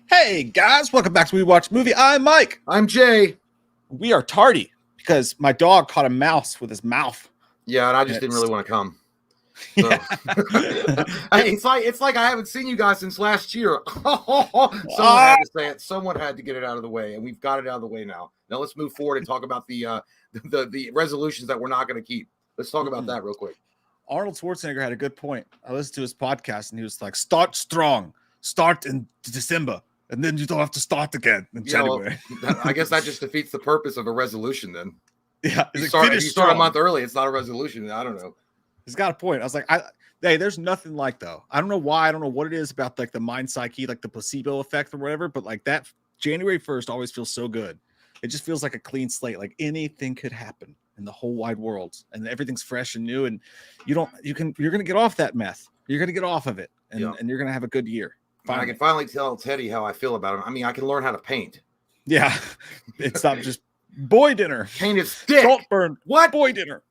Hey guys, welcome back to We Watch Movie. I'm Mike. I'm Jay. We are tardy because my dog caught a mouse with his mouth. Yeah, and I just didn't really want to come. So. Yeah. it's like I haven't seen you guys since last year. Someone had to say it. Someone had to get it out of the way, and we've got it out of the way now. Now let's move forward and talk about the resolutions that we're not going to keep. Let's talk about that real quick. Arnold Schwarzenegger had a good point. I listened to his podcast, and he was like, "Start strong. Start in December, and then you don't have to start again in January." Well, I guess that just defeats the purpose of a resolution then. Yeah, if you start a month early, it's not a resolution. I don't know. He's got a point. I was like, hey, there's nothing like though. I don't know why. I don't know what it is about like the mind psyche, like the placebo effect or whatever. But like that January 1st always feels so good. It just feels like a clean slate. Like anything could happen in the whole wide world, and everything's fresh and new. And you're gonna get off that meth. You're gonna get off of it, and you're gonna have a good year. I can finally tell Teddy how I feel about him. I mean, I can learn how to paint. Yeah, it's not just boy dinner. Paint his stick. Saltburn. What? Boy dinner.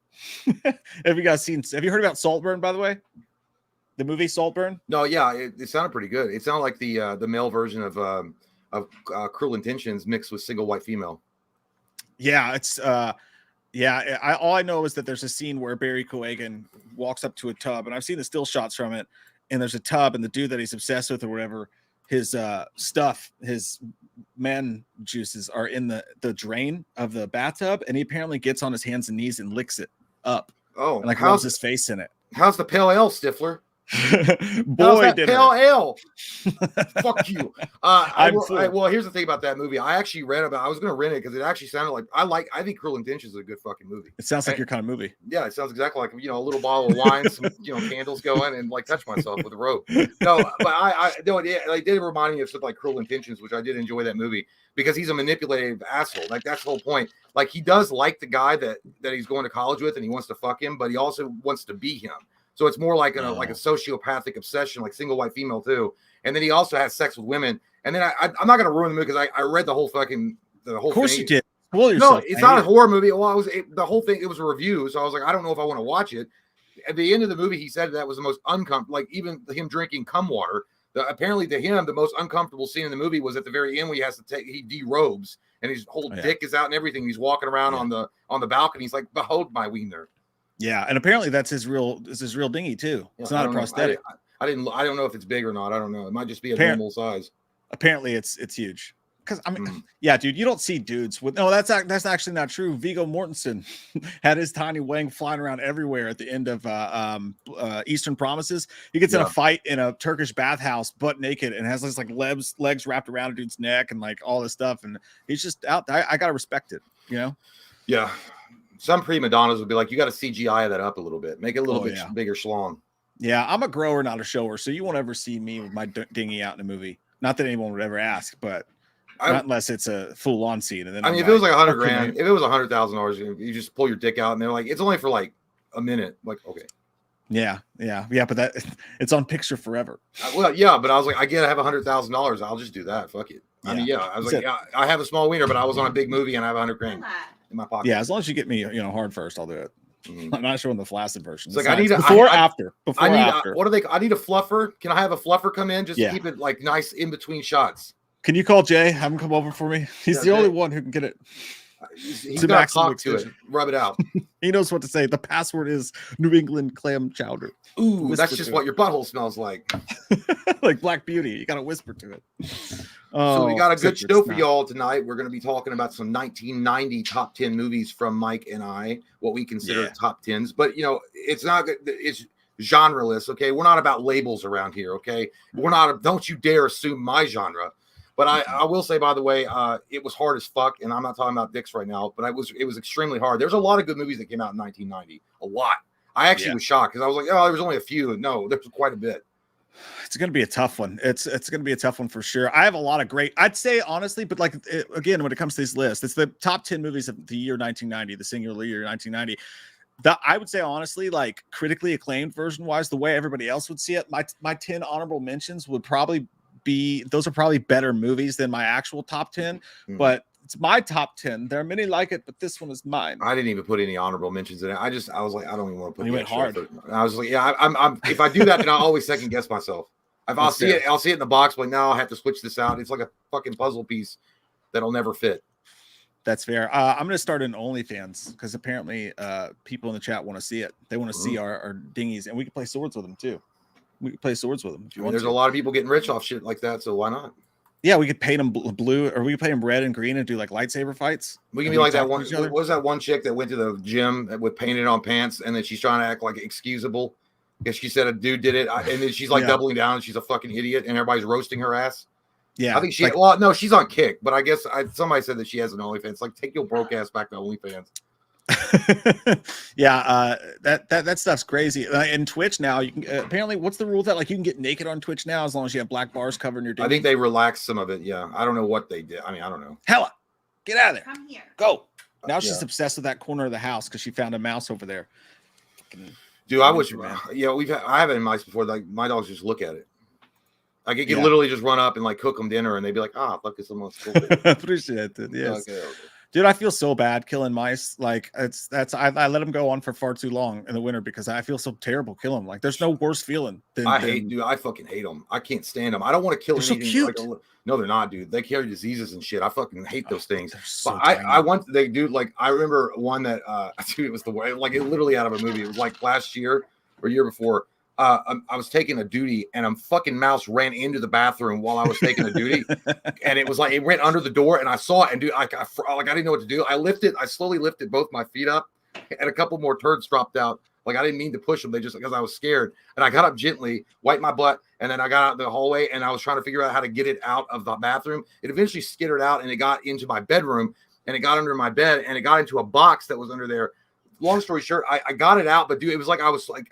Have you heard about Saltburn, by the way? The movie Saltburn? No, yeah, it sounded pretty good. It sounded like the male version of Cruel Intentions mixed with Single White Female. Yeah, it's all I know is that there's a scene where Barry Keoghan walks up to a tub, and I've seen the still shots from it, and there's a tub, and the dude that he's obsessed with or whatever, his his man juices are in the drain of the bathtub, and he apparently gets on his hands and knees and licks it up. Oh, and like rubs his face in it. How's the pale ale, Stifler? Boy dinner. Pale ale. Fuck you. Well, here's the thing about that movie. I actually read about. I was going to rent it because it actually sounded like I think Cruel Intentions is a good fucking movie. It sounds like your kind of movie. Yeah, it sounds exactly like a little bottle of wine, some candles going, and like touch myself with a rope. No, but it did remind me of something like Cruel Intentions, which I did enjoy that movie because he's a manipulative asshole. Like that's the whole point. Like he does like the guy that he's going to college with, and he wants to fuck him, but he also wants to be him. So it's more like a sociopathic obsession, like Single White Female too. And then he also has sex with women. And then I'm not going to ruin the movie because I read the whole thing. Of course thing. You did. Spoil yourself. No, it's not a horror movie. Well, the whole thing. It was a review, so I was like, I don't know if I want to watch it. At the end of the movie, he said that was the most uncomfortable. Like even him drinking cum water. Apparently to him, the most uncomfortable scene in the movie was at the very end where he derobes and his whole dick is out and everything. He's walking around on the balcony. He's like, behold my wiener. Yeah, and apparently that's his real dinghy too. It's not a prosthetic. I don't know if it's big or not. I don't know. It might just be a normal size. Apparently it's huge. Because I mean, yeah, dude, you don't see dudes with that's actually not true. Viggo Mortensen had his tiny wang flying around everywhere at the end of Eastern Promises. He gets in a fight in a Turkish bathhouse, butt naked, and has this like legs wrapped around a dude's neck and like all this stuff, and he's just out there. I gotta respect it, Yeah. Some prima donnas would be like, you got to CGI that up a little bit, make it a little bit bigger schlong. Yeah, I'm a grower, not a shower, so you won't ever see me with my dinghy out in a movie. Not that anyone would ever ask, but not unless it's a full-on scene. And then if it was like $100,000, if it was $100,000, you just pull your dick out, and they're like, it's only for like a minute. Like, okay. Yeah, but that it's on picture forever. Well, yeah, but I was like, I get to have $100,000. I'll just do that. Fuck it. Yeah. I mean, I was like, I have a small wiener, but I was on a big movie, and I have $100,000. In my pocket. Yeah, as long as you get me, hard first, I'll do it. I'm not showing the flaccid version. It's like I need after. What are they? I need a fluffer. Can I have a fluffer come in just to keep it like nice in between shots? Can you call Jay? Have him come over for me. He's the only one who can get it. He's got to talk to it. Rub it out. He knows what to say. The password is New England clam chowder. Ooh, that's just what your butthole smells like. Like Black Beauty. You got to whisper to it. So we got a good show for y'all tonight. We're going to be talking about some 1990 top 10 movies from Mike and I, what we consider top 10s. But, it's not good. It's genreless, okay? We're not about labels around here, okay? We're not. Don't you dare assume my genre. But I will say, by the way, it was hard as fuck, and I'm not talking about dicks right now, but it was extremely hard. There's a lot of good movies that came out in 1990. A lot. I actually was shocked because I was like, oh, there was only a few. No, there was quite a bit. It's going to be a tough one. It's going to be a tough one for sure. I have a lot of great, I'd say honestly, but like, again, when it comes to this list, it's the top 10 movies of the year 1990, the singular year 1990. I would say honestly, like critically acclaimed version wise, the way everybody else would see it, my 10 honorable mentions would probably be, those are probably better movies than my actual top 10, but it's my top 10. There are many like it, but this one is mine. I didn't even put any honorable mentions in it. I was like, I don't even want to put. You went hard. I was like, yeah, I'm. If I do that, then I'll always second guess myself. If I'll see it in the box, but now I'll have to switch this out. It's like a fucking puzzle piece that'll never fit. That's fair. I'm going to start an OnlyFans because apparently people in the chat want to see it. They want to see our dinghies, and we can play swords with them too. We can play swords with them if you want. There's a lot of people getting rich off shit like that, so why not? Yeah, we could paint them blue, or we could paint them red and green and do like lightsaber fights. We can be like that one. What was that one chick that went to the gym with painted on pants, and then she's trying to act like excusable because she said a dude did it, and then she's like doubling down, and she's a fucking idiot, and everybody's roasting her ass. Yeah, I think she. Well, no, she's on Kick, but I guess somebody said that she has an OnlyFans. Like, take your broke ass back to OnlyFans. Yeah, that stuff's crazy. And Twitch now, you can apparently, what's the rule that like you can get naked on Twitch now as long as you have black bars covering your dick? I think they relaxed some of it. Yeah, I don't know what they did. I mean, I don't know. Hella, get out of there. Come here. Go. Now she's obsessed with that corner of the house because she found a mouse over there. Dude, I wish. Yeah, I have it in mice before. Like my dogs just look at it. Like it can literally just run up and like cook them dinner, and they'd be like, "Ah, fuck, it's almost." Appreciate it. Yes. Okay. Dude, I feel so bad killing mice. Like I let them go on for far too long in the winter because I feel so terrible killing them. Like there's no worse feeling than I fucking hate them. I can't stand them. I don't want to kill anything. So cute. Like, no, they're not, dude. They carry diseases and shit. I fucking hate those things. So but I like I remember one that dude, it was the way like it literally out of a movie. It was like last year or year before. I was taking a duty and a fucking mouse ran into the bathroom while I was taking a duty. And it was like, it went under the door and I saw it and dude, I didn't know what to do. I slowly lifted both my feet up and a couple more turds dropped out. Like I didn't mean to push them. They just, because I was scared and I got up gently, wiped my butt. And then I got out the hallway and I was trying to figure out how to get it out of the bathroom. It eventually skittered out and it got into my bedroom and it got under my bed and it got into a box that was under there. Long story short, I got it out, but dude, it was like, I was like,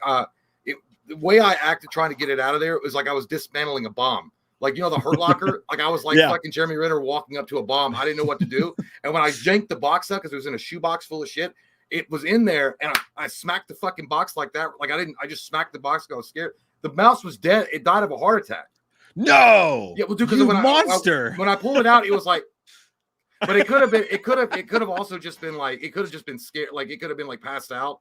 the way I acted trying to get it out of there, it was like I was dismantling a bomb. Like, you know, the Hurt Locker? Like I was like fucking Jeremy Renner walking up to a bomb. I didn't know what to do. And when I yanked the box out, because it was in a shoebox full of shit, it was in there. And I smacked the fucking box like that. Like I just smacked the box because I was scared. The mouse was dead. It died of a heart attack. No. Yeah, well, dude, because when I pulled it out, it was like, but it could have also just been like, it could have just been scared. Like it could have been like passed out.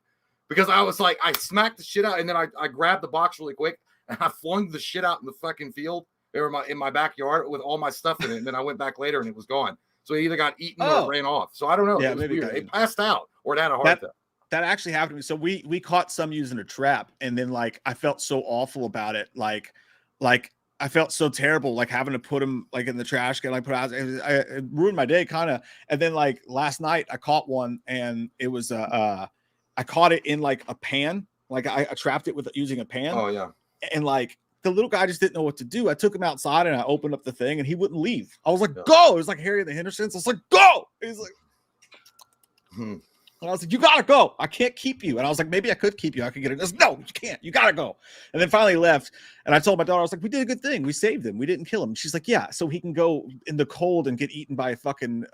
Because I was like, I smacked the shit out, and then I grabbed the box really quick, and I flung the shit out in the fucking field in my backyard with all my stuff in it. And then I went back later, and it was gone. So it either got eaten or ran off. So I don't know. Yeah, maybe it passed out or it had a heart attack. That actually happened to me. So we caught some using a trap, and then like I felt so awful about it. Like I felt so terrible, like having to put them like in the trash can, like put out. It ruined my day, kind of. And then like last night, I caught one, and it was I caught it in like a pan. Like I trapped it with using a pan. Oh yeah. And like the little guy just didn't know what to do. I took him outside and I opened up the thing and he wouldn't leave. I was like, go. It was like Harry and the Hendersons. I was like, go. He's like, And I was like, you gotta go. I can't keep you. And I was like, maybe I could keep you. I could get it. No, you can't. You gotta go. And then finally left. And I told my daughter, I was like, we did a good thing. We saved him. We didn't kill him. She's like, yeah, so he can go in the cold and get eaten by a fucking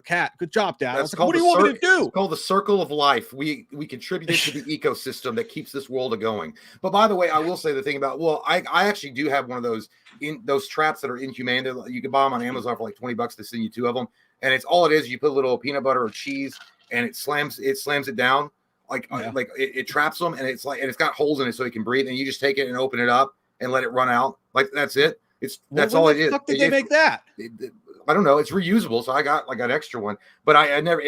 cat. Good job, Dad. I was like, what do you want me to do? It's called the circle of life. We contributed to the ecosystem that keeps this world going. But by the way, I will say the thing about, I actually do have one of those traps that are inhumane. You can buy them on Amazon for like $20 to send you 2 of them. And it's all it is. You put a little peanut butter or cheese and it slams it down like it traps them, and it's got holes in it so it can breathe, and you just take it and open it up and let it run out. Like that's it. That's all it is. Fuck did they make that? I don't know. It's reusable, so I got like an extra one, but I never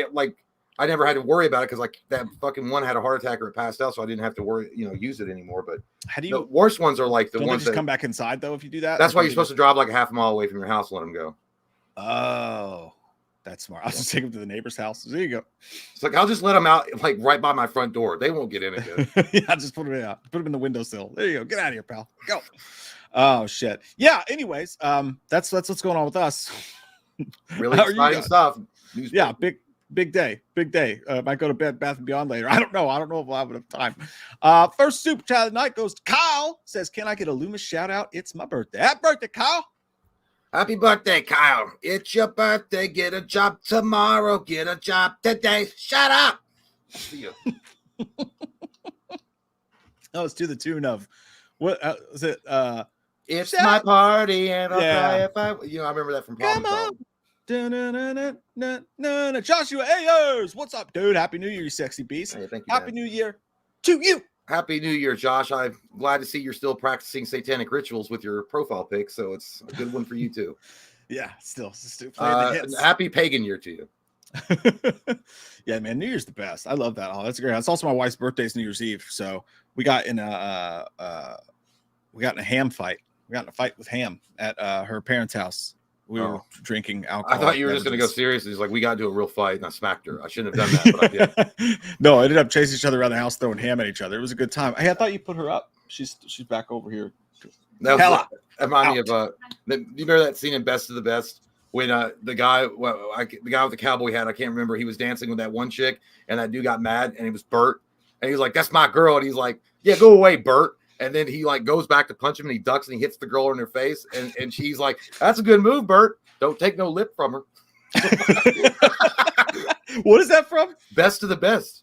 had to worry about it because like that fucking one had a heart attack or it passed out, so I didn't have to worry, use it anymore. But the worst ones are like the ones that come back inside though. If you do that, that's why you're supposed to drive like a half a mile away from your house and let them go. Oh. That's smart. I'll just take them to the neighbor's house. There you go. It's like I'll just let them out like right by my front door. They won't get in it. Yeah, just put them out. Put them in the windowsill. There you go. Get out of here, pal. Go. Oh shit. Yeah. Anyways, that's what's going on with us. Really exciting stuff. Yeah. Big day. Might go to Bath and Beyond later. I don't know if we'll have enough time. First super chat of the night goes to Kyle. Says, can I get a Loomis shout out? It's my birthday. Happy birthday, Kyle. Happy birthday, Kyle. It's your birthday. Get a job tomorrow. Get a job today. Shut up. See you. Oh, it's to the tune of what is it? It's my party and I'll cry if I remember that from Problem Solved. Joshua Ayers, what's up, dude? Happy New Year, you sexy beast. Hey, thank you, Happy New Year to you. Happy New Year, Josh. I'm glad to see you're still practicing satanic rituals with your profile pic, so it's a good one for you too. Yeah, still playing the hits. Happy pagan year to you. Yeah, man, New Year's the best. I love that. Oh, that's great. It's also my wife's birthday's New Year's Eve, so we got in a ham fight. We got in a fight with ham at her parents' house. We were drinking alcohol. I thought you were just going to go serious. He's like, we got into a real fight, and I smacked her. I shouldn't have done that, but I did. No, I ended up chasing each other around the house, throwing ham at each other. It was a good time. Hey, I thought you put her up. She's back over here. That was remind me of do you remember that scene in Best of the Best when the guy with the cowboy hat, I can't remember, he was dancing with that one chick, and that dude got mad, and it was Bert, and he was like, "That's my girl," and he's like, "Yeah, go away, Bert." And then he like goes back to punch him, and he ducks, and he hits the girl in her face, and she's like, "That's a good move, Bert. Don't take no lip from her." What is that from? Best of the Best.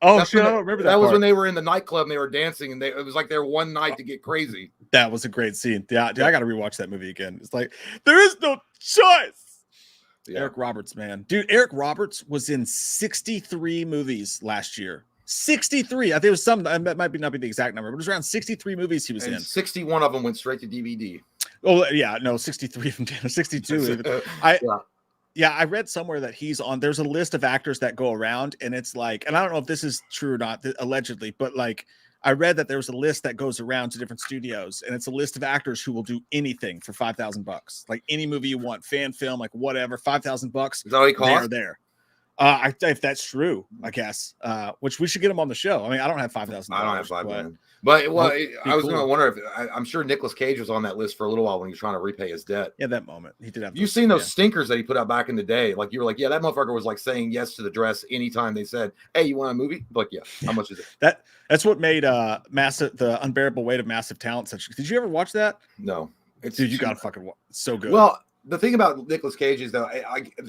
Oh shit, I don't remember that. That was when they were in the nightclub and they were dancing, and it was like their one night to get crazy. That was a great scene. Yeah, dude, I got to rewatch that movie again. It's like there is no choice. Yeah. Eric Roberts, man, dude. Eric Roberts was in 63 movies last year. 63. I think it was some. That might not be the exact number, but it was around 63 movies he was in. 61 of them went straight to DVD. Oh yeah, no, 63 from 62. I read somewhere that he's on. There's a list of actors that go around, and it's like, and I don't know if this is true or not, allegedly, but like I read that there's a list that goes around to different studios, and it's a list of actors who will do anything for $5,000, like any movie you want, fan film, like whatever, $5,000. Is that what he costs? They're there. If that's true, I guess. Which we should get him on the show. I mean, I don't have $5,000. I don't have $5,000. But I was going to wonder if I'm sure Nicolas Cage was on that list for a little while when he was trying to repay his debt. Yeah, that moment he did have. You've seen those stinkers that he put out back in the day. Like you were like, yeah, that motherfucker was like saying yes to the dress anytime they said, "Hey, you want a movie?" Like, yeah. How much is it? That's what made The Unbearable Weight of Massive Talent such. Did you ever watch that? No. Dude, you gotta fucking watch. It's so good. Well, the thing about Nicolas Cage is that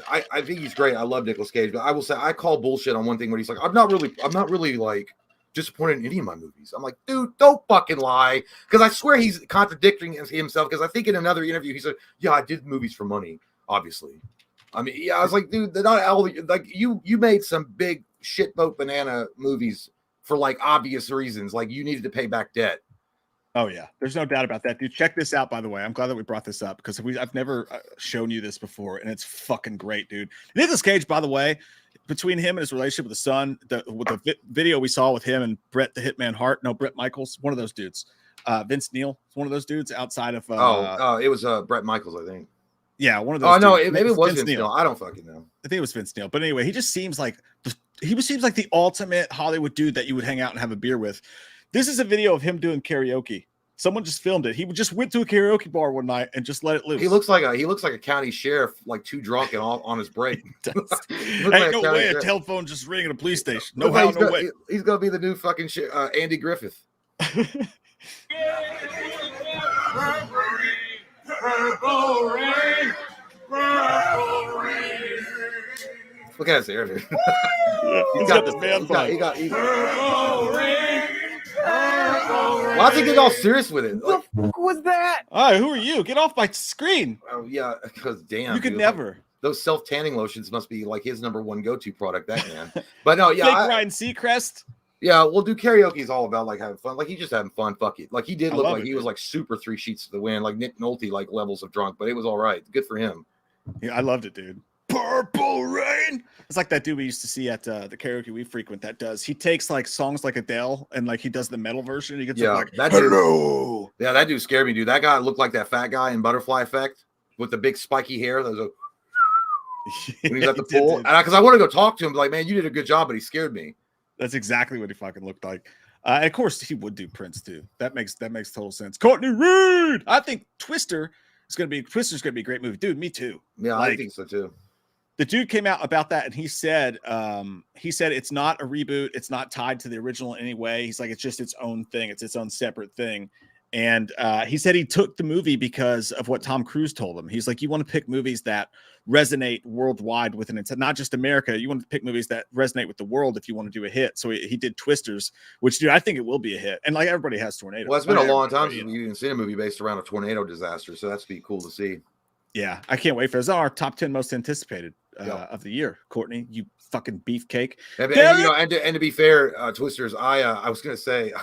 I think he's great. I love Nicolas Cage, but I will say I call bullshit on one thing when he's like, I'm not really like disappointed in any of my movies. I'm like, dude, don't fucking lie, because I swear he's contradicting himself. Because I think in another interview he said, "Yeah, I did movies for money, obviously." I mean, yeah, I was like, dude, they're not all like you made some big shitboat banana movies for like obvious reasons, like you needed to pay back debt. Oh yeah, there's no doubt about that, dude. Check this out, by the way. I'm glad that we brought this up because I've never shown you this before, and it's fucking great, dude. Nicolas Cage, by the way, between him and his relationship with the son, with the video we saw with him and Brett the Hitman Hart, Brett Michaels, one of those dudes. Vince Neil, one of those dudes outside of. It was Brett Michaels, I think. Yeah, one of those. Oh no, maybe it was Vince Neil. I don't fucking know. I think it was Vince Neil, but anyway, he just seems like the ultimate Hollywood dude that you would hang out and have a beer with. This is a video of him doing karaoke. Someone just filmed it. He just went to a karaoke bar one night and just let it loose. He looks like a county sheriff, like too drunk and all on his break. Ain't no way a telephone just ringing a police station. No how, no way. He's gonna be the new fucking Andy Griffith. Purple rain, purple rain. Look at his hair, dude. He's got this man. Purple rain. Why does he get all serious with it? What the fuck was that? All right, who are you? Get off my screen. Oh yeah, because damn, you could never. Like, those self-tanning lotions must be like his number one go-to product. That man. But no, yeah, Fake Ryan Seacrest. Yeah, we'll do karaoke is all about like having fun. Like he's just having fun. Fuck it. Like he did look like he was like super 3 sheets to the wind, like Nick Nolte like levels of drunk, but it was all right. Good for him. Yeah, I loved it, dude. Purple rain. It's like that dude we used to see at the karaoke we frequent. That does. He takes like songs like Adele and like he does the metal version. He gets like hello. Yeah, that dude scared me, dude. That guy looked like that fat guy in Butterfly Effect with the big spiky hair. That was when he was at the pool. Because I want to go talk to him, like, man, you did a good job, but he scared me. That's exactly what he fucking looked like. And of course, he would do Prince too. That makes total sense. Courtney Reed. I think Twister's gonna be a great movie, dude. Me too. Yeah, like, I think so too. The dude came out about that and he said it's not a reboot. It's not tied to the original in any way. He's like, it's just its own thing. It's its own separate thing. And he said he took the movie because of what Tom Cruise told him. He's like, you want to pick movies that resonate worldwide with it's not just America. You want to pick movies that resonate with the world if you want to do a hit. So he did Twisters, which, dude, I think it will be a hit. And like everybody has tornadoes. Well, it's been a long time since we've even seen a movie based around a tornado disaster. So that's be cool to see. Yeah, I can't wait for it. It's on our top 10 most anticipated. of the year. Courtney, you fucking beefcake. And to be fair, Twisters, I was gonna say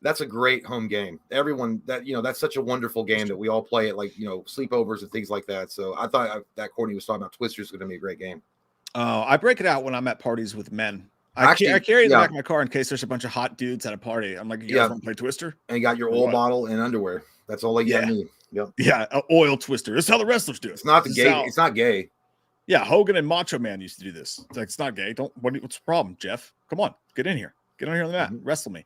that's a great home game. Everyone that's such a wonderful game that we all play at sleepovers and things like that. So I thought that Courtney was talking about Twisters is going to be a great game. Oh, I break it out when I'm at parties with men. I carry it in the back of my car in case there's a bunch of hot dudes at a party. I'm like, you guys want to play Twister? And you got your oil bottle and underwear. That's all you need. Yep. Yeah, an oil Twister. That's how the wrestlers do it. It's not gay. It's not gay. Yeah, Hogan and Macho Man used to do this. It's like, it's not gay. What's the problem, Jeff? Come on, get in here. Get on here on the mat. Wrestle me.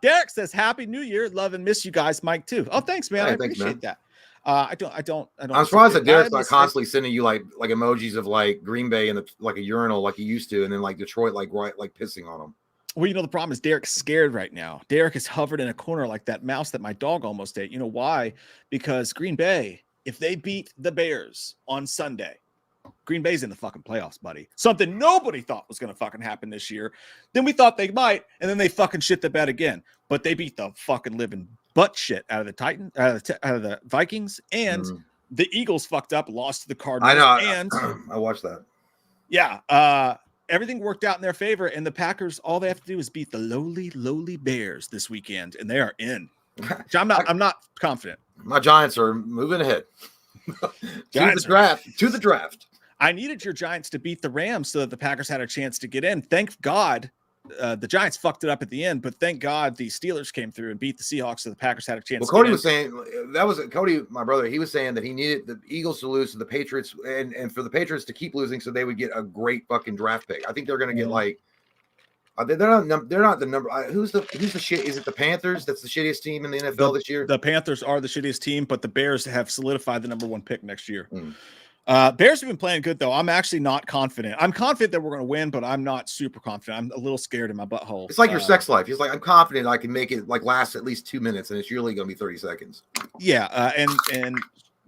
Derek says, Happy New Year. Love and miss you guys. Mike, too. Oh, thanks, man. I appreciate that. I don't. I'm surprised that Derek's not constantly sending you like emojis of like Green Bay and like a urinal like he used to, and then like Detroit like pissing on him. Well, the problem is Derek's scared right now. Derek is hovered in a corner like that mouse that my dog almost ate. You know why? Because Green Bay, if they beat the Bears on Sunday, Green Bay's in the fucking playoffs, buddy. Something nobody thought was going to fucking happen this year. Then we thought they might, and then they fucking shit the bed again. But they beat the fucking living butt shit out of the Titans, out of the Vikings, and the Eagles fucked up, lost to the Cardinals. I know. And I watched that. Yeah. Everything worked out in their favor, and the Packers, all they have to do is beat the lowly Bears this weekend, and they are in. I'm not confident. My Giants are moving ahead to the draft. I needed your Giants to beat the Rams so that the Packers had a chance to get in. Thank God the Giants fucked it up at the end, but thank God the Steelers came through and beat the Seahawks so the Packers had a chance. Well, Cody was saying Cody, my brother, he was saying that he needed the Eagles to lose to the Patriots and for the Patriots to keep losing so they would get a great fucking draft pick. I think they're going to get like they're not the number. Who's the shit? Is it the Panthers? That's the shittiest team in the NFL this year. The Panthers are the shittiest team, but the Bears have solidified the number one pick next year. Bears have been playing good though. I'm actually not confident. I'm confident that we're going to win, but I'm not super confident. I'm a little scared in my butthole. It's like your sex life. He's like, I'm confident I can make it like last at least 2 minutes, and it's usually going to be 30 seconds. Yeah, and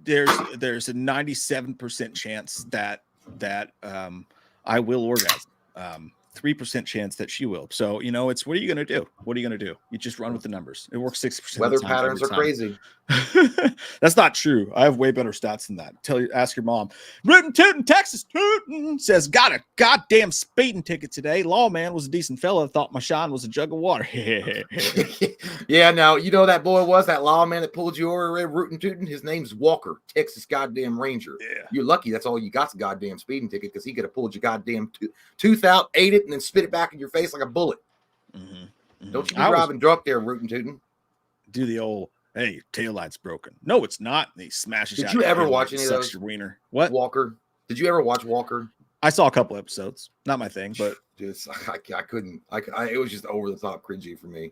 there's a 97% chance that I will orgasm. 3% chance that she will. So, it's what are you going to do? What are you going to do? You just run with the numbers. It works 6%. Weather patterns are crazy. That's not true. I have way better stats than that. Ask your mom. Rootin' Tootin' Texas Tootin' says, got a goddamn speeding ticket today. Lawman was a decent fella. Thought my shine was a jug of water. Yeah, now, that boy was that lawman that pulled you over Rootin' Tootin'. His name's Walker, Texas goddamn Ranger. Yeah. You're lucky that's all you got's a goddamn speeding ticket because he could have pulled your goddamn tooth out, ate it, and then spit it back in your face like a bullet. Don't you be robbing drunk there, Rootin' Tootin'. Do the old, hey, taillight's broken. No, it's not. And he smashes. Did you ever watch any of those? Your wiener. What? Walker. Did you ever watch Walker? I saw a couple episodes. Not my thing, but I couldn't. It was just over the top cringy for me.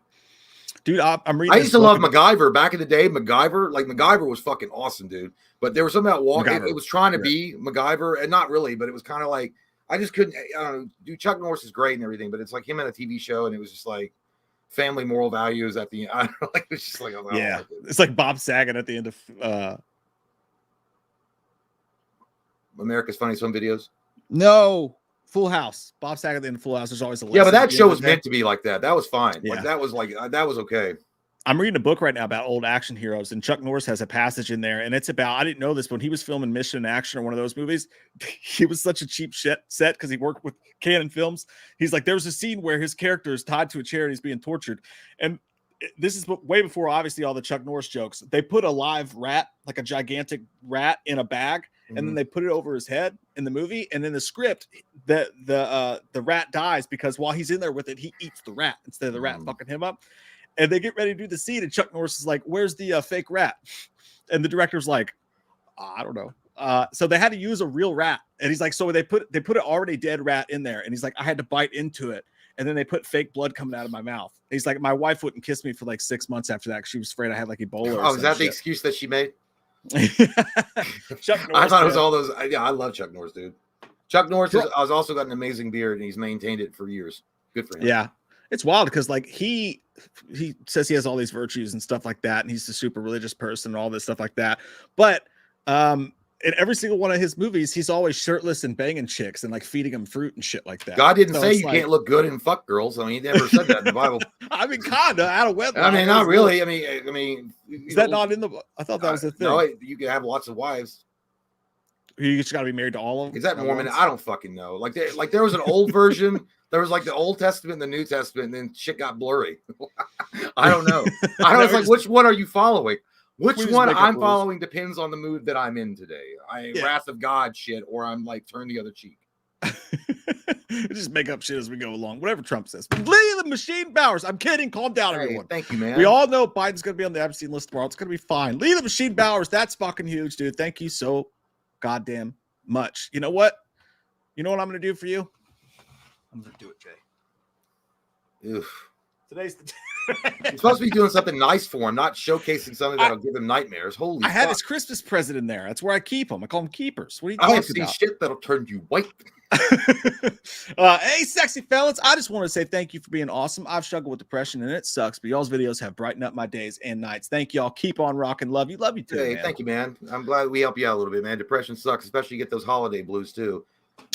Dude, I'm reading. I used to love MacGyver back in the day. MacGyver was fucking awesome, dude. But there was something about Walker. It was trying to be MacGyver, and not really, but it was kind of like I just couldn't. I don't know. Dude, Chuck Norris is great and everything, but it's like him on a TV show, and it was just like family moral values at the end. I don't know, like it's just like it's like Bob Saget at the end of America's Funniest Home Videos. No, Full House. Bob Saget at the end of Full House. There's always a but that show was meant to be like that. That was fine. Yeah. That was okay. I'm reading a book right now about old action heroes, and Chuck Norris has a passage in there, and it's about, I didn't know this, but when he was filming Mission in Action or one of those movies, he was such a cheap set because he worked with Canon Films. He's like, there was a scene where his character is tied to a chair and he's being tortured. And this is way before, obviously, all the Chuck Norris jokes. They put a live rat, like a gigantic rat, in a bag, and then they put it over his head in the movie. And in the script, the rat dies because while he's in there with it, he eats the rat instead of the rat fucking him up. And they get ready to do the scene, and Chuck Norris is like, where's the fake rat? And the director's like, I don't know. So they had to use a real rat. And he's like, so they put an already dead rat in there. And he's like, I had to bite into it. And then they put fake blood coming out of my mouth. He's like, my wife wouldn't kiss me for like 6 months after that because she was afraid I had like Ebola. Oh, is that the excuse that she made? Chuck Norris, I thought it was all those. Yeah, I love Chuck Norris, dude. Chuck Norris has also got an amazing beard, and he's maintained it for years. Good for him. Yeah. It's wild because like he says he has all these virtues and stuff like that, and he's a super religious person and all this stuff like that. But in every single one of his movies, he's always shirtless and banging chicks and like feeding them fruit and shit like that. God didn't say you can't look good and fuck girls. I mean, he never said that in the Bible. I mean, kinda out of wedlock. I mean, not really. I mean, is that not in the? I thought that was the thing. No, you can have lots of wives. You just got to be married to all of them. Is that Mormon? I don't fucking know. Like there was an old version. There was like the Old Testament and the New Testament, and then shit got blurry. I don't know. I was like, which one are you following? Which one I'm following depends on the mood that I'm in today. Wrath of God shit, or I'm like turn the other cheek. Just make up shit as we go along. Whatever Trump says. Leave the machine Bowers. I'm kidding. Calm down, everyone. Thank you, man. We all know Biden's going to be on the Epstein list tomorrow. It's going to be fine. Leave the machine Bowers. That's fucking huge, dude. Thank you so goddamn much. You know what? You know what I'm going to do for you? I'm going to do it, Jay. Oof. Today's the You're supposed to be doing something nice for him, not shocasing something that'll give him nightmares. Holy I had his Christmas present in there. That's where I keep them. I call them keepers. What are you talking about? I have seen shit that'll turn you white. Hey, sexy fellas. I just want to say thank you for being awesome. I've struggled with depression and it sucks, but y'all's videos have brightened up my days and nights. Thank y'all. Keep on rocking. Love you. Love you too. Hey, man. Thank you, man. I'm glad we help you out a little bit, man. Depression sucks, especially you get those holiday blues too.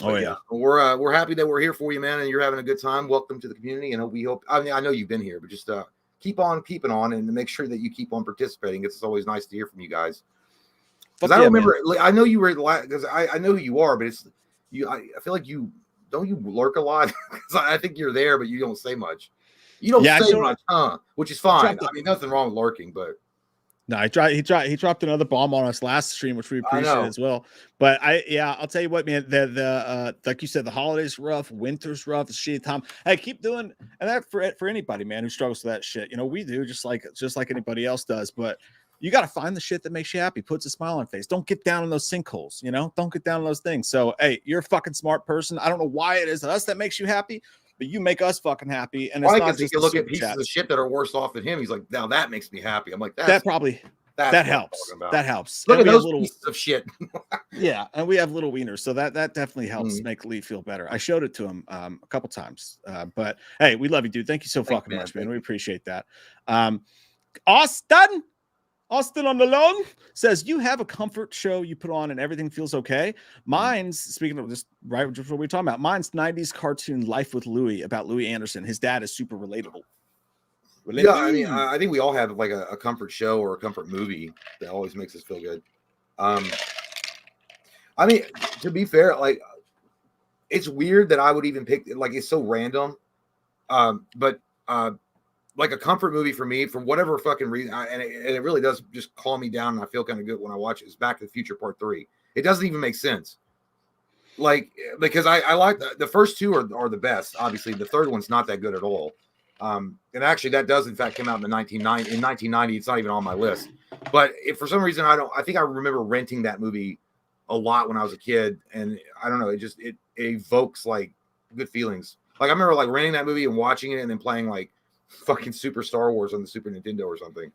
Oh yeah. We're happy that we're here for you, man, and you're having a good time. Welcome to the community, and we hope. I mean, I know you've been here, but just keep on keeping on, and make sure that you keep on participating. It's always nice to hear from you guys. Because I remember, I know you were because I know who you are, but it's you. I feel like you lurk a lot. Because I think you're there, but you don't say much. You don't say much, which is fine. I mean, nothing wrong with lurking, but. No, he dropped another bomb on us last stream, which we appreciate as well. But I'll tell you what, man, the like you said, the holidays rough, winter's rough, it's shitty time. Hey, keep doing, and that for anybody, man, who struggles with that shit. You know, we do just like anybody else does. But you got to find the shit that makes you happy, puts a smile on your face. Don't get down in those sinkholes, you know. Don't get down in those things. So, hey, you're a fucking smart person. I don't know why it is us that makes you happy, but you make us fucking happy. And it's not just you look at pieces of shit that are worse off than him. He's like, now that makes me happy. I'm like, that helps. That helps. Look at those pieces of shit. Yeah, and we have little wieners, so that definitely helps make Lee feel better. I showed it to him a couple times, but hey, we love you, dude. Thank you so fucking much, man. We appreciate that. Austin on the loan says, you have a comfort show you put on and everything feels okay. Mine's, speaking of this, right, just what we're talking about, mine's 90s cartoon Life with Louie about Louie Anderson. His dad is super relatable. Yeah, I mean, I think we all have like a comfort show or a comfort movie that always makes us feel good. I mean, to be fair, like, it's weird that I would even pick, like, it's so random. But like a comfort movie for me, for whatever fucking reason, and it really does just calm me down, and I feel kind of good when I watch it, is Back to the Future Part 3. It doesn't even make sense. Like, because I like the first two are the best. Obviously, the third one's not that good at all. And actually, that does in fact come out in 1990. It's not even on my list. But if for some reason I think I remember renting that movie a lot when I was a kid, and I don't know, it evokes like good feelings. Like I remember like renting that movie and watching it, and then playing like fucking Super Star Wars on the Super Nintendo or something.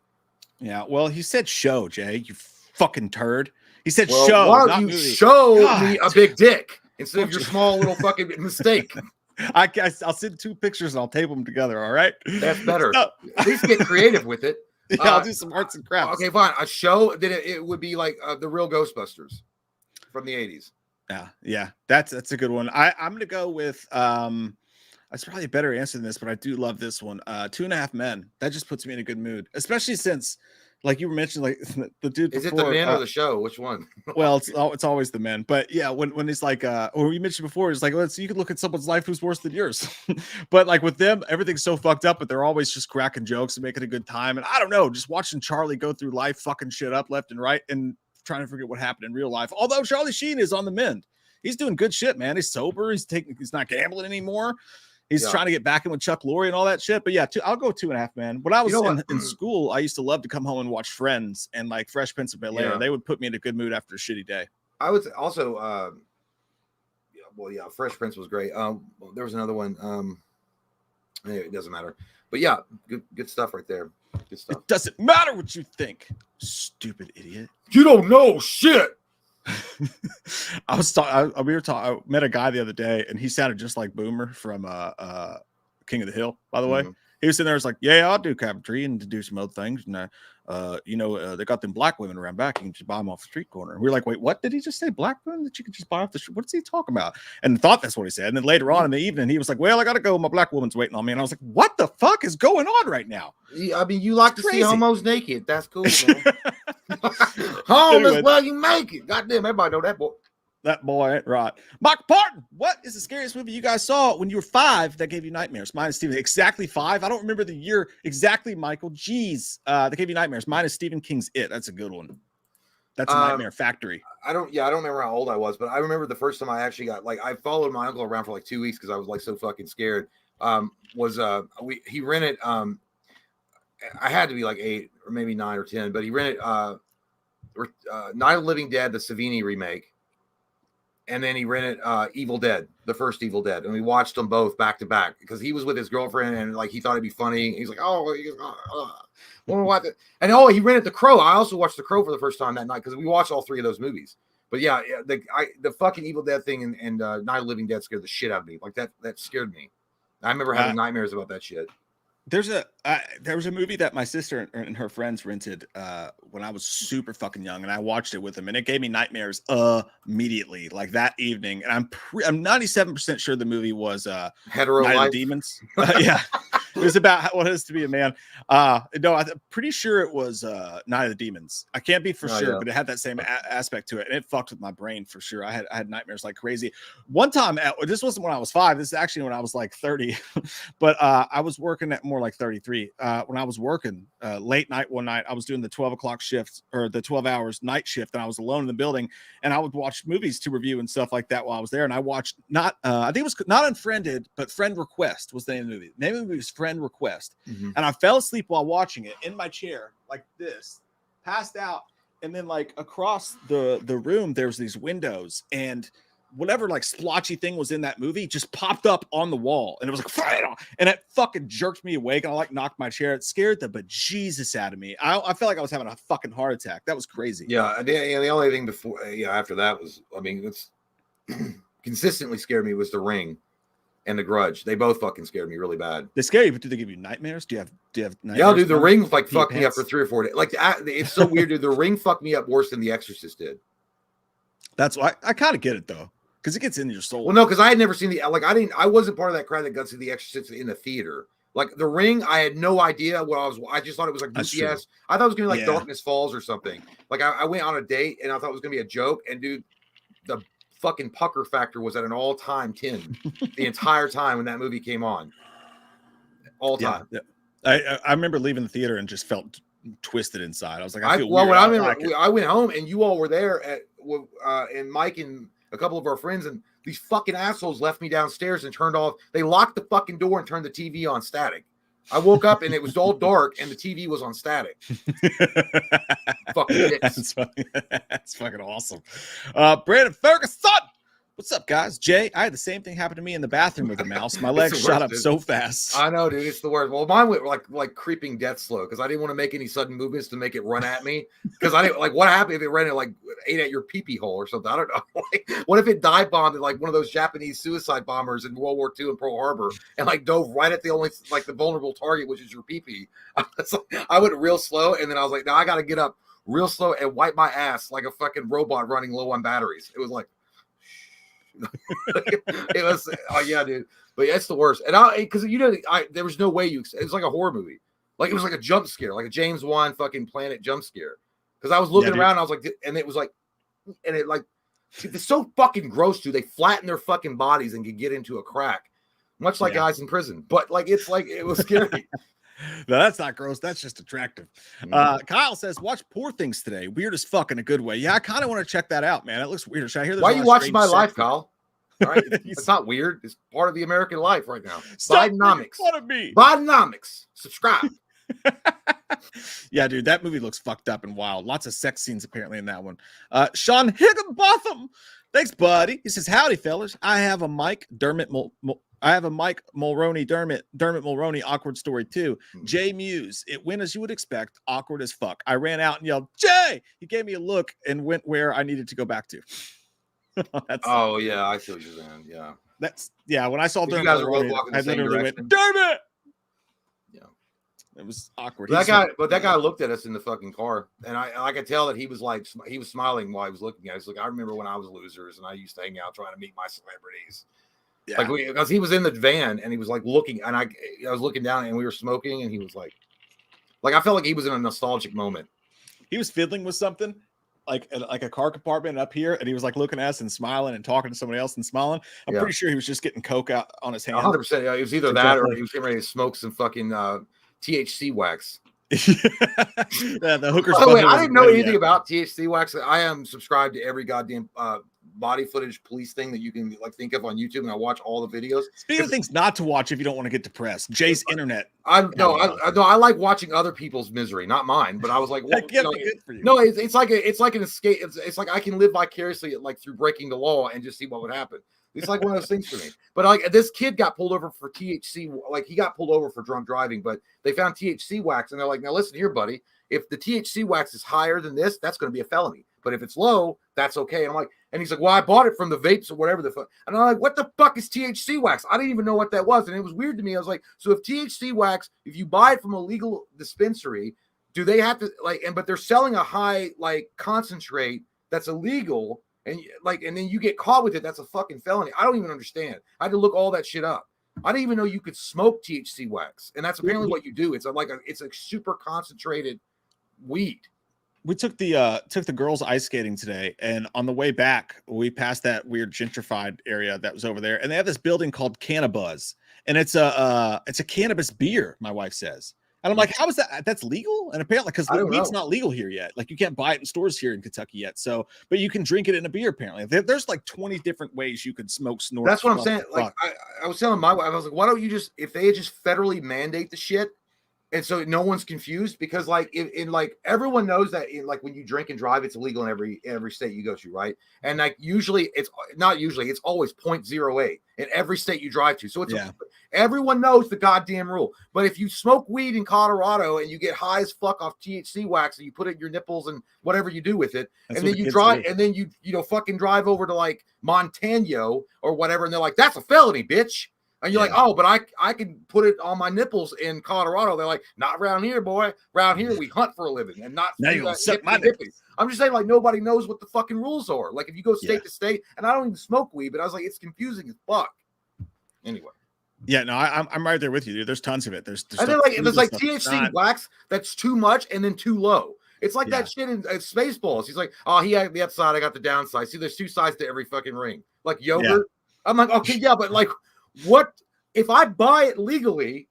Yeah, well, he said show, Jay, you fucking turd. He said show. Why don't you show me a big dick instead of your small little fucking mistake? I'll send 2 pictures and I'll tape them together. All right, that's better. At least get creative with it. Yeah, I'll do some arts and crafts. Okay, fine. A show that it would be like the real Ghostbusters from the 80s. Yeah, that's a good one. I'm gonna go with that's probably a better answer than this, but I do love this one. 2.5 Men. That just puts me in a good mood, especially since, like you were mentioning, like the dude. Is it the men or the show? Which one? Well, it's always the men. But yeah, when it's like, or you mentioned before, it's like, you could look at someone's life who's worse than yours. But like with them, everything's so fucked up, but they're always just cracking jokes and making a good time. And I don't know, just watching Charlie go through life, fucking shit up left and right, and trying to forget what happened in real life. Although Charlie Sheen is on the mend, he's doing good shit, man. He's sober. He's not gambling anymore. He's trying to get back in with Chuck Lorre and all that shit. But yeah, I'll go 2.5 Men. When I was in school, I used to love to come home and watch Friends and like Fresh Prince of Bel-Air. Yeah. They would put me in a good mood after a shitty day. I would also, Fresh Prince was great. There was another one. It doesn't matter. But yeah, good stuff right there. Good stuff. It doesn't matter what you think, stupid idiot. You don't know shit. I was talking. I met a guy the other day, and he sounded just like Boomer from King of the Hill. By the way, he was sitting there. It's like, yeah, I'll do cabinetry and do some other things. And they got them black women around back. You can just buy them off the street corner. And we were like, wait, what did he just say? Black women that you can just buy off the street? What's he talking about? And thought that's what he said. And then later on in the evening, he was like, well, I gotta go. My black woman's waiting on me. And I was like, what the fuck is going on right now? I mean, you like to see homos naked. That's cool, man. Home is where you make it. Goddamn, everybody know that, boy. That boy ain't right. Mark Parton, what is the scariest movie you guys saw when you were 5 that gave you nightmares? Mine is Stephen. Exactly 5. I don't remember the year exactly, Michael. Jeez. That gave you nightmares. Mine is Stephen King's It. That's a good one. That's a Nightmare Factory. I don't remember how old I was, but I remember the first time I actually got, like, I followed my uncle around for like 2 weeks because I was like so fucking scared. He rented, I had to be like 8 or maybe 9 or 10, but he rented Night of the Living Dead, the Savini remake. And then he rented Evil Dead, the first Evil Dead. And we watched them both back to back because he was with his girlfriend and like he thought it'd be funny. He's like, and he rented The Crow. I also watched The Crow for the first time that night because we watched all 3 of those movies. But yeah, the fucking Evil Dead thing and Night of the Living Dead scared the shit out of me. Like that scared me. I remember having nightmares about that shit. There was a movie that my sister and her friends rented when I was super fucking young, and I watched it with them, and it gave me nightmares immediately, like that evening. And I'm 97% sure the movie was Hetero Night Life. of the Demons. Yeah, it was about what it is to be a man. No, I'm pretty sure it was Night of the Demons. I can't be for sure, but it had that same aspect to it, and it fucked with my brain for sure. I had nightmares like crazy. One time, this wasn't when I was 5. This is actually when I was like 30, but I was working at more like 33 when I was working late night one night. I was doing the 12 o'clock shift or the 12 hours night shift, and I was alone in the building, and I would watch movies to review and stuff like that while I was there. And I watched I think it was not Unfriended, but Friend Request was the name of the movie. The name of the movie was Friend Request. Mm-hmm. And I fell asleep while watching it in my chair like this, passed out, and then like across the room there was these windows, and whatever like splotchy thing was in that movie just popped up on the wall, and it was like, and it fucking jerked me awake, and I like knocked my chair. It scared the bejesus out of me. I felt like I was having a fucking heart attack. That was crazy. Yeah, the only thing before, after that was, I mean, it's consistently scared me was The Ring and The Grudge. They both fucking scared me really bad. They scare you, but do they give you nightmares? Do you have nightmares? Yeah, dude, The Ring like fucked me up for 3 or 4 days. Like, it's so weird, dude. The Ring fucked me up worse than The Exorcist did. That's why I kind of get it though, because it gets into your soul. Well, no, because I had never seen I wasn't part of that crowd that got to The Exorcist in the theater. Like The Ring, I had no idea what I just thought it was like BTS. I thought it was gonna be like Darkness Falls or something. Like I went on a date and I thought it was gonna be a joke, and dude, the fucking pucker factor was at an all-time 10 the entire time when that movie came on. All time. Yeah. I remember leaving the theater and just felt twisted inside. I was like, I feel weird. When I went home and you all were there and Mike and a couple of our friends, and these fucking assholes left me downstairs and turned off. They locked the fucking door and turned the TV on static. I woke up and it was all dark and the TV was on static. Fucking dicks. That's fucking awesome. Brandon Ferguson, what's up, guys? Jay, I had the same thing happen to me in the bathroom with a mouse. My legs shot up so fast. I know, dude. It's the worst. Well, mine went like creeping death slow because I didn't want to make any sudden movements to make it run at me. Because I didn't like what happened if it ran and ate at your pee-pee hole or something. I don't know. What if it dive bombed like one of those Japanese suicide bombers in World War II in Pearl Harbor and dove right at the vulnerable target, which is your pee-pee? I went real slow, and then I was like, no, I got to get up real slow and wipe my ass like a fucking robot running low on batteries. It was like. It was yeah, dude, but it's the worst. And because there was no way it was like a horror movie, like it was like a jump scare, like a James Wan fucking Planet jump scare. Because I was looking around, and I was like, and it was like, and it like, it's so fucking gross, dude. They flatten their fucking bodies and can get into a crack, much like guys in prison. But it was scary. No, that's not gross. That's just attractive. Kyle says, watch Poor Things today. Weird as fuck in a good way. Yeah, I kind of want to check that out, man. It looks weird. Should I hear? Why are you watching My Life, Kyle? All right, it's not weird. It's part of the American life right now. Bidenomics. Bidenomics. Subscribe. Yeah, dude, that movie looks fucked up and wild. Lots of sex scenes apparently in that one. Sean Higginbotham. Thanks, buddy. He says, howdy, fellas. I have a Mike Mulroney Dermot Mulroney awkward story too. Jay Muse. It went as you would expect, awkward as fuck. I ran out and yelled, Jay! He gave me a look and went where I needed to go back to. Yeah, I see what you're saying. Yeah. When I saw Dermot Mulroney, I literally went, Dermot! Yeah. It was awkward. That guy looked at us in the fucking car, and I could tell that he was smiling while he was looking at us. Like, I remember when I was Losers and I used to hang out trying to meet my celebrities. Yeah. Because he was in the van and he was like looking, and I was looking down and we were smoking, and he was like I felt like he was in a nostalgic moment. He was fiddling with something, like a car compartment up here, and he was like looking at us and smiling and talking to somebody else and smiling. I'm pretty sure he was just getting coke out on his hand. 100%. Yeah, it was either that or he was getting ready to smoke some fucking THC wax. Yeah, the hookers. By the way, I didn't know anything about THC wax. I am subscribed to every goddamn body footage police thing that you can like think of on YouTube, and I watch all the videos. Speaking of things not to watch if you don't want to get depressed, Jay's internet. I like watching other people's misery, not mine. But I was like, well, good for you. No, it's like an escape. It's like I can live vicariously like through breaking the law and just see what would happen. It's like one of those things for me. But like this kid got pulled over for THC, like he got pulled over for drunk driving, but they found THC wax, and they're like, now listen here, buddy. If the THC wax is higher than this, that's going to be a felony. But if it's low, that's okay. And I'm like, and he's like, well, I bought it from the vapes or whatever the fuck. And I'm like, what the fuck is THC wax? I didn't even know what that was. And it was weird to me. I was like, so if THC wax, if you buy it from a legal dispensary, do they have to like, but they're selling a high like concentrate that's illegal, and like, and then you get caught with it, that's a fucking felony. I don't even understand. I had to look all that shit up. I didn't even know you could smoke THC wax. And that's apparently what you do. It's a super concentrated weed. We took the girls ice skating today, and on the way back, we passed that weird gentrified area that was over there, and they have this building called Cannabuzz, and it's a cannabis beer. My wife says, and I'm like, how is that? That's legal? And apparently, because weed's not legal here yet. Like you can't buy it in stores here in Kentucky yet. So, but you can drink it in a beer. Apparently, there's like 20 different ways you could smoke, snort. That's what I'm saying. Like I was telling my wife, I was like, why don't you just, if they just federally mandate the shit? And so no one's confused, because like in like everyone knows that in like when you drink and drive, it's illegal in every state you go to, right? And like usually it's always 0.08 in every state you drive to. So it's everyone knows the goddamn rule. But if you smoke weed in Colorado and you get high as fuck off THC wax and you put it in your nipples and whatever you do with it, and then you drive and then you fucking drive over to like Montano or whatever, and they're like, that's a felony, bitch. And you're like, oh, but I can put it on my nipples in Colorado. They're like, not around here, boy. Around here, we hunt for a living and not. Now you'll suck my nipples. I'm just saying, like, nobody knows what the fucking rules are. Like, if you go state to state, and I don't even smoke weed, but I was like, it's confusing as fuck. Anyway. Yeah, no, I'm right there with you, dude. There's tons of it. There's like THC wax that's too much and then too low. It's like that shit in Spaceballs. He's like, oh, he had the upside, I got the downside. See, there's two sides to every fucking ring. Like yogurt. Yeah. I'm like, okay, yeah, but like, what if I buy it legally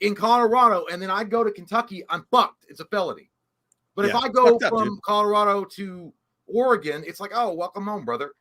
in Colorado and then I go to Kentucky? I'm fucked. It's a felony. But if I go from Colorado to Oregon, it's like, oh, welcome home, brother.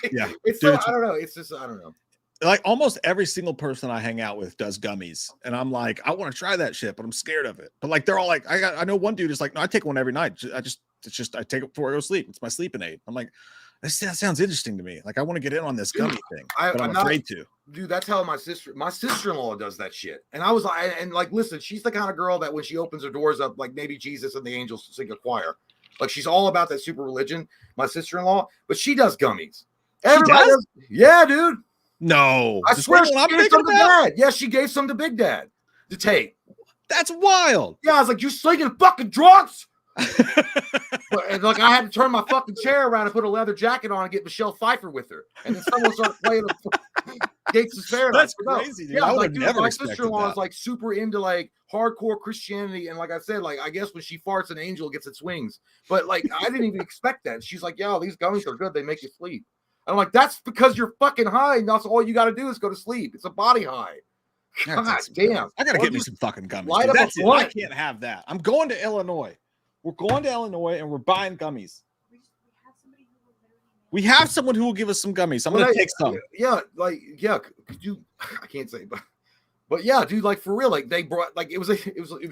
It's so, I don't know. It's just, I don't know. Like almost every single person I hang out with does gummies, and I'm like, I want to try that shit, but I'm scared of it. But like, they're all like, I know one dude is like, no, I take one every night. I take it before I go to sleep. It's my sleeping aid. I'm like, that sounds interesting to me. Like, I want to get in on this gummy thing, but I'm afraid to. Dude, that's how my sister-in-law does that shit. And I was like, and like, listen, she's the kind of girl that when she opens her doors up, like maybe Jesus and the angels sing a choir. Like, she's all about that super religion, my sister-in-law, but she does gummies. Everybody does? Yeah, dude. No. I swear she gave some to Dad. Yeah, she gave some to Big Dad to take. That's wild. Yeah, I was like, you slinging fucking drugs? And like I had to turn my fucking chair around and put a leather jacket on and get Michelle Pfeiffer with her, and then someone started playing Gates of Paradise. That's crazy, dude. Yeah, I would like, never. My sister-in-law is like super into like hardcore Christianity, and like I said, like I guess when she farts, an angel gets its wings. But like I didn't even expect that. She's like, "Yo, these gummies are good. They make you sleep." And I'm like, "That's because you're fucking high, and that's all you got to do is go to sleep. It's a body high." God damn! I gotta get me some fucking gummies. That's it. I can't have that. I'm going to Illinois. We're going to Illinois and we're buying gummies. We have someone who will give us some gummies. I'm gonna take some. Yeah, like could you? I can't say, but yeah, dude, like for real, like they brought like it was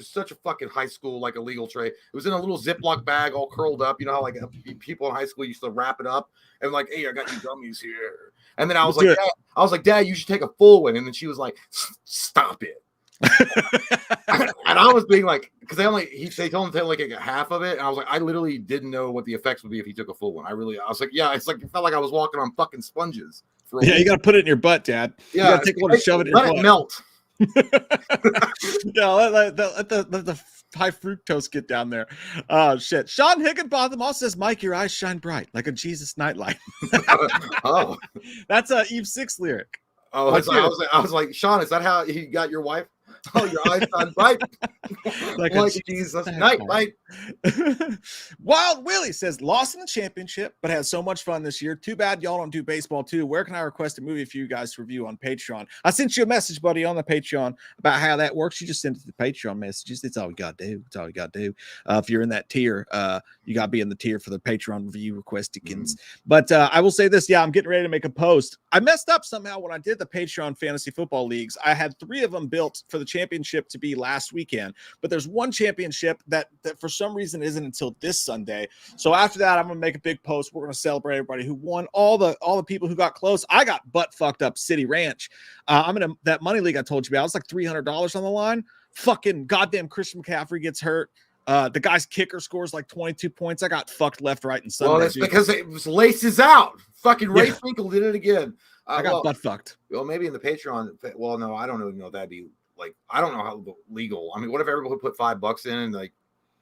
such a fucking high school like illegal tray. It was in a little Ziploc bag, all curled up. You know how like people in high school used to wrap it up and like, hey, I got you gummies here. And then I was like, Dad, you should take a full one. And then she was like, stop it. And I was being like, because they told him to take like half of it, and I was like, I literally didn't know what the effects would be if he took a full one. I was like, yeah, it's like it felt like I was walking on fucking sponges. You got to put it in your butt, Dad. Yeah, you got to take one and shove it in your butt. Let it melt. Yeah, let the high fructose get down there. Oh shit! Sean Higginbotham also says, "Mike, your eyes shine bright like a Jesus nightlight." Oh, that's a Eve 6 lyric. Oh, I was like, Sean, is that how he got your wife? Oh, your eyesight bright. like Jesus. Night, light. Wild Willie says, lost in the championship, but had so much fun this year. Too bad y'all don't do baseball too. Where can I request a movie for you guys to review on Patreon? I sent you a message, buddy, on the Patreon about how that works. You just send it to the Patreon messages. It's all you got to do. It's all you got to do. If you're in that tier, you got to be in the tier for the Patreon review requestikins. But I will say this. Yeah, I'm getting ready to make a post. I messed up somehow when I did the Patreon fantasy football leagues. I had 3 of them built for the championship to be last weekend, but there's one championship that for some reason isn't until this Sunday. So after that, I'm gonna make a big post. We're gonna celebrate everybody who won, all the people who got close. I got butt fucked up City Ranch. I'm in that money league I told you about. It's like $300 on the line. Fucking goddamn Christian McCaffrey gets hurt. The guy's kicker scores like 22 points. I got fucked left, right, and Sunday. Well, that's because it was laces out. Fucking Ray Finkel did it again. I got butt fucked. Well, maybe in the Patreon. Well, no, I don't even know if that'd be like. I don't know how legal. I mean, what if everybody put $5 in and like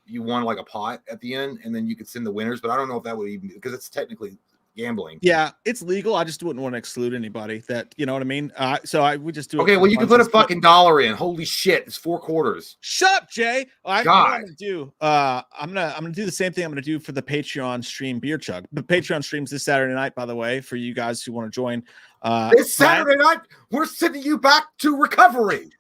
you won like a pot at the end, and then you could send the winners? But I don't know if that would even, because it's technically gambling. Yeah, it's legal. I just wouldn't want to exclude anybody that, you know what I mean? So I would just do it. Okay, well, you can put a fucking $1 in. Holy shit, it's 4 quarters. Shut up, Jay. God. I'm gonna do the same thing I'm gonna do for the Patreon stream beer chug. The Patreon streams this Saturday night, by the way, for you guys who want to join. This Saturday night, we're sending you back to recovery.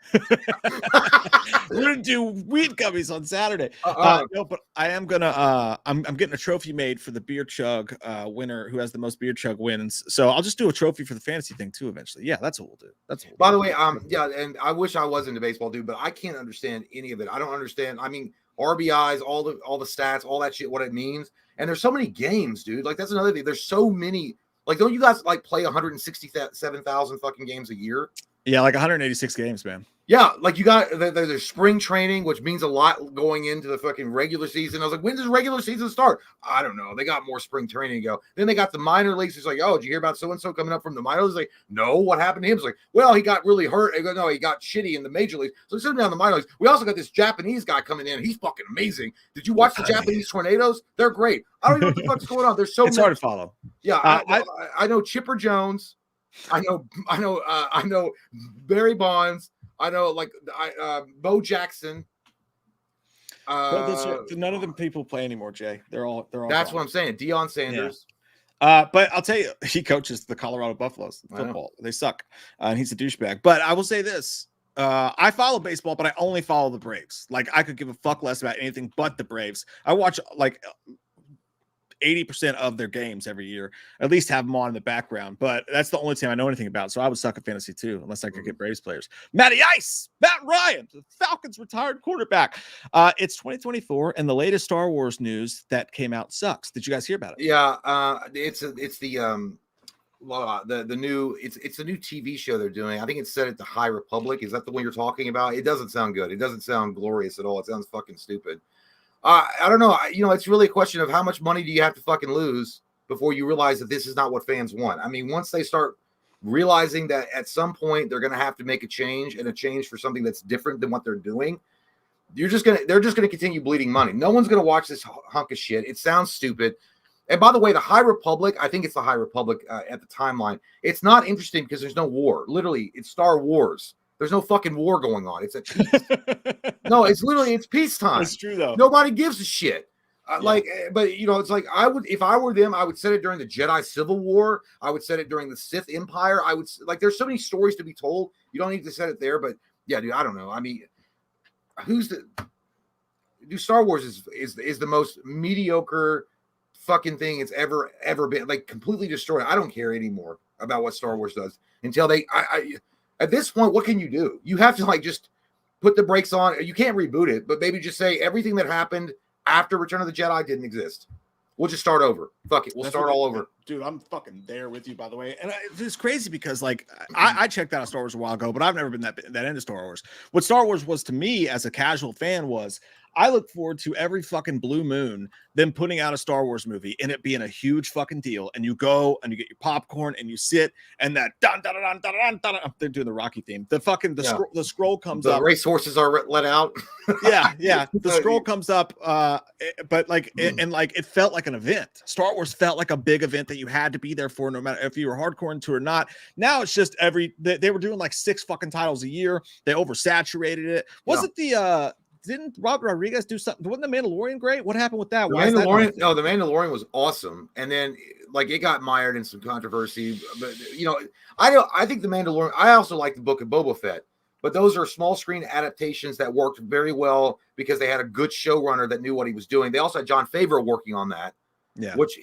We're gonna do weed gummies on Saturday. No, but I am gonna I'm getting a trophy made for the beer chug winner who has the most beer chug wins. So I'll just do a trophy for the fantasy thing too eventually. Yeah, that's what we'll do. That's what By the way, yeah, and I wish I was into baseball, dude, but I can't understand any of it. I don't understand. I mean, RBIs, all the stats, all that shit, what it means. And there's so many games, dude. Like, that's another thing. There's so many. Like, don't you guys like play 167,000 fucking games a year? Yeah, like 186 games, man. Yeah, like you got there's spring training, which means a lot going into the fucking regular season. I was like, when does regular season start? I don't know. They got more spring training to go. Then they got the minor leagues. It's like, oh, did you hear about so-and-so coming up from the minor leagues? Like, no, what happened to him? It's like, well, he got really hurt. I go, no, he got shitty in the major leagues. So he's sitting down in the minor leagues. We also got this Japanese guy coming in. He's fucking amazing. Did you watch the Japanese tornadoes? They're great. I don't even know what the fuck's going on. There's so it's many. Hard to follow. Yeah, I know Chipper Jones. I know Barry Bonds. I know, like, Bo Jackson. None of them people play anymore, Jay. They're all. That's what I'm saying. Deion Sanders. Yeah. But I'll tell you, he coaches the Colorado Buffaloes football. They suck, and he's a douchebag. But I will say this: I follow baseball, but I only follow the Braves. Like, I could give a fuck less about anything but the Braves. I watch like 80% of their games every year, at least have them on in the background. But that's the only team I know anything about. So I would suck at fantasy too, unless I could get Braves players. Matty Ice, Matt Ryan, the Falcons retired quarterback. It's 2024, and the latest Star Wars news that came out sucks. Did you guys hear about it? Yeah, it's the new TV show they're doing. I think it's set at the High Republic. Is that the one you're talking about? It doesn't sound good. It doesn't sound glorious at all. It sounds fucking stupid. I don't know. It's really a question of how much money do you have to fucking lose before you realize that this is not what fans want. I mean, once they start realizing that at some point they're going to have to make a change for something that's different than what they're doing, they're just going to continue bleeding money. No one's going to watch this hunk of shit. It sounds stupid. And by the way, the High Republic, I think it's the High Republic at the timeline. It's not interesting because there's no war. Literally, it's Star Wars. There's no fucking war going on. It's a no. It's literally peacetime. It's true though. Nobody gives a shit. Like, but it's like if I were them, I would set it during the Jedi Civil War. I would set it during the Sith Empire. I would like. There's so many stories to be told. You don't need to set it there. But yeah, dude, I don't know. I mean, Star Wars is the most mediocre fucking thing it's ever been. Like, completely destroyed. I don't care anymore about what Star Wars does until they. At this point, what can you do? You have to like just put the brakes on. You can't reboot it, but maybe just say everything that happened after Return of the Jedi didn't exist. We'll just start over. Fuck it. We'll start all over. Dude, I'm fucking there with you, by the way. And it's crazy because, like, I checked out Star Wars a while ago, but I've never been that into Star Wars. What Star Wars was to me as a casual fan was I look forward to every fucking blue moon them putting out a Star Wars movie and it being a huge fucking deal. And you go and you get your popcorn and you sit and that dun dun dun dun dun dun. They're doing the Rocky theme. The fucking the scroll comes up. The racehorses are let out. yeah. The scroll comes up. But like and like it felt like an event. Star Wars felt like a big event that that you had to be there for, no matter if you were hardcore into it or not. Now it's just they were doing like 6 fucking titles a year. They oversaturated it. Was it the didn't Robert Rodriguez do something? Wasn't The Mandalorian great? What happened with that? The Mandalorian was awesome, and then like it got mired in some controversy. But I think The Mandalorian. I also like the Book of Boba Fett, but those are small screen adaptations that worked very well because they had a good showrunner that knew what he was doing. They also had Jon Favreau working on that, which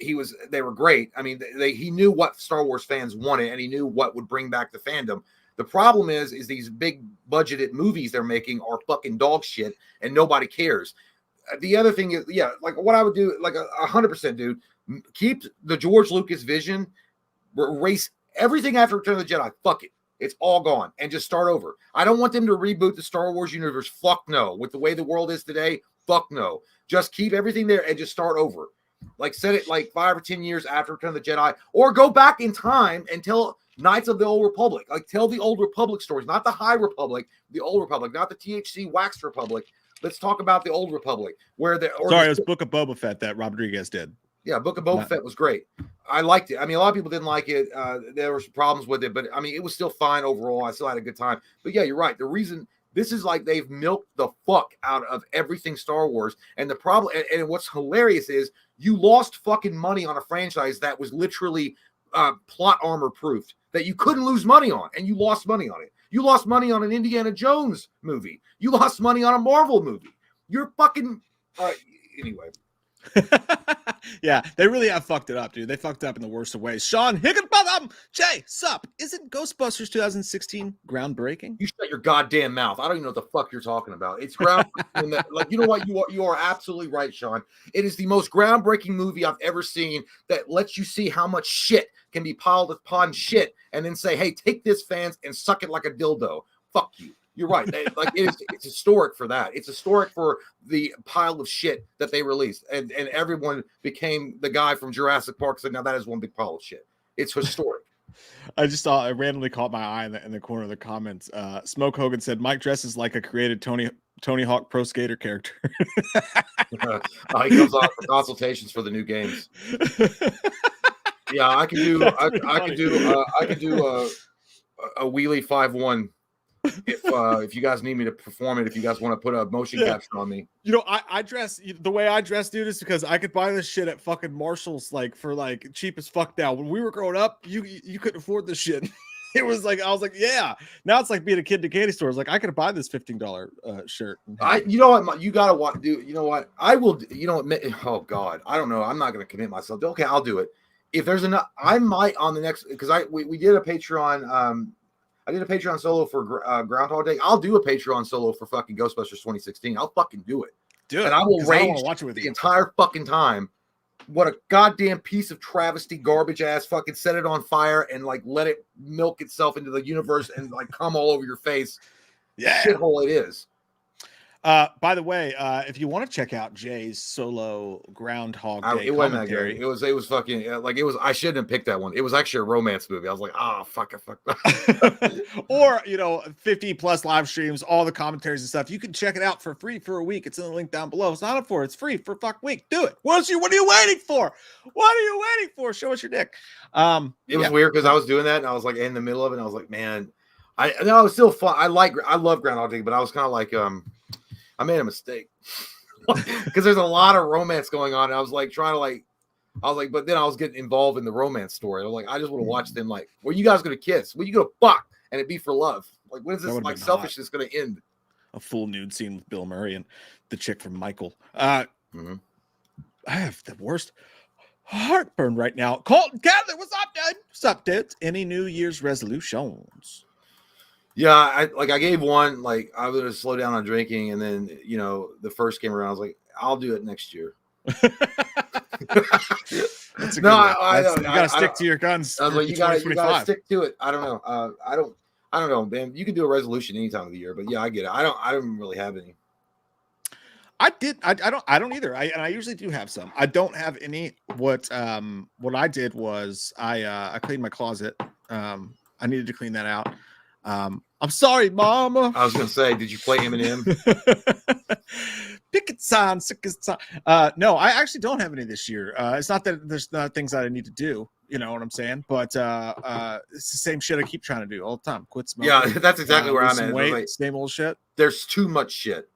they were great. I mean, he knew what Star Wars fans wanted, and he knew what would bring back the fandom. The problem is these big budgeted movies they're making are fucking dog shit and nobody cares. The other thing is, like what I would do, like 100%, dude, keep the George Lucas vision, erase everything after Return of the Jedi. Fuck it. It's all gone and just start over. I don't want them to reboot the Star Wars universe. Fuck no. With the way the world is today, fuck no. Just keep everything there and just start over. Like set it like 5 or 10 years after Return of the Jedi, or go back in time and tell Knights of the Old Republic. Like tell the Old Republic stories, not the High Republic, the Old Republic, not the THC waxed Republic. Let's talk about the Old Republic. It was Book of Boba Fett that Rodriguez did. Yeah, Book of Boba Fett was great. I liked it. I mean, a lot of people didn't like it. There were some problems with it, but I mean, it was still fine overall. I still had a good time. But yeah, you're right. The reason this is like they've milked the fuck out of everything Star Wars. And the problem, and what's hilarious is you lost fucking money on a franchise that was literally plot armor proofed that you couldn't lose money on, and you lost money on it. You lost money on an Indiana Jones movie. You lost money on a Marvel movie. You're fucking anyway. Yeah, they really have fucked it up, dude. They fucked up in the worst of ways. Sean Higginbotham, Jay, sup? Isn't Ghostbusters 2016 groundbreaking? You shut your goddamn mouth. I don't even know what the fuck you're talking about. It's groundbreaking. Like, you know what? You are absolutely right, Sean. It is the most groundbreaking movie I've ever seen that lets you see how much shit can be piled upon shit, and then say, "Hey, take this, fans, and suck it like a dildo." Fuck you. You're right. Like it's historic for that. It's historic for the pile of shit that they released, and everyone became the guy from Jurassic Park said, "Now that is one big pile of shit." It's historic. I randomly caught my eye in the corner of the comments. Smoke Hogan said Mike dresses like a created Tony Hawk Pro Skater character. He comes on for consultations for the new games. Yeah, I can do a wheelie 5-1. If you guys need me to perform it, if you guys want to put a motion capture on me. I dress the way I dress, dude, is because I could buy this shit at fucking Marshall's like for like cheap as fuck now. When we were growing up, you couldn't afford this shit. It was like I was like, yeah. Now it's like being a kid in a candy store. It's like I could buy this $15 shirt. You know what? You gotta want do. You know what? I will. You know what? Oh God, I don't know. I'm not gonna commit myself. Okay, I'll do it. If there's enough, I might on the next because we did a Patreon. I did a Patreon solo for Groundhog Day. I'll do a Patreon solo for fucking Ghostbusters 2016. I'll fucking do it. And I will rage the entire fucking time. What a goddamn piece of travesty, garbage ass. Fucking set it on fire and like let it milk itself into the universe and like come all over your face. Yeah, shithole it is. By the way, if you want to check out Jay's solo Groundhog Day, it wasn't that great. It was fucking like it was. I shouldn't have picked that one. It was actually a romance movie. I was like, fuck. Or 50 plus live streams, all the commentaries and stuff. You can check it out for free for a week. It's in the link down below. It's not up for it. It's free for fuck week. Do it. What are you waiting for? What are you waiting for? Show us your dick. It was weird because I was doing that and I was like in the middle of it. And I was like, man, it was still fun. I love Groundhog Day, but I was kind of like, I made a mistake because there's a lot of romance going on. And I was like but then I was getting involved in the romance story. I was like, I just want to watch them like, well, you guys going to kiss? Well, you going to fuck and it be for love. Like, when is this like selfishness going to end? A full nude scene with Bill Murray and the chick from Michael. I have the worst heartburn right now. Colton Catlett, what's up, dude? What's up, dude? Any New Year's resolutions? Yeah, I gave one, like I was gonna slow down on drinking, and then the first came around, I was like, I'll do it next year. You gotta stick to your guns. You gotta stick to it. I don't know. I don't know, man. You can do a resolution any time of the year, but yeah, I get it. I don't really have any. I don't either. I usually do have some. I don't have any. What I did was I cleaned my closet. I needed to clean that out. I'm sorry, Mama. I was gonna say, did you play Eminem? Picket sign, sick as sign. No, I actually don't have any this year. It's not that there's not things that I need to do. You know what I'm saying? But it's the same shit I keep trying to do all the time. Quit smoking. Yeah, that's exactly where I'm at. Weight, like, same old shit. There's too much shit,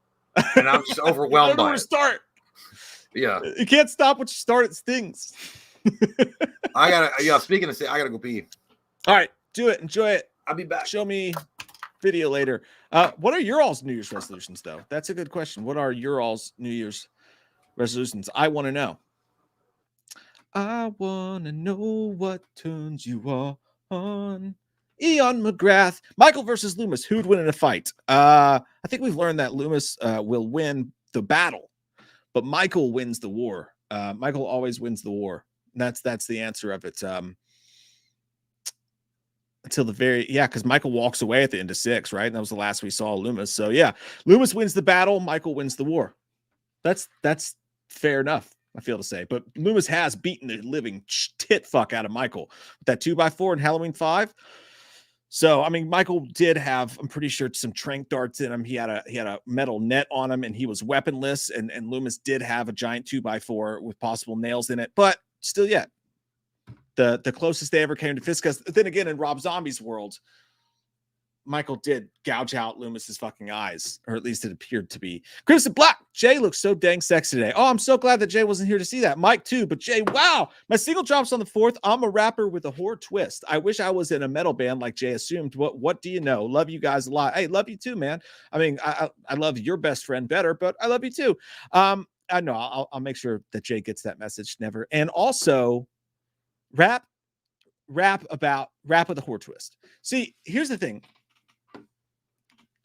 and I'm just overwhelmed by it. Start. Yeah, you can't stop what you start. It stings. I gotta. Yeah, speaking of, I gotta go pee. All right, do it. Enjoy it. I'll be back. Show me video later. What are your all's New Year's resolutions, though? That's a good question. What are your all's New Year's resolutions? I want to know. I want to know what turns you on. Ian McGrath. Michael versus Loomis. Who'd win in a fight? I think we've learned that Loomis will win the battle, but Michael wins the war. Michael always wins the war. That's the answer of it. Until the very, because Michael walks away at the end of 6, right? And that was the last we saw of Loomis. So yeah, Loomis wins the battle. Michael wins the war. That's fair enough, I feel to say. But Loomis has beaten the living tit fuck out of Michael with that 2x4 in Halloween 5. So I mean, Michael did have, I'm pretty sure, some tranq darts in him. He had a metal net on him, and he was weaponless. And Loomis did have a giant 2x4 with possible nails in it, but still, yeah. The closest they ever came to fisticuffs. Then again, in Rob Zombie's world, Michael did gouge out Loomis's fucking eyes, or at least it appeared to be. Crimson Black. Jay looks so dang sexy today. Oh, I'm so glad that Jay wasn't here to see that. Mike too, but Jay, wow. My single drops on the 4th. I'm a rapper with a whore twist. I wish I was in a metal band like Jay assumed. What do you know? Love you guys a lot. Hey, love you too, man. I mean, I love your best friend better, but I love you too. I know I'll make sure that Jay gets that message. Never. And also, rap with a whore twist. See, here's the thing.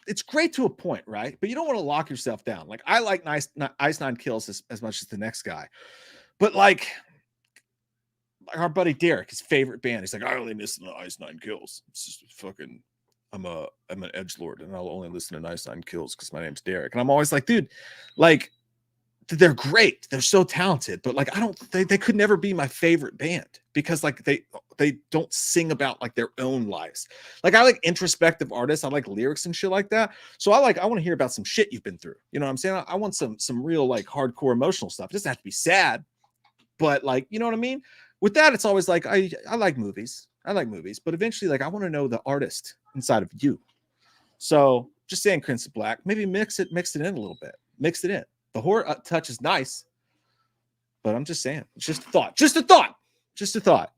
It's great to a point, right? But you don't want to lock yourself down. Like, I like Ice Nine Kills as much as the next guy. But like our buddy Derek, his favorite band, he's like, I only listen to Ice Nine Kills. It's just fucking, I'm an edgelord, and I'll only listen to Ice Nine Kills because my name's Derek. And I'm always like, dude, like, they're great. They're so talented, but like, they could never be my favorite band because like they don't sing about like their own lives. Like, I like introspective artists. I like lyrics and shit like that. So I want to hear about some shit you've been through. You know what I'm saying? I want some real like hardcore emotional stuff. It doesn't have to be sad, but like, you know what I mean? With that, it's always like, I like movies. I like movies, but eventually like, I want to know the artist inside of you. So just saying, Crimson Black, maybe mix it in a little bit, mix it in. The whore touch is nice, but I'm just saying, it's just a thought.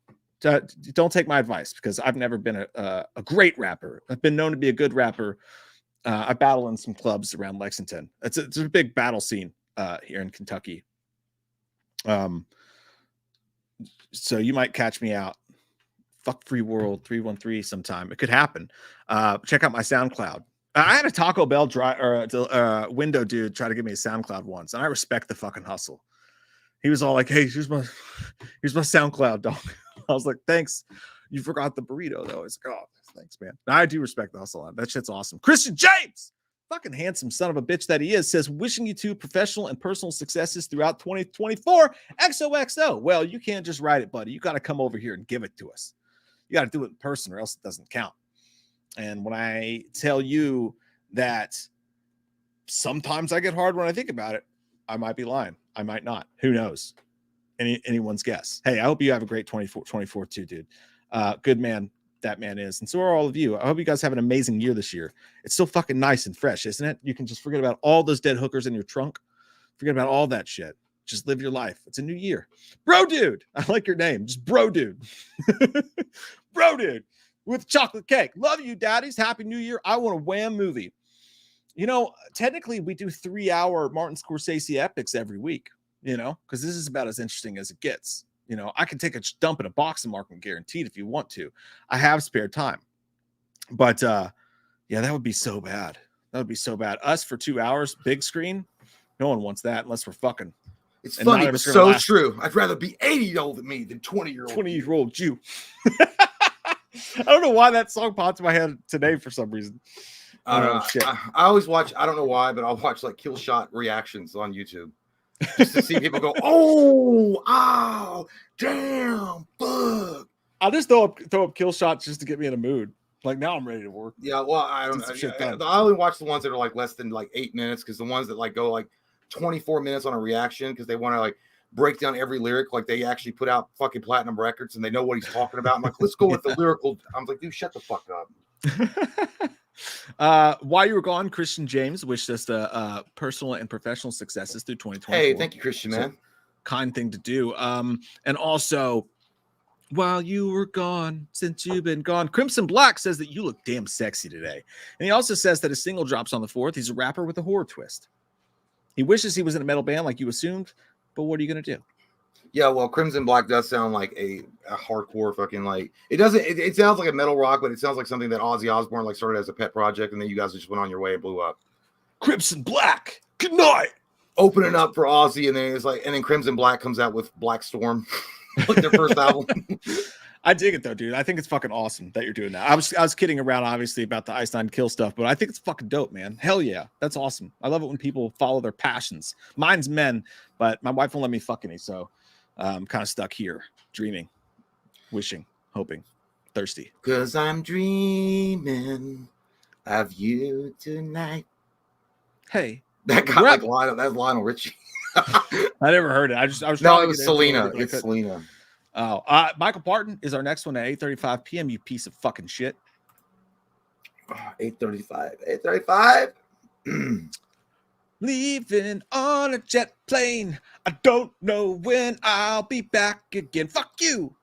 Don't take my advice because I've never been a great rapper. I've been known to be a good rapper. I battle in some clubs around Lexington. It's a big battle scene here in Kentucky. So you might catch me out. Fuck Free World 313 sometime. It could happen. Check out my SoundCloud. I had a Taco Bell window dude try to give me a SoundCloud once, and I respect the fucking hustle. He was all like, "Hey, here's my SoundCloud, dog." I was like, "Thanks." You forgot the burrito though. It's like, "Oh, thanks, man." I do respect the hustle. That shit's awesome. Christian James, fucking handsome son of a bitch that he is, says, "Wishing you two professional and personal successes throughout 2024. XOXO." Well, you can't just write it, buddy. You got to come over here and give it to us. You got to do it in person, or else it doesn't count. And when I tell you that sometimes I get hard when I think about it, I might be lying. I might not. Who knows? Anyone's guess. Hey, I hope you have a great 24 too, dude. Good man, that man is. And so are all of you. I hope you guys have an amazing year this year. It's so fucking nice and fresh, isn't it? You can just forget about all those dead hookers in your trunk. Forget about all that shit. Just live your life. It's a new year. Bro, dude. I like your name. Just bro, dude. Bro, dude. With chocolate cake. Love you, daddies. Happy New Year. I want a Wham movie. You know, technically we do 3-hour Martin Scorsese epics every week, you know, because this is about as interesting as it gets. You know, I can take a dump in a box of Markham Guaranteed if you want to. I have spare time. But yeah, that would be so bad. That would be so bad. Us for 2 hours, big screen. No one wants that unless we're fucking. It's funny, but so true. I'd rather be 80-year-old than me than 20-year-old you. I don't know why that song popped in my head today for some reason. I always watch, I don't know why, but I'll watch like kill shot reactions on YouTube just to see people go, oh, damn, fuck. I'll just throw up kill shots just to get me in a mood. Like, now I'm ready to work. Yeah, well, I only watch the ones that are like less than like 8 minutes, because the ones that like go like 24 minutes on a reaction because they want to like break down every lyric like they actually put out fucking platinum records and they know what he's talking about. I'm like, let's go with the lyrical. I'm like, dude, shut the fuck up. While you were gone, Christian James wished us personal and professional successes through 2024. Hey, thank you, Christian, man. Kind thing to do. And also, while you were gone, since you've been gone, Crimson Black says that you look damn sexy today. And he also says that his single drops on the 4th. He's a rapper with a horror twist. He wishes he was in a metal band like you assumed, but what are you going to do? Yeah, well, Crimson Black does sound like a hardcore fucking like it doesn't. It sounds like a metal rock, but it sounds like something that Ozzy Osbourne like started as a pet project, and then you guys just went on your way and blew up. Crimson Black, good night. Opening up for Ozzy, and then it's like, and then Crimson Black comes out with Black Storm, like their first album. I dig it though, dude. I think it's fucking awesome that you're doing that. I was kidding around, obviously, about the Ice Nine Kill stuff, but I think it's fucking dope, man. Hell yeah, that's awesome. I love it when people follow their passions. Mine's men, but my wife won't let me fuck any, so I'm kind of stuck here, dreaming, wishing, hoping, thirsty. 'Cause I'm dreaming of you tonight. Hey, that guy like Lionel. That's Lionel Richie. I never heard it. I was no, it was Selena. It's Selena. Oh, Michael Parton is our next one at 8:35 p.m. You piece of fucking shit. 8:35. Leaving on a jet plane. I don't know when I'll be back again. Fuck you.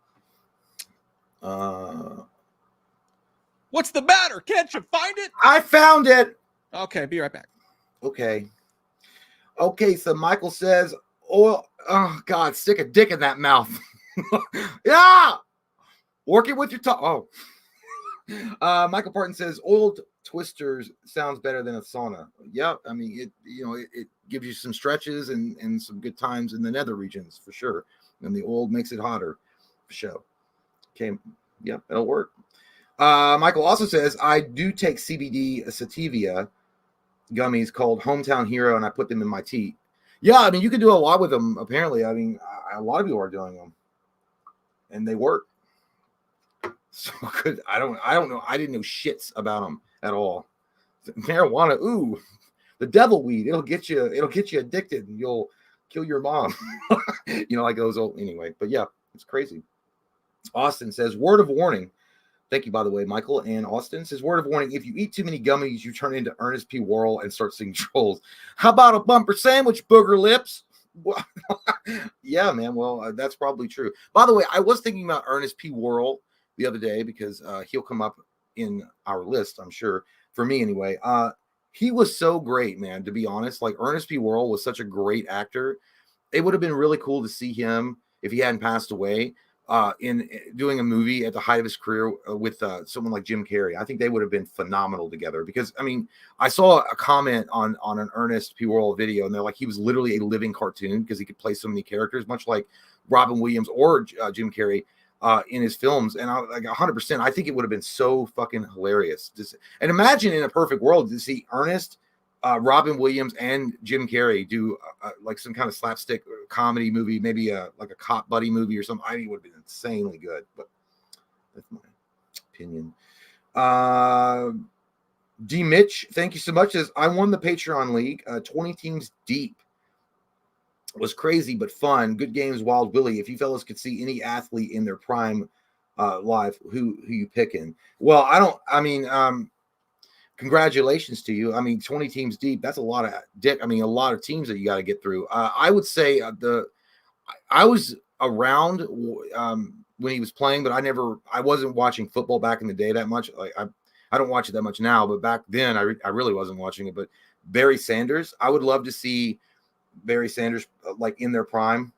What's the matter? Can't you find it? I found it. Okay, be right back. Okay, so Michael says, oh God, stick a dick in that mouth. Yeah, work it with your tongue. Michael Parton says oiled twisters sounds better than a sauna. Yeah, I mean it gives you some stretches and some good times in the nether regions for sure, and the oil makes it hotter for sure. Okay, yeah, it'll work. Michael also says I do take CBD sativa gummies called Hometown Hero, and I put them in my tea. Yeah, I mean you can do a lot with them. Apparently, I mean a lot of people are doing them, and they work. So good. I don't know. I didn't know shits about them at all. Marijuana, ooh, the devil weed. It'll get you addicted, and you'll kill your mom. Like those old anyway. But yeah, it's crazy. Austin says, word of warning. Thank you, by the way, Michael and Austin says, word of warning. If you eat too many gummies, you turn into Ernest P. Worrell and start singing trolls. How about a bumper sandwich, booger lips? Yeah, man. Well, that's probably true. By the way, I was thinking about Ernest P. Worrell the other day because he'll come up in our list, I'm sure, for me anyway. He was so great, man, to be honest. Like Ernest P. Worrell was such a great actor. It would have been really cool to see him if he hadn't passed away in doing a movie at the height of his career with someone like Jim Carrey. I think they would have been phenomenal together because, I mean, I saw a comment on an Ernest P. Worrell video, and they're like, he was literally a living cartoon because he could play so many characters, much like Robin Williams or Jim Carrey in his films. And I like 100%, I think it would have been so fucking hilarious. And imagine in a perfect world to see Ernest, Robin Williams, and Jim Carrey do like some kind of slapstick comedy movie, maybe like a cop buddy movie or something. I think it would have been insanely good, but that's my opinion. D. Mitch, thank you so much. Says, I won the Patreon League, 20 teams deep. Was crazy but fun. Good games, Wild Willie. If you fellas could see any athlete in their prime live, who you picking? Well, congratulations to you. I mean, 20 teams deep. That's a lot of a lot of teams that you got to get through. I would say I was around when he was playing, but I wasn't watching football back in the day that much. Like I don't watch it that much now, but back then I really wasn't watching it. But Barry Sanders, I would love to see Barry Sanders like in their prime,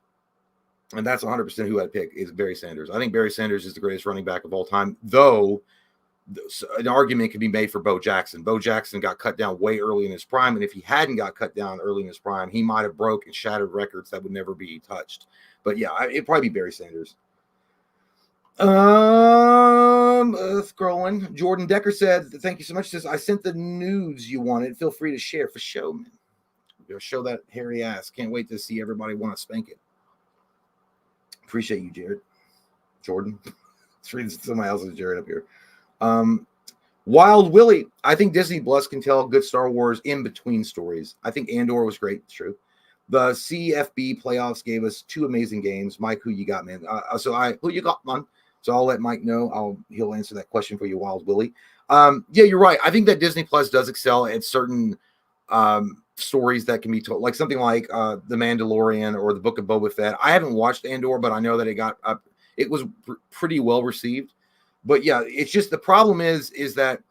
and that's 100% who I'd pick is Barry Sanders. I think Barry Sanders is the greatest running back of all time, though an argument could be made for Bo Jackson. Bo Jackson got cut down way early in his prime, and if he hadn't got cut down early in his prime, he might have broke and shattered records that would never be touched. But yeah, it'd probably be Barry Sanders. Scrolling. Jordan Decker said, thank you so much. Says, I sent the nudes you wanted. Feel free to share for show, man. Show that hairy ass. Can't wait to see everybody want to spank it. Appreciate you, Jordan. Let's read somebody else's Jared up here. Wild Willie. I think Disney Plus can tell good Star Wars in between stories. I think Andor was great. It's true. The CFB playoffs gave us 2 amazing games. Mike, who you got, man? Who you got, man? So I'll let Mike know. He'll answer that question for you, Wild Willie. Yeah, you're right. I think that Disney Plus does excel at certain stories that can be told, like something like The Mandalorian or the Book of Boba Fett. I haven't watched Andor, but I know that it was pretty well received. But yeah, it's just the problem is that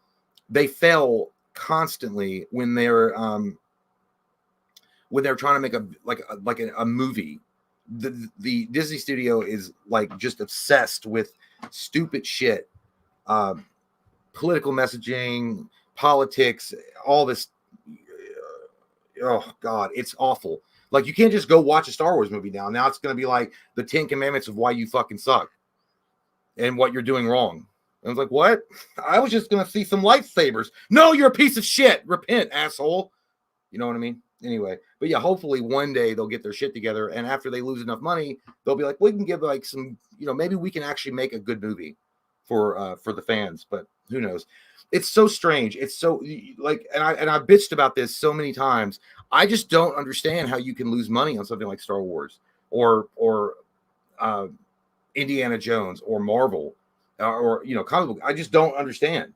they fail constantly when they're trying to make a movie. The Disney studio is like just obsessed with stupid shit, political messaging, politics, all this. Oh God, it's awful. Like, you can't just go watch a Star Wars movie now. Now it's going to be like the 10 commandments of why you fucking suck and what you're doing wrong. I was like, what? I was just going to see some lightsabers. No, you're a piece of shit. Repent, asshole. You know what I mean? Anyway, but yeah, hopefully one day they'll get their shit together. And after they lose enough money, they'll be like, we can give like some, maybe we can actually make a good movie for the fans, but who knows? It's so strange. It's so like, and I bitched about this so many times. I just don't understand how you can lose money on something like Star Wars or Indiana Jones or Marvel or comic book. I just don't understand.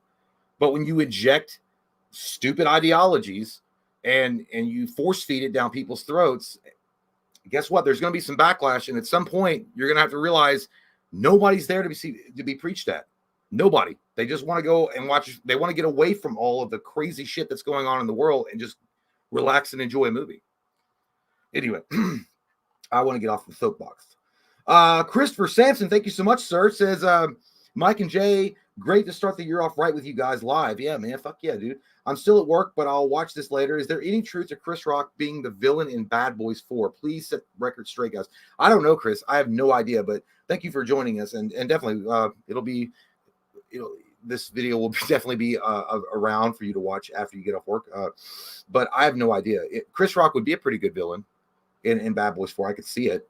But when you inject stupid ideologies and you force feed it down people's throats, guess what? There's going to be some backlash, and at some point, you're going to have to realize nobody's there to be preached at. Nobody. They just want to go and watch. They want to get away from all of the crazy shit that's going on in the world and just relax and enjoy a movie. Anyway, I want to get off the soapbox. Christopher Sampson, thank you so much, sir. Says Mike and Jay, great to start the year off right with you guys live. Yeah, man. Fuck yeah, dude. I'm still at work, but I'll watch this later. Is there any truth to Chris Rock being the villain in Bad Boys 4? Please set the record straight, guys. I don't know, Chris. I have no idea, but thank you for joining us. And definitely, it'll be, this video will definitely be around for you to watch after you get off work. But I have no idea. Chris Rock would be a pretty good villain in Bad Boys 4. I could see it,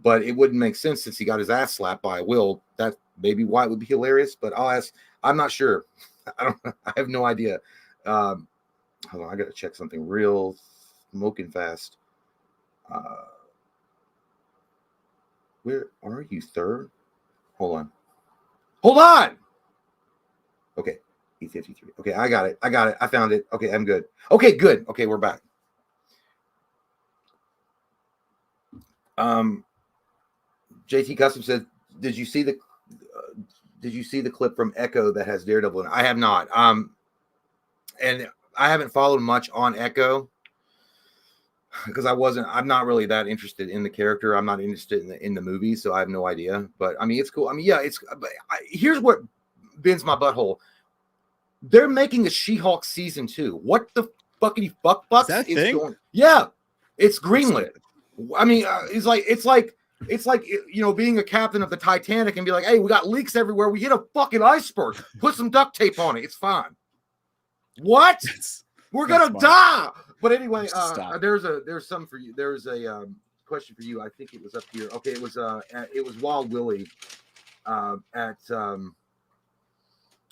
but it wouldn't make sense since he got his ass slapped by Will. That may be why it would be hilarious, but I'll ask. I'm not sure. I have no idea. Hold on, I got to check something real smoking fast. Where are you, sir? Hold on. Okay, E53. Okay, I got it. I found it. Okay, I'm good. Okay, good. Okay, we're back. JT Custom said, "Did you see the clip from Echo that has Daredevil in it?" I have not. And I haven't followed much on Echo because I'm not really that interested in the character. I'm not interested in the movie, so I have no idea. But I mean, it's cool. I mean, yeah, here's what bends my butthole. They're making a She-Hulk season 2. What the fuckity fuck is going? Yeah, it's greenlit. I mean, it's like being a captain of the Titanic and be like, hey, we got leaks everywhere. We hit a fucking iceberg. Put some duct tape on it. It's fine. What? We're gonna die. But anyway, there's some for you. There's a question for you. I think it was up here. Okay, it was Wild Willie at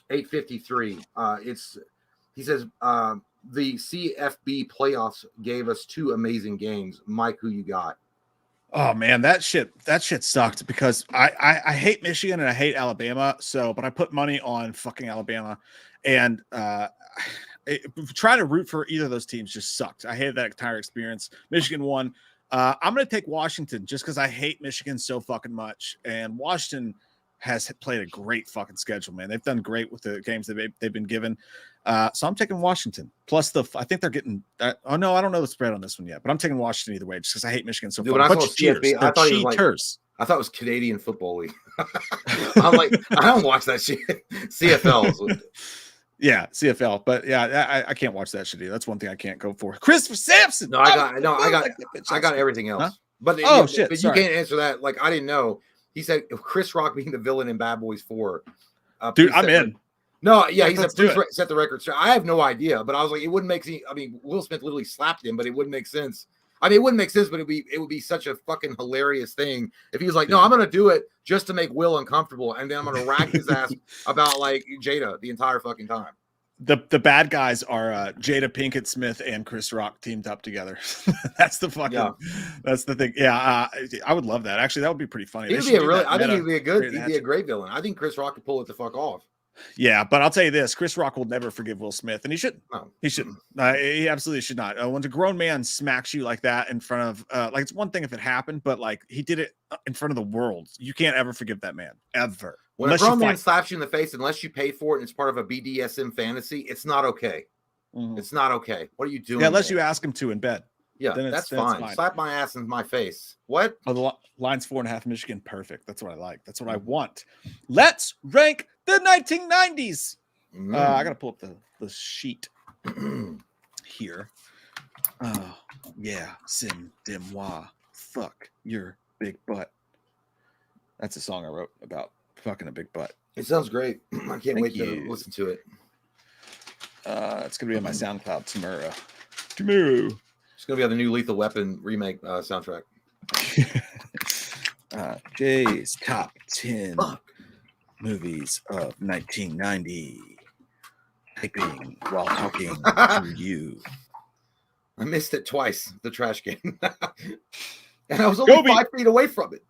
8:53. He says the CFB playoffs gave us 2 amazing games. Mike, who you got? Oh man, that shit sucked because I hate Michigan and I hate Alabama. But I put money on fucking Alabama, and trying to root for either of those teams just sucked. I hated that entire experience. Michigan won. I'm gonna take Washington just because I hate Michigan so fucking much, and Washington has played a great fucking schedule, man. They've done great with the games that they've been given. So I'm taking Washington. Plus I think they're getting. Oh no, I don't know the spread on this one yet, but I'm taking Washington either way just because I hate Michigan so much. Bunch of cheaters. I thought it was Canadian Football League. I'm like, I don't watch that shit. CFL. Yeah, CFL, but yeah, I can't watch that shit either. That's one thing I can't go for. Christopher Sampson. No, I got everything else. Huh? But shit, but you can't answer that. Like, I didn't know. He said Chris Rock being the villain in Bad Boys 4. Dude, I'm in. No, yeah, he said please set the record straight. I have no idea, but I was like, it wouldn't make sense. I mean, Will Smith literally slapped him, but it wouldn't make sense. I mean, it wouldn't make sense, but it would be such a fucking hilarious thing if he was like, no, I'm gonna do it just to make Will uncomfortable, and then I'm gonna rack his ass about like Jada the entire fucking time. The bad guys are Jada Pinkett Smith and Chris Rock teamed up together. That's the fucking. That's the thing. Yeah, I would love that. Actually, that would be pretty funny. I think he'd be a great villain. I think Chris Rock could pull it the fuck off. Yeah, but I'll tell you this: Chris Rock will never forgive Will Smith, and he shouldn't. No. He shouldn't. He absolutely should not. When a grown man smacks you like that in front of, like, it's one thing if it happened, but like he did it in front of the world, you can't ever forgive that man, ever. When a grown man slaps you in the face, unless you pay for it and it's part of a BDSM fantasy, it's not okay. Mm-hmm. It's not okay. What are you doing? Yeah, unless you ask him to in bed. Yeah, that's fine. Slap my ass in my face. What? Oh, the line's 4.5 Michigan. Perfect. That's what I like. That's what I want. Let's rank the 1990s. I gotta pull up the sheet here. Oh yeah, Sim Demois. Fuck your big butt. That's a song I wrote about fucking a big butt. It sounds great. I can't wait to listen to it. It's gonna be on my SoundCloud tomorrow. It's gonna be on the new Lethal Weapon remake soundtrack. Jay's top 10 movies of 1990. Typing while talking to you. I missed it twice, the trash can. And I was only 5 feet away from it.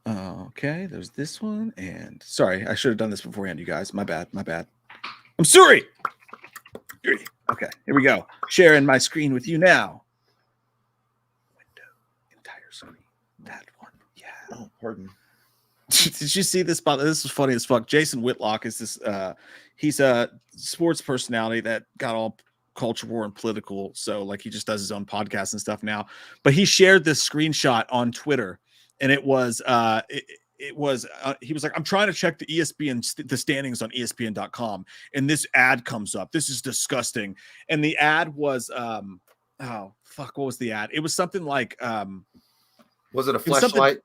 Okay, there's this one. And sorry, I should have done this beforehand, you guys. My bad. I'm sorry. Okay, here we go. Sharing my screen with you now. Window, entire screen. That one. Yeah. Oh, pardon. Did you see this? This is funny as fuck. Jason Whitlock is this. He's a sports personality that got all culture war and political. So like he just does his own podcast and stuff now. But he shared this screenshot on Twitter, and it was he was like, I'm trying to check the ESPN the standings on ESPN.com, and this ad comes up. This is disgusting. And the ad was oh fuck, what was the ad? It was something like was it a fleshlight?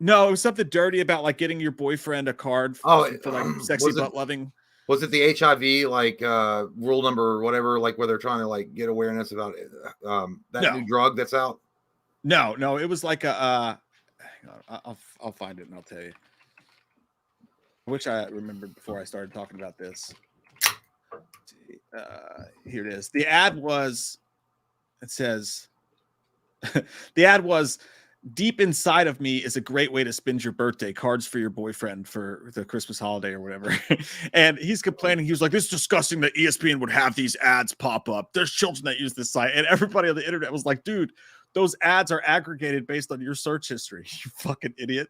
No, it was something dirty about like getting your boyfriend a card for like sexy butt loving. Was it the HIV like rule number or whatever, like where they're trying to like get awareness about that new drug that's out? No, it was like a hang on, I'll find it and I'll tell you. I wish I remembered before I started talking about this. Here it is. The ad was, it says the ad was, deep inside of me is a great way to spend your birthday. Cards for your boyfriend for the Christmas holiday or whatever. And he's complaining. He was like, it's disgusting that ESPN would have these ads pop up. There's children that use this site. And everybody on the internet was like, dude, those ads are aggregated based on your search history. You fucking idiot.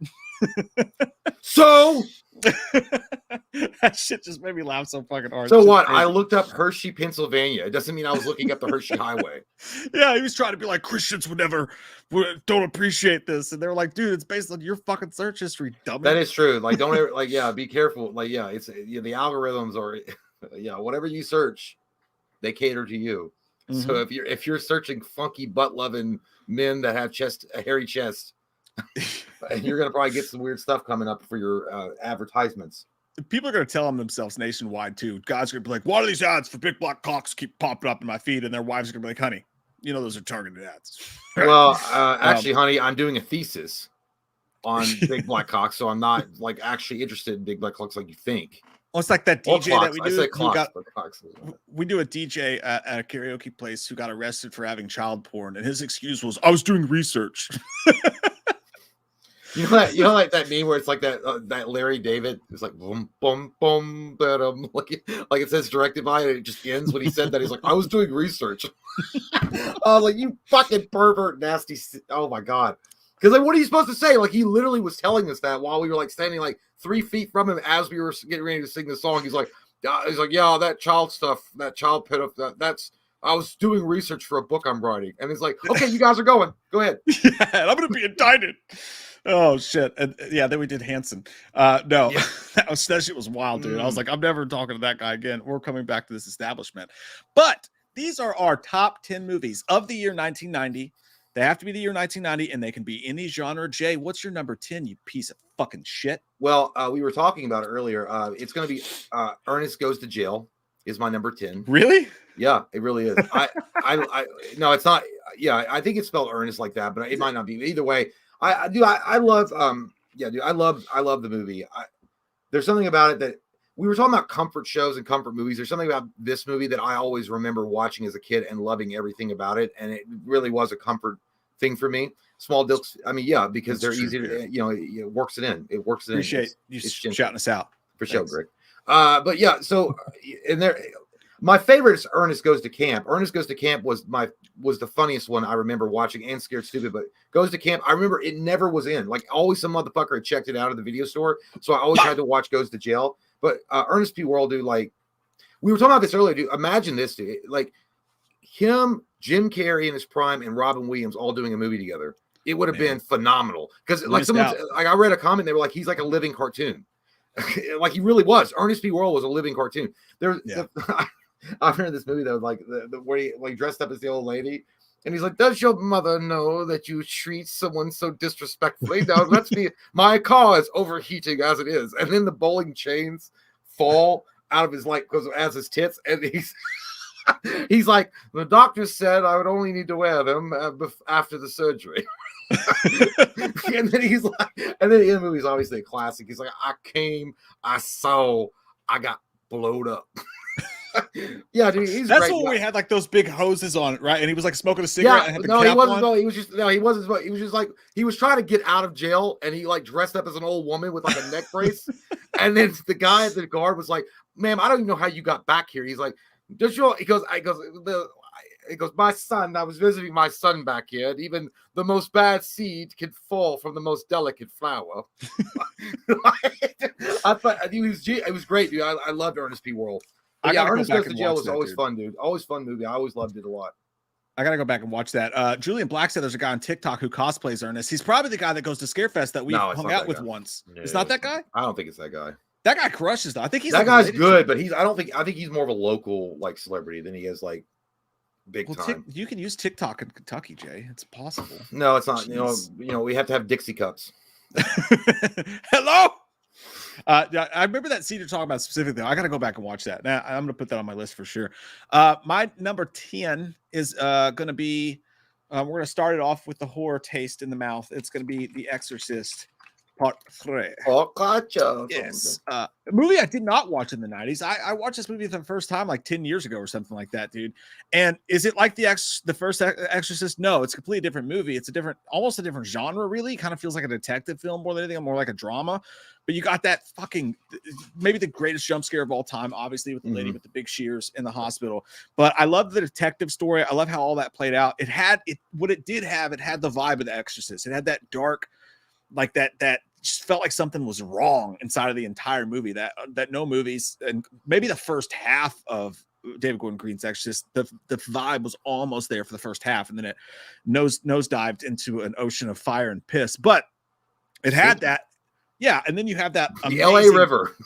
So that shit just made me laugh so fucking hard. So what? Crazy. I looked up Hershey, Pennsylvania. It doesn't mean I was looking up the Hershey Highway. Yeah, he was trying to be like, Christians don't appreciate this, and they're like, dude, it's based on your fucking search history, dummy. That is true. Like, don't ever be careful. Like, it's the algorithms are whatever you search, they cater to you. Mm-hmm. So if you're searching funky butt loving men that have a hairy chest. You're gonna probably get some weird stuff coming up for your advertisements. People are gonna tell them themselves nationwide too. Guys are gonna be like, "Why do these ads for big black cocks keep popping up in my feed?" And their wives are gonna be like, "Honey, you know those are targeted ads." Well, actually, honey, I'm doing a thesis on big black cocks, so I'm not like actually interested in big black cocks like you think. Well, it's like that DJ that we do. Clocks, we do a DJ at a karaoke place who got arrested for having child porn, and his excuse was, "I was doing research." You know, like that meme where it's like that Larry David. It's like boom, boom, boom, like it says directed by, and it just ends when he said that. He's like, I was doing research. Oh, like you fucking pervert, nasty. Oh my god. Because like, what are you supposed to say? Like he literally was telling us that while we were like standing like 3 feet from him as we were getting ready to sing the song. He's like, yeah, that child stuff, that child pedophile. That's. I was doing research for a book I'm writing, and it's like, okay, you guys are going. Go ahead. Yeah, and I'm gonna be indicted. Oh shit! And yeah, then we did Hanson. No, yeah. that shit was wild, dude. I was like, I'm never talking to that guy again. We're coming back to this establishment. But these are our top 10 movies of the year 1990. They have to be the year 1990, and they can be any genre. Jay, what's your number 10? You piece of fucking shit. Well, we were talking about it earlier. It's going to be Ernest Goes to Jail is my number 10. Really? Yeah, it really is. I no, it's not. Yeah, I think it's spelled Ernest like that, but it might not be. Either way. I love I love the movie. There's something about it that we were talking about comfort shows and comfort movies. There's something about this movie that I always remember watching as a kid and loving everything about it. And it really was a comfort thing for me. Small Dukes. I mean, yeah, because they're easy to, it works it in. It works it in. Appreciate you shouting us out. For sure, Greg. But yeah, so in there, my favorite is Ernest Goes to Camp. Ernest Goes to Camp was the funniest one I remember watching, and Scared Stupid. But Goes to Camp, I remember it never was in. Like always, some motherfucker had checked it out of the video store, so I always had to watch Goes to Jail. But Ernest P. Worrell, dude, like we were talking about this earlier, dude. Imagine this, dude. Like him, Jim Carrey in his prime, and Robin Williams all doing a movie together. It would have been phenomenal. Because like I read a comment, they were like, he's like a living cartoon. Like he really was. Ernest P. Worrell was a living cartoon. I remember this movie though, like where he like dressed up as the old lady, and he's like, "Does your mother know that you treat someone so disrespectfully? Now let's be. My car is overheating as it is." And then the bowling chains fall out of his because as his tits, and he's like, "The doctor said I would only need to wear them after the surgery." And then he's like, and then the movie's obviously a classic. He's like, "I came, I saw, I got blowed up." Yeah, dude, that's what we had like those big hoses on it, right? And he was like smoking a cigarette. Yeah, and had no, he wasn't. No, he was just. No, he wasn't. He was just like he was trying to get out of jail, and he like dressed up as an old woman with like a neck brace. And then the guy at the guard was like, "Ma'am, I don't even know how you got back here." He's like, "Does your?" He goes, "My son. I was visiting my son back here. And even the most bad seed can fall from the most delicate flower." I thought it was great, dude. I loved Ernest P. Worrell. Ernest Goes to Jail was always fun, dude. Always fun movie. I always loved it a lot. I gotta go back and watch that. Julian Black said there's a guy on TikTok who cosplays Ernest. He's probably the guy that goes to Scarefest that we hung out with once. No, it's not that guy. I don't think it's that guy. That guy crushes though. I think he's that guy's good, but I think he's more of a local like celebrity than he is like big time. You can use TikTok in Kentucky, Jay. It's possible. No, it's not. Jeez. You know, we have to have Dixie cups. Hello. I remember that scene you're talking about specifically. I got to go back and watch that. Now I'm going to put that on my list for sure. My number 10 is going to be, we're going to start it off with the horror taste in the mouth. It's going to be The Exorcist Part 3. Oh, gotcha. Yes. A movie I did not watch in the 90s. I watched this movie for the first time like 10 years ago or something like that, dude. And is it like the first Exorcist? No, it's a completely different movie. It's almost a different genre, really. It kind of feels like a detective film more than anything, more like a drama. But you got that maybe the greatest jump scare of all time, obviously, with the lady with the big shears in the hospital. But I love the detective story. I love how all that played out. It had the vibe of The Exorcist. It had that dark, like that just felt like something was wrong inside of the entire movie. That no movies, and maybe the first half of David Gordon Green's Exorcist, the vibe was almost there for the first half, and then it nosedived into an ocean of fire and piss. But it had that. Yeah, and then you have that the LA River.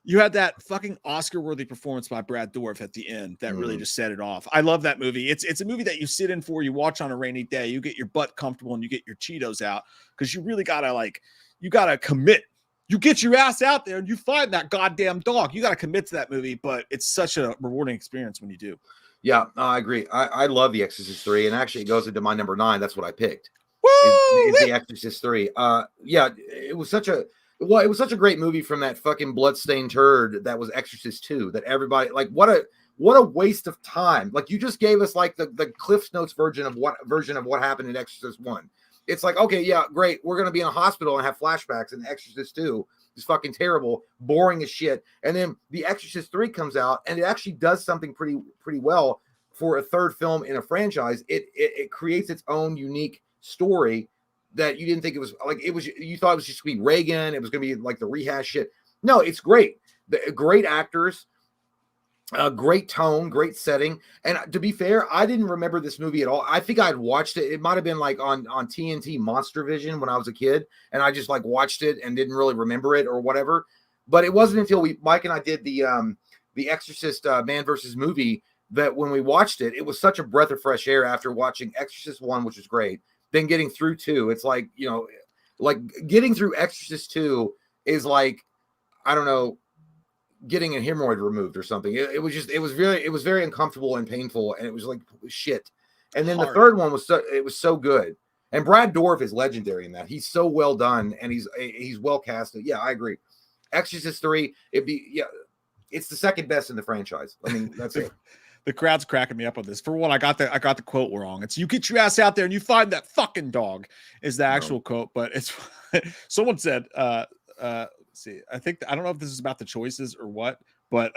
You had that fucking Oscar-worthy performance by Brad Dourif at the end that really just set it off. I love that movie. It's a movie that you sit in for, you watch on a rainy day, you get your butt comfortable, and you get your Cheetos out because you really gotta commit. You get your ass out there and you find that goddamn dog. You gotta commit to that movie, but it's such a rewarding experience when you do. Yeah, I agree. I love The Exorcist 3, and actually it goes into my number 9. That's what I picked. Is The Exorcist 3. Yeah, it was such a great movie from that fucking bloodstained turd that was Exorcist 2. That everybody like what a waste of time. Like you just gave us like the Cliff Notes version of what happened in Exorcist 1. It's like, okay, yeah, great. We're gonna be in a hospital and have flashbacks, and Exorcist 2 is fucking terrible, boring as shit. And then The Exorcist 3 comes out, and it actually does something pretty well for a third film in a franchise. It creates its own unique story that you didn't think it was like you thought it was just gonna be Reagan, it was gonna be like the rehash shit. No, it's great. Great actors, great tone, great setting. And to be fair, I didn't remember this movie at all. I think I'd watched it. It might have been like on TNT Monster Vision when I was a kid, and I just like watched it and didn't really remember it or whatever. But it wasn't until Mike and I did the Exorcist Man versus Movie that when we watched it, it was such a breath of fresh air after watching Exorcist 1, which was great. Then getting through 2, it's like, like getting through Exorcist 2 is like, I don't know, getting a hemorrhoid removed or something. It was very uncomfortable and painful, and it was like shit. And then the third one was so good. And Brad Dourif is legendary in that. He's so well done, and he's well casted. Yeah, I agree. Exorcist 3, it's the second best in the franchise. I mean, that's it. The crowd's cracking me up on this. For one, I got the quote wrong. It's "You get your ass out there and you find that fucking dog" is the actual quote, but it's someone said, see, I don't know if this is about the choices or what, but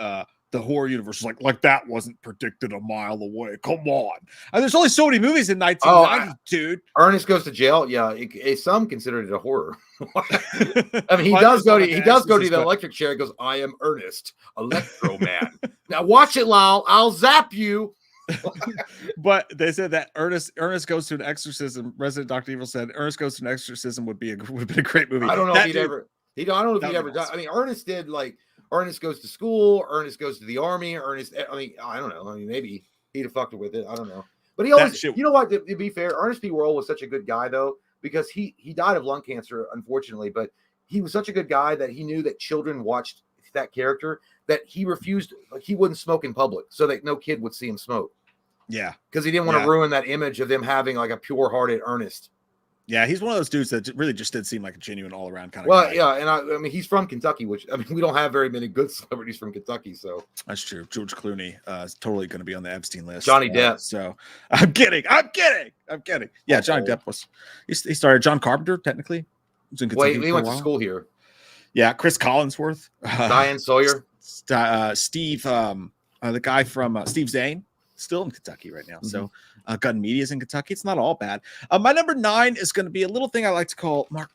the horror universe is like that wasn't predicted a mile away. Come on. And there's only so many movies in 1990, dude. Ernest Goes to Jail. Yeah, some considered it a horror. I mean, he does go to the electric chair. He goes, "I am Ernest, Electro Man." Now watch it, Lyle. I'll zap you. But they said that Ernest Goes to an Exorcism. Resident Dr. Evil said Ernest Goes to an Exorcism would have been a great movie. I don't know if he'd ever. I don't know if he'd ever done. I mean, Ernest did like Ernest Goes to School, Ernest Goes to the Army, Ernest. I mean, I don't know. I mean, maybe he'd have fucked with it. I don't know. But he always, you know what? To be fair, Ernest P. Worrell was such a good guy though, because he died of lung cancer, unfortunately. But he was such a good guy that he knew that children watched that character, that he refused, like he wouldn't smoke in public so that no kid would see him smoke. Yeah, because he didn't want to ruin that image of them having like a pure-hearted Ernest. Yeah, he's one of those dudes that really just did seem like a genuine all-around kind of guy. Well, yeah, and I mean, he's from Kentucky, which, I mean, we don't have very many good celebrities from Kentucky, so. That's true. George Clooney is totally going to be on the Epstein list. Johnny Depp. So, I'm kidding. Yeah, Johnny Depp was, he started. John Carpenter, technically. Was in Kentucky he went to school here. Yeah, Chris Collinsworth. Diane Sawyer. Steve, the guy from Steve Zane. Still in Kentucky right now. So Gun Media's in Kentucky. It's not all bad. My number 9 is going to be a little thing I like to call Mark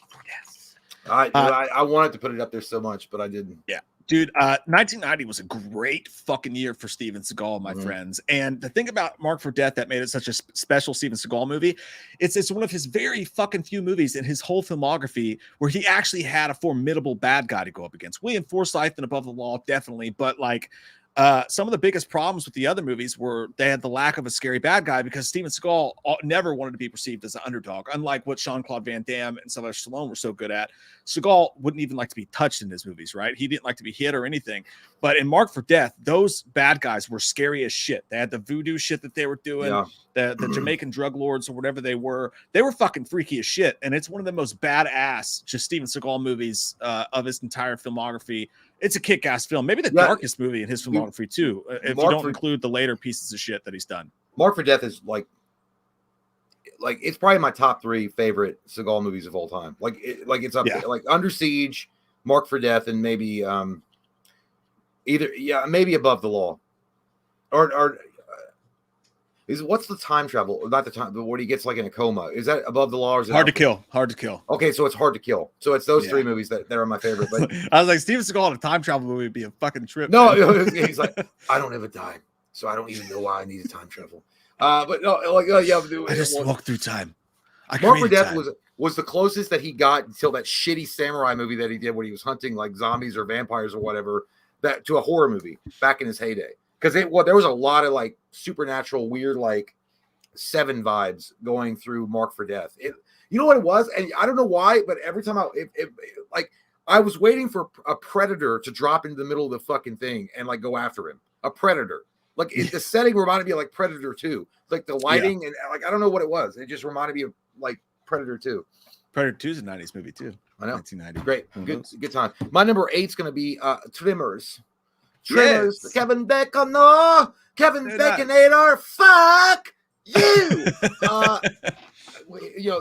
for Death. I wanted to put it up there so much, but I didn't. Yeah. Dude, 1990 was a great fucking year for Steven Seagal, my friends. And the thing about Mark for Death that made it such a special Steven Seagal movie, it's one of his very fucking few movies in his whole filmography where he actually had a formidable bad guy to go up against. William Forsythe and Above the Law, definitely. But like, some of the biggest problems with the other movies were they had the lack of a scary bad guy because Steven Seagal never wanted to be perceived as an underdog, unlike what Jean-Claude Van Damme and Sylvester Stallone were so good at. Seagal wouldn't even like to be touched in his movies, right? He didn't like to be hit or anything. But in Mark for Death, those bad guys were scary as shit. They had the voodoo shit that they were doing, the Jamaican drug lords or whatever they were fucking freaky as shit. And it's one of the most badass just Steven Seagal movies of his entire filmography. It's a kick-ass film. Maybe the darkest movie in his filmography, too, if you don't include the later pieces of shit that he's done. Mark for Death is like it's probably my top 3 favorite Seagal movies of all time. It's up there. Like Under Siege, Mark for Death, and maybe maybe Above the Law. Or what's the time travel? Not the time, but when he gets like in a coma. Is that Above the Law? Or is it Hard to Kill? Hard to Kill. Okay, so it's Hard to Kill. So it's those 3 movies that are my favorite. But I was like, Steven Seagal in a time travel movie would be a fucking trip. No, he's like, I don't have a dime, so I don't even know why I need a time travel. But no, I just walk through time. Mark for Death was the closest that he got until that shitty samurai movie that he did when he was hunting like zombies or vampires or whatever, that to a horror movie back in his heyday. Because there was a lot of like supernatural, weird, like Seven vibes going through Mark for Death. You know what it was, and I don't know why, but every time I was waiting for a predator to drop into the middle of the fucking thing and like go after him. A predator, like the setting reminded me of like Predator 2, like the lighting and like I don't know what it was. It just reminded me of like Predator 2. Predator 2 is a 90s movie too. I know. 1990. Great, good time. My number 8 is going to be Tremors. Tremors. Yes. Kevin Bacon. No, Kevin Baconator. Fuck you.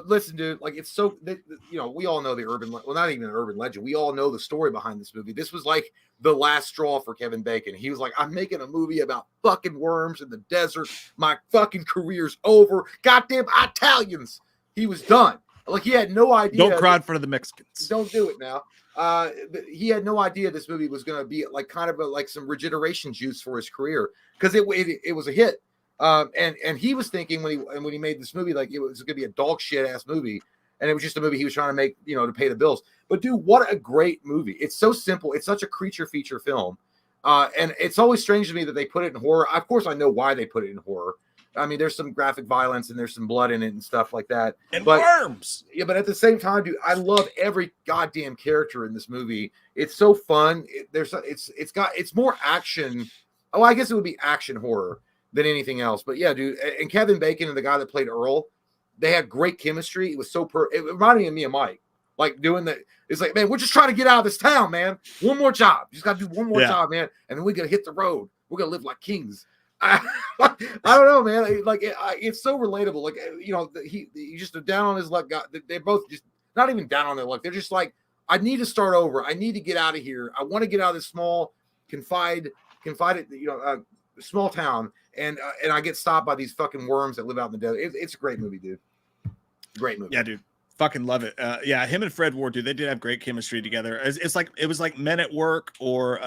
Listen, dude. Like it's so. We all know the urban. Well, not even an urban legend. We all know the story behind this movie. This was like the last straw for Kevin Bacon. He was like, "I'm making a movie about fucking worms in the desert. My fucking career's over. Goddamn Italians." He was done. Like he had no idea. Don't cry in front of the Mexicans. Don't do it now. He had no idea this movie was going to be like kind of like some regeneration juice for his career because it was a hit. And he was thinking when he made this movie like it was going to be a dog shit ass movie, and it was just a movie he was trying to make to pay the bills. But dude, what a great movie! It's so simple. It's such a creature feature film, and it's always strange to me that they put it in horror. Of course, I know why they put it in horror. I mean, there's some graphic violence and there's some blood in it and stuff like that. And worms. Yeah, but at the same time, dude, I love every goddamn character in this movie. It's so fun. It's more action. Oh, I guess it would be action horror than anything else. But yeah, dude, and Kevin Bacon and the guy that played Earl, they had great chemistry. It was so it reminded me of Mike. like doing the. It's like, man, we're just trying to get out of this town, man. One more job. You just got to do one more job, man, and then we're gonna hit the road. We're gonna live like kings. I don't know, man. Like it's so relatable. Like he just down on his luck. They're both just not even down on their luck. They're just like, I need to start over. I need to get out of here. I want to get out of this small, confided, small town, and I get stopped by these fucking worms that live out in the desert. It's a great movie, dude. Great movie. Yeah, dude. Fucking love it. Yeah, him and Fred Ward, dude, they did have great chemistry together. It's like it was like Men at Work or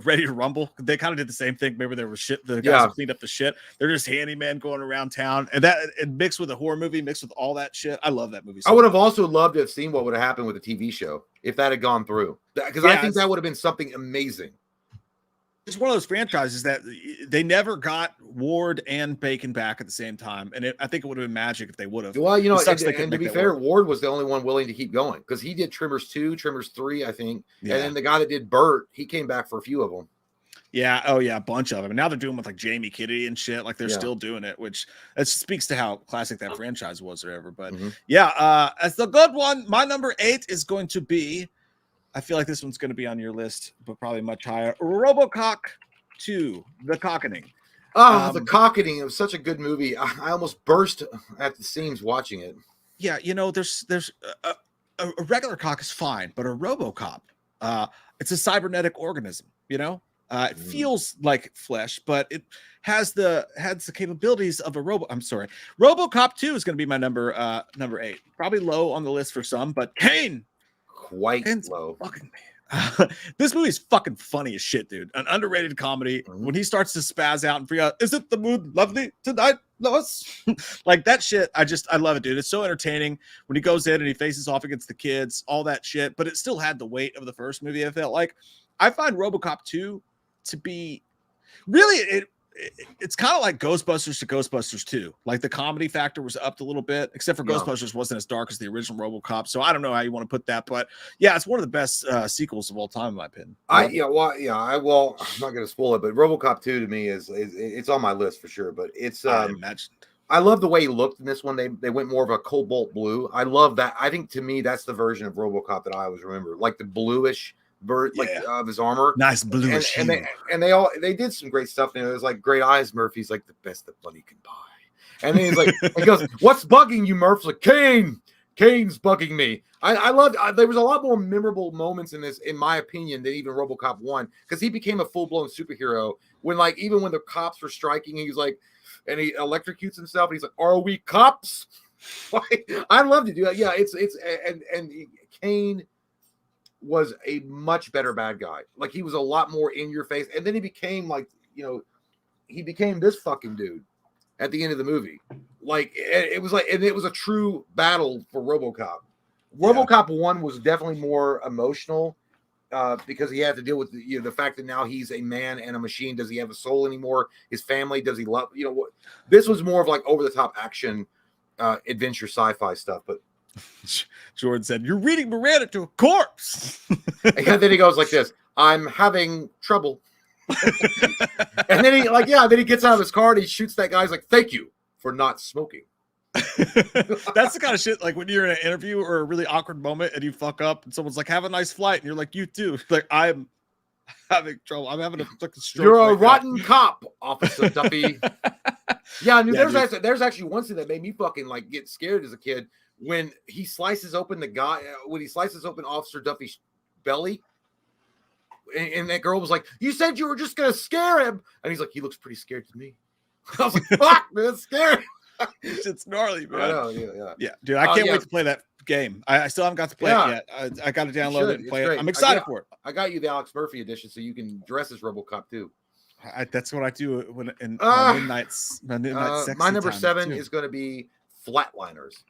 Ready to Rumble. They kind of did the same thing. Remember there was shit, the guys who cleaned up the shit. They're just handyman going around town, and that it mixed with a horror movie, mixed with all that shit. I love that movie. I would have also loved to have seen what would have happened with a TV show if that had gone through, because I think that would have been something amazing. It's one of those franchises that they never got Ward and Bacon back at the same time, and I think it would have been magic if they would have. Well, and to be fair, Ward was the only one willing to keep going because he did Tremors 2, Tremors 3, I think, and then the guy that did Burt, he came back for a few of them. Yeah, a bunch of them. And now they're doing with like Jamie Kennedy and shit. Like they're still doing it, which that speaks to how classic that franchise was or ever. But as the good one, my number 8 is going to be. I feel like this one's going to be on your list, but probably much higher. RoboCop 2, The Cockening. The Cockening. It was such a good movie. I almost burst at the seams watching it. Yeah, there's a regular cock is fine, but a RoboCop, it's a cybernetic organism. It feels like flesh, but it has the capabilities of a robot. I'm sorry, RoboCop 2 is going to be my number 8. Probably low on the list for some, but Kane. Quite low. Fucking this movie is fucking funny as shit, dude. An underrated comedy. When he starts to spaz out and figure out, is it the mood lovely tonight, Lois? Like that shit. I love it, dude. It's so entertaining when he goes in and he faces off against the kids, all that shit. But it still had the weight of the first movie. I felt like I find RoboCop 2 to be really it's kind of like Ghostbusters to Ghostbusters 2. Like the comedy factor was upped a little bit, except for Ghostbusters wasn't as dark as the original RoboCop. So I don't know how you want to put that, but yeah, it's one of the best sequels of all time, in my opinion. I'm not going to spoil it, but RoboCop 2 to me is it's on my list for sure. But it's I imagined. I love the way he looked in this one. They went more of a cobalt blue. I love that. I think to me that's the version of RoboCop that I always remember, like the bluish. Of his armor, nice blue, and they did some great stuff. And it was like Great Eyes Murphy's like the best that money can buy, and then he's like, he goes, "What's bugging you, Murph?" Like Kane's bugging me. I loved. There was a lot more memorable moments in this, in my opinion, than even RoboCop 1, because he became a full blown superhero when even when the cops were striking, he was like, and he electrocutes himself, and he's like, "Are we cops?" I love to do that. Yeah, it's Kane was a much better bad guy. Like he was a lot more in your face, and then he became he became this fucking dude at the end of the movie. Like it was like, and it was a true battle for RoboCop. RoboCop 1 was definitely more emotional because he had to deal with the fact that now he's a man and a machine. Does he have a soul anymore? His family? Does he love? This was more of like over the top action, adventure, sci-fi stuff, but. Jordan said, "You're reading Miranda to a corpse." And then he goes like this, "I'm having trouble." And then he gets out of his car and he shoots that guy. He's like, "Thank you for not smoking." That's the kind of shit like when you're in an interview or a really awkward moment and you fuck up and someone's like, "Have a nice flight," and you're like, "You too." Like, I'm having trouble. I'm having a fucking stroke. You're a rotten cop, Officer Duffy. Yeah, there's actually one scene that made me fucking like get scared as a kid. When he slices open Officer Duffy's belly, and that girl was like, "You said you were just gonna scare him," and he's like, "He looks pretty scared to me." I was like, "Fuck, man, that's scary." It's gnarly, man. I know, yeah, dude. I can't wait to play that game. I still haven't got to play it yet. I got to download it and play it. I'm excited for it. I got you the Alex Murphy edition, so you can dress as RoboCop too. That's what I do when in my midnight sexy my number time 7 too. is going to be Flatliners.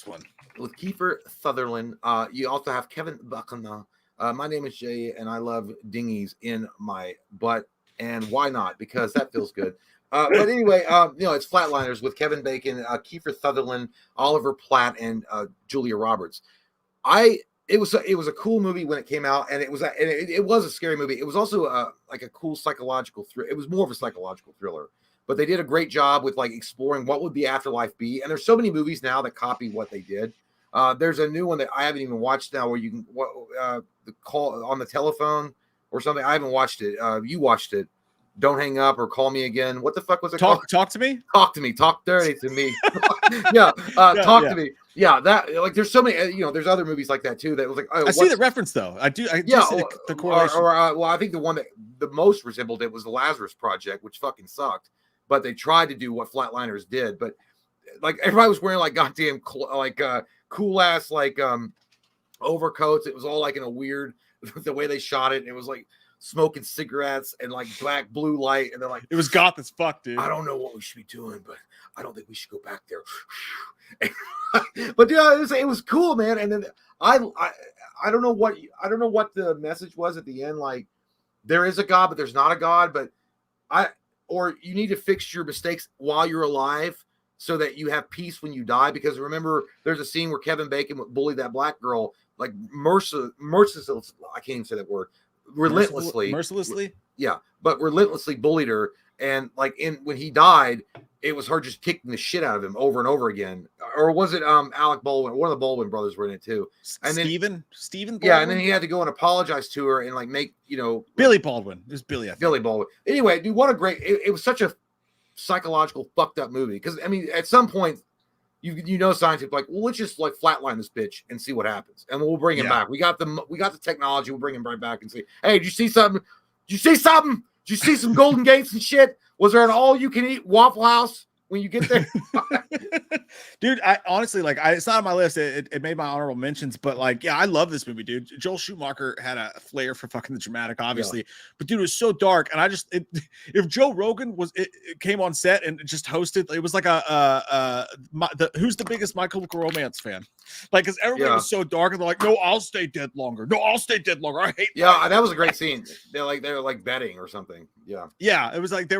One with Kiefer Sutherland. You also have Kevin Bacon. My name is Jay, and I love dinghies in my butt. And why not? Because that feels good. But anyway, it's Flatliners with Kevin Bacon, Kiefer Sutherland, Oliver Platt, and Julia Roberts. It was a cool movie when it came out, and it was a scary movie. It was also like a cool psychological thriller. It was more of a psychological thriller. but they did a great job with like exploring what would the afterlife be. And there's so many movies now that copy what they did. There's a new one that I haven't even watched now where you can the call on the telephone or something. I haven't watched it. You watched it. Don't hang up or call me again. What the fuck was it called? Talk to me. Talk to me. Talk dirty to me. Yeah. Talk to me. Yeah. That like there's so many. You know, there's other movies like that too. That was like I see the reference though. I do. See the correlation. Well, I think the one that the most resembled it was the Lazarus Project, which fucking sucked. But they tried to do what Flatliners did. But like everybody was wearing like goddamn cool ass like overcoats. It was all like in a weird the way they shot it. It was like smoking cigarettes and like black blue light, and they're like, it was goth as fuck, dude. I don't know what we should be doing, but I don't think we should go back there. But yeah, it was cool, man. And then I don't know what the message was at the end. Like, there is a God, but there's not a God. But or you need to fix your mistakes while you're alive so that you have peace when you die. Because remember, there's a scene where Kevin Bacon bullied that black girl like mercilessly. I can't even say that word. Mercilessly, yeah, but relentlessly bullied her, and like when he died, it was her just kicking the shit out of him over and over again. Or was it Alec Baldwin? One of the Baldwin brothers were in it too. And then Stephen Baldwin? Yeah, and then he had to go and apologize to her and like make Billy Baldwin. It was Billy. Billy Baldwin. Anyway, dude, what a great! It was such a psychological fucked up movie because I mean, at some point. Scientists like, well, let's just like flatline this bitch and see what happens, and we'll bring him back. We got the technology. We'll bring him right back and say, hey, did you see something? Did you see something? Did you see some Golden Gates and shit? Was there an all-you-can-eat Waffle House when you get there? Dude, I honestly it's not on my list. It made my honorable mentions, but like, yeah, I love this movie, dude. Joel Schumacher had a flair for fucking the dramatic, obviously, but dude, it was so dark. And I just, if Joe Rogan it came on set and just hosted, it was like who's the biggest My Chemical Romance fan? Like, because everybody was so dark, and they're like, no, I'll stay dead longer. No, I'll stay dead longer. I hate. Yeah, that was a great scene. They were like betting or something. Yeah, it was like they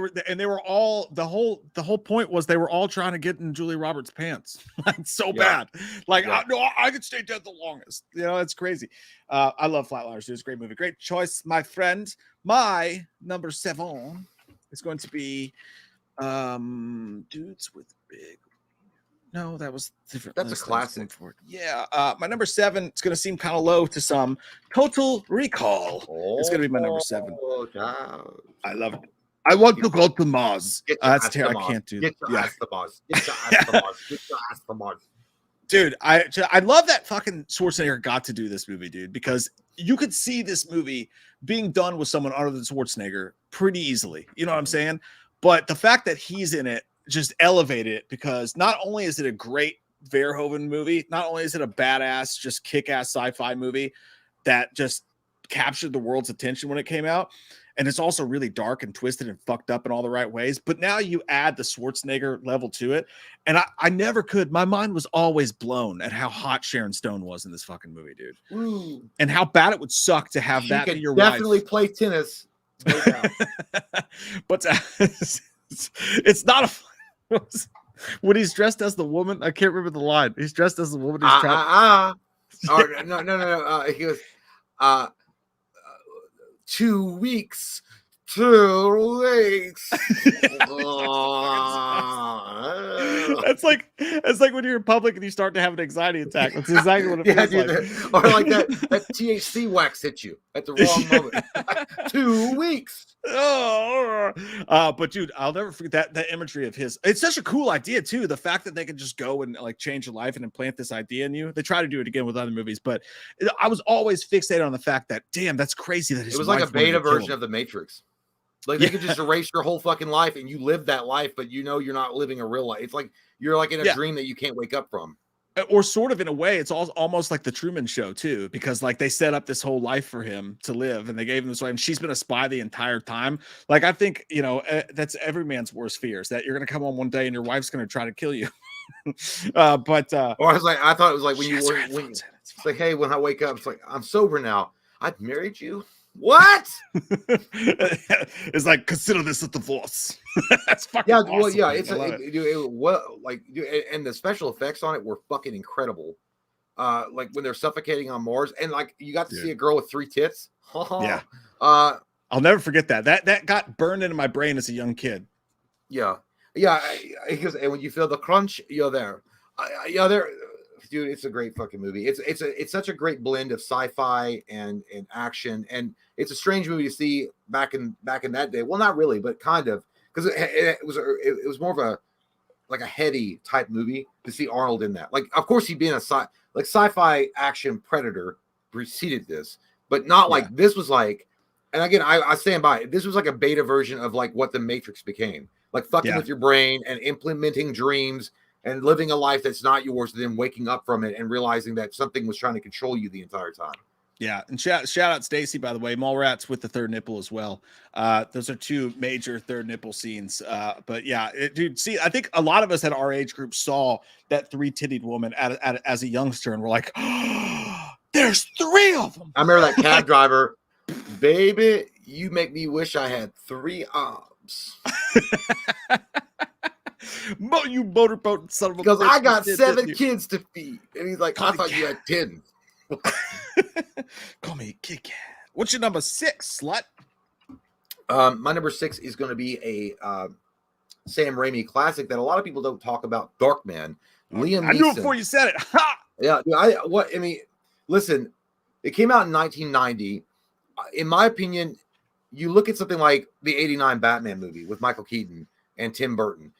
were all the whole point was they were all trying to get in Julia Roberts' pants. Like, so bad. Like, I could stay dead the longest. It's crazy. I love Flatliners, dude. It's a great movie. Great choice, my friend. My number 7 is going to be Dudes with Big. No, that was different. That's a classic. Yeah. My number 7, it's going to seem kind of low to some. Total Recall. It's going to be my number 7. I love it. I want to go to Mars. That's terrible. I can't do that. Get your ass to Mars. Get your ass to Mars. Get your ass to Mars. Dude, I love that fucking Schwarzenegger got to do this movie, dude, because you could see this movie being done with someone other than Schwarzenegger pretty easily. You know what I'm saying? But the fact that he's in it just elevated it, because not only is it a great Verhoeven movie, not only is it a badass, just kick-ass sci-fi movie that just captured the world's attention when it came out, and it's also really dark and twisted and fucked up in all the right ways, but now you add the Schwarzenegger level to it, and I never could. My mind was always blown at how hot Sharon Stone was in this fucking movie, dude. Ooh. And how bad it would suck to have that be your definitely wife. Play tennis. No doubt. But it's not a when he's dressed as the woman. I can't remember the line. He's dressed as the woman. He's no. He goes, 2 weeks. 2 weeks. It's like when you're in public and you start to have an anxiety attack. That's exactly what it feels like. Or like that THC wax hit you at the wrong moment. 2 weeks. But dude, I'll never forget that imagery of his. It's such a cool idea too. The fact that they can just go and like change your life and implant this idea in you. They try to do it again with other movies, but I was always fixated on the fact that, damn, that's crazy that it was like a beta version of The Matrix. Like they could just erase your whole fucking life and you live that life, but you're not living a real life. It's like you're like in a dream that you can't wake up from. Or sort of in a way, it's almost like the Truman Show too, because like they set up this whole life for him to live, and they gave him this life, and she's been a spy the entire time. Like I think that's every man's worst fears, that you're gonna come home one day and your wife's gonna try to kill you. Or I thought it was like when it's like, hey, when I wake up, it's like I'm sober now. I've married you. What? It's like, consider this a divorce. That's fucking awesome. Well, yeah, and the special effects on it were fucking incredible. Like when they're suffocating on Mars, and like you got to see a girl with 3 tits. Yeah. I'll never forget that. That got burned into my brain as a young kid. Yeah, yeah. Because and when you feel the crunch, you're there. Yeah, there, dude. It's a great fucking movie. It's such a great blend of sci-fi and action, and it's a strange movie to see back in that day. Well, not really, but kind of, because it was more of a like a heady type movie to see Arnold in that. Like, of course, he'd been a sci-fi action Predator preceded this, but not like this was like. And again, I stand by it. This was like a beta version of like what the Matrix became, like fucking with your brain and implementing dreams and living a life that's not yours, and then waking up from it and realizing that something was trying to control you the entire time. Yeah, and shout out Stacy, by the way. Mallrats with the third nipple as well. Those are two major third nipple scenes. But yeah, dude, see, I think a lot of us at our age group saw that 3-titted woman as a youngster, and we're like, oh, there's 3 of them. I remember that cab driver, baby, you make me wish I had 3 arms. You motorboat son of a because I got 7 kids to feed. And he's like, I thought you had 10. Call me Kit Kat. What's your number 6, slut? My number 6 is going to be a Sam Raimi classic that a lot of people don't talk about. Darkman. Liam Neeson. I knew it before you said it. Ha! Yeah, dude, listen, it came out in 1990. In my opinion, you look at something like the 89 Batman movie with Michael Keaton and Tim Burton.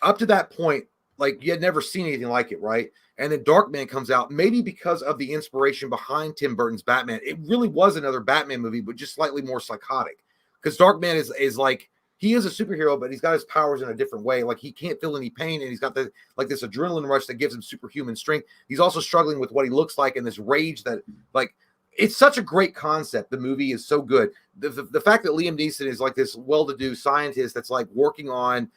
Up to that point, like you had never seen anything like it, right? And then Darkman comes out, maybe because of the inspiration behind Tim Burton's Batman. It really was another Batman movie, but just slightly more psychotic. Because Darkman is like, he is a superhero, but he's got his powers in a different way. Like he can't feel any pain, and he's got this adrenaline rush that gives him superhuman strength. He's also struggling with what he looks like and this rage that, like, it's such a great concept. The movie is so good. The fact that Liam Neeson is like this well-to-do scientist that's like working on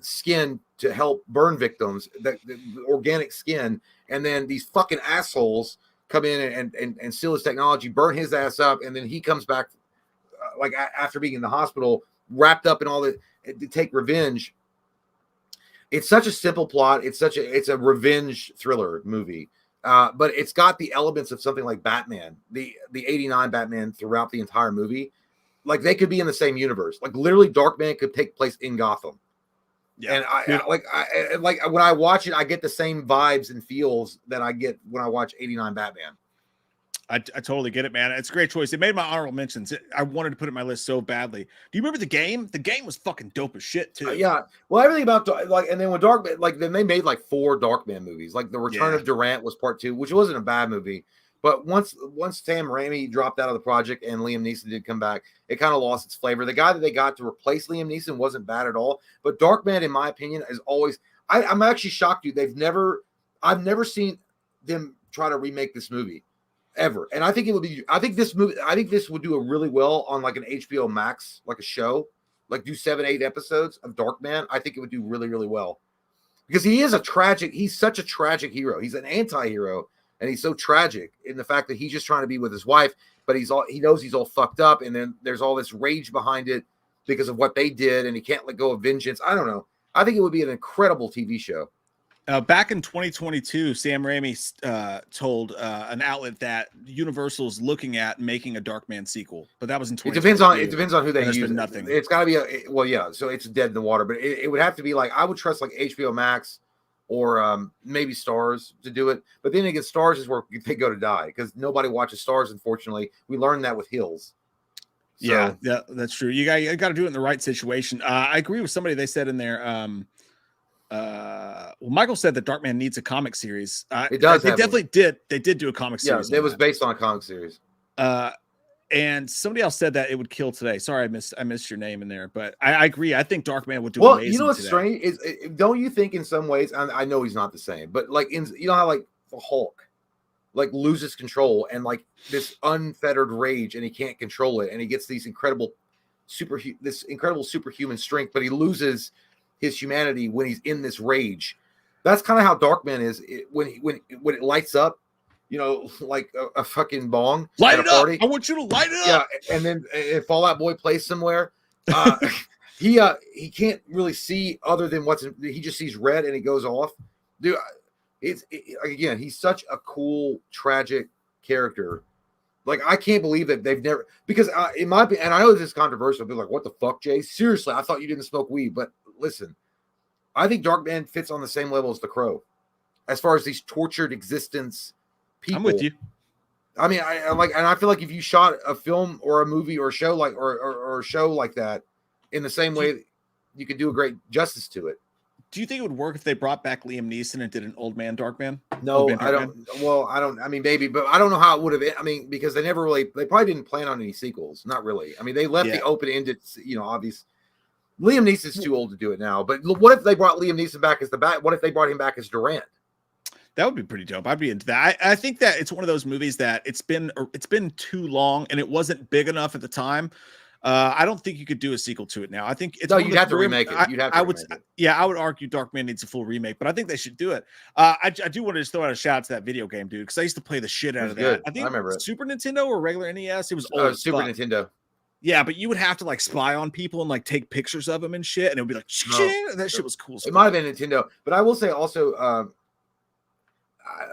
skin to help burn victims, the organic skin, and then these fucking assholes come in and steal his technology, burn his ass up, and then he comes back like after being in the hospital, wrapped up in all the to take revenge. It's such a simple plot. It's a revenge thriller movie. But it's got the elements of something like Batman, the 89 Batman throughout the entire movie. Like they could be in the same universe. Like literally Darkman could take place in Gotham. Yeah. And I like when I watch it, I get the same vibes and feels that I get when I watch 89 Batman. I totally get it, man. It's a great choice. It made my honorable mentions. I wanted to put it in my list so badly. Do you remember the game? The game was fucking dope as shit too. Yeah. Well, everything about like, and then when Darkman, like then they made like 4 Darkman movies. Like The Return of Durant was part 2, which wasn't a bad movie. But once Sam Raimi dropped out of the project and Liam Neeson did come back, it kind of lost its flavor. The guy that they got to replace Liam Neeson wasn't bad at all. But Darkman, in my opinion, is always. I'm actually shocked, dude. I've never seen them try to remake this movie ever. And I think it would be. I think this would do a really well on like an HBO Max, like a show, like do 7-8 episodes of Darkman. I think it would do really, really well because he's such a tragic hero. He's an anti-hero. And he's so tragic in the fact that he's just trying to be with his wife, but he knows he's all fucked up. And then there's all this rage behind it because of what they did. And he can't let go of vengeance. I don't know. I think it would be an incredible TV show. Back in 2022, Sam Raimi told an outlet that Universal is looking at making a Darkman sequel, but that was in 2022. It depends on who they use. Nothing. It's got to be so it's dead in the water, but it would have to be like, I would trust like HBO Max or maybe Stars to do it. But then again, Stars is where they go to die because nobody watches Stars, unfortunately. We learned that with Hills. So. Yeah, that's true. You got to do it in the right situation. I agree with somebody. They said in there, well, Michael said that Darkman needs a comic series. It does. They definitely did. They did do a comic series. Yeah, it was based on a comic series. And somebody else said that it would kill today. Sorry, I missed your name in there, but I agree. I think Darkman would do well. Amazing. You know what's today. strange is, don't you think in some ways? I know he's not the same, but like you know how like the Hulk, like loses control and like this unfettered rage, and he can't control it, and he gets these incredible superhuman strength, but he loses his humanity when he's in this rage. That's kind of how Darkman is when it lights up. You know, like a fucking bong. Light it up. I want you to light it up. Yeah, and then if Fall Out Boy plays somewhere, he can't really see other than he just sees red and he goes off. Dude, again, he's such a cool, tragic character. Like, I can't believe that they've never, because in my opinion, and I know this is controversial, be like, what the fuck, Jay? Seriously, I thought you didn't smoke weed, but listen, I think Darkman fits on the same level as The Crow, as far as these tortured existence people. I'm with you. I mean, I like, and I feel like if you shot a film or a movie or a show like or a show like that in the same way, you could do a great justice to it. Do you think it would work if they brought back Liam Neeson and did an Old Man Darkman? No, I don't. Well, I don't. I mean, maybe, but I don't know how it would have. I mean, because they probably didn't plan on any sequels. Not really. I mean, they left the open ended. Obvious. Liam Neeson's too old to do it now. But what if they brought Liam Neeson back as what if they brought him back as Durant? That would be pretty dope. I'd be into that. I think that it's one of those movies that it's been too long and it wasn't big enough at the time. I don't think you could do a sequel to it now. I think it's you'd have to remake it. I would argue Darkman needs a full remake, but I think they should do it. I do want to just throw out a shout out to that video game, dude, because I used to play the shit out of that. I think I remember it. Super Nintendo or regular NES. It was old Super Nintendo. Yeah, but you would have to like spy on people and like take pictures of them and shit, and it would be like, that shit was cool. It might have been Nintendo, but I will say also,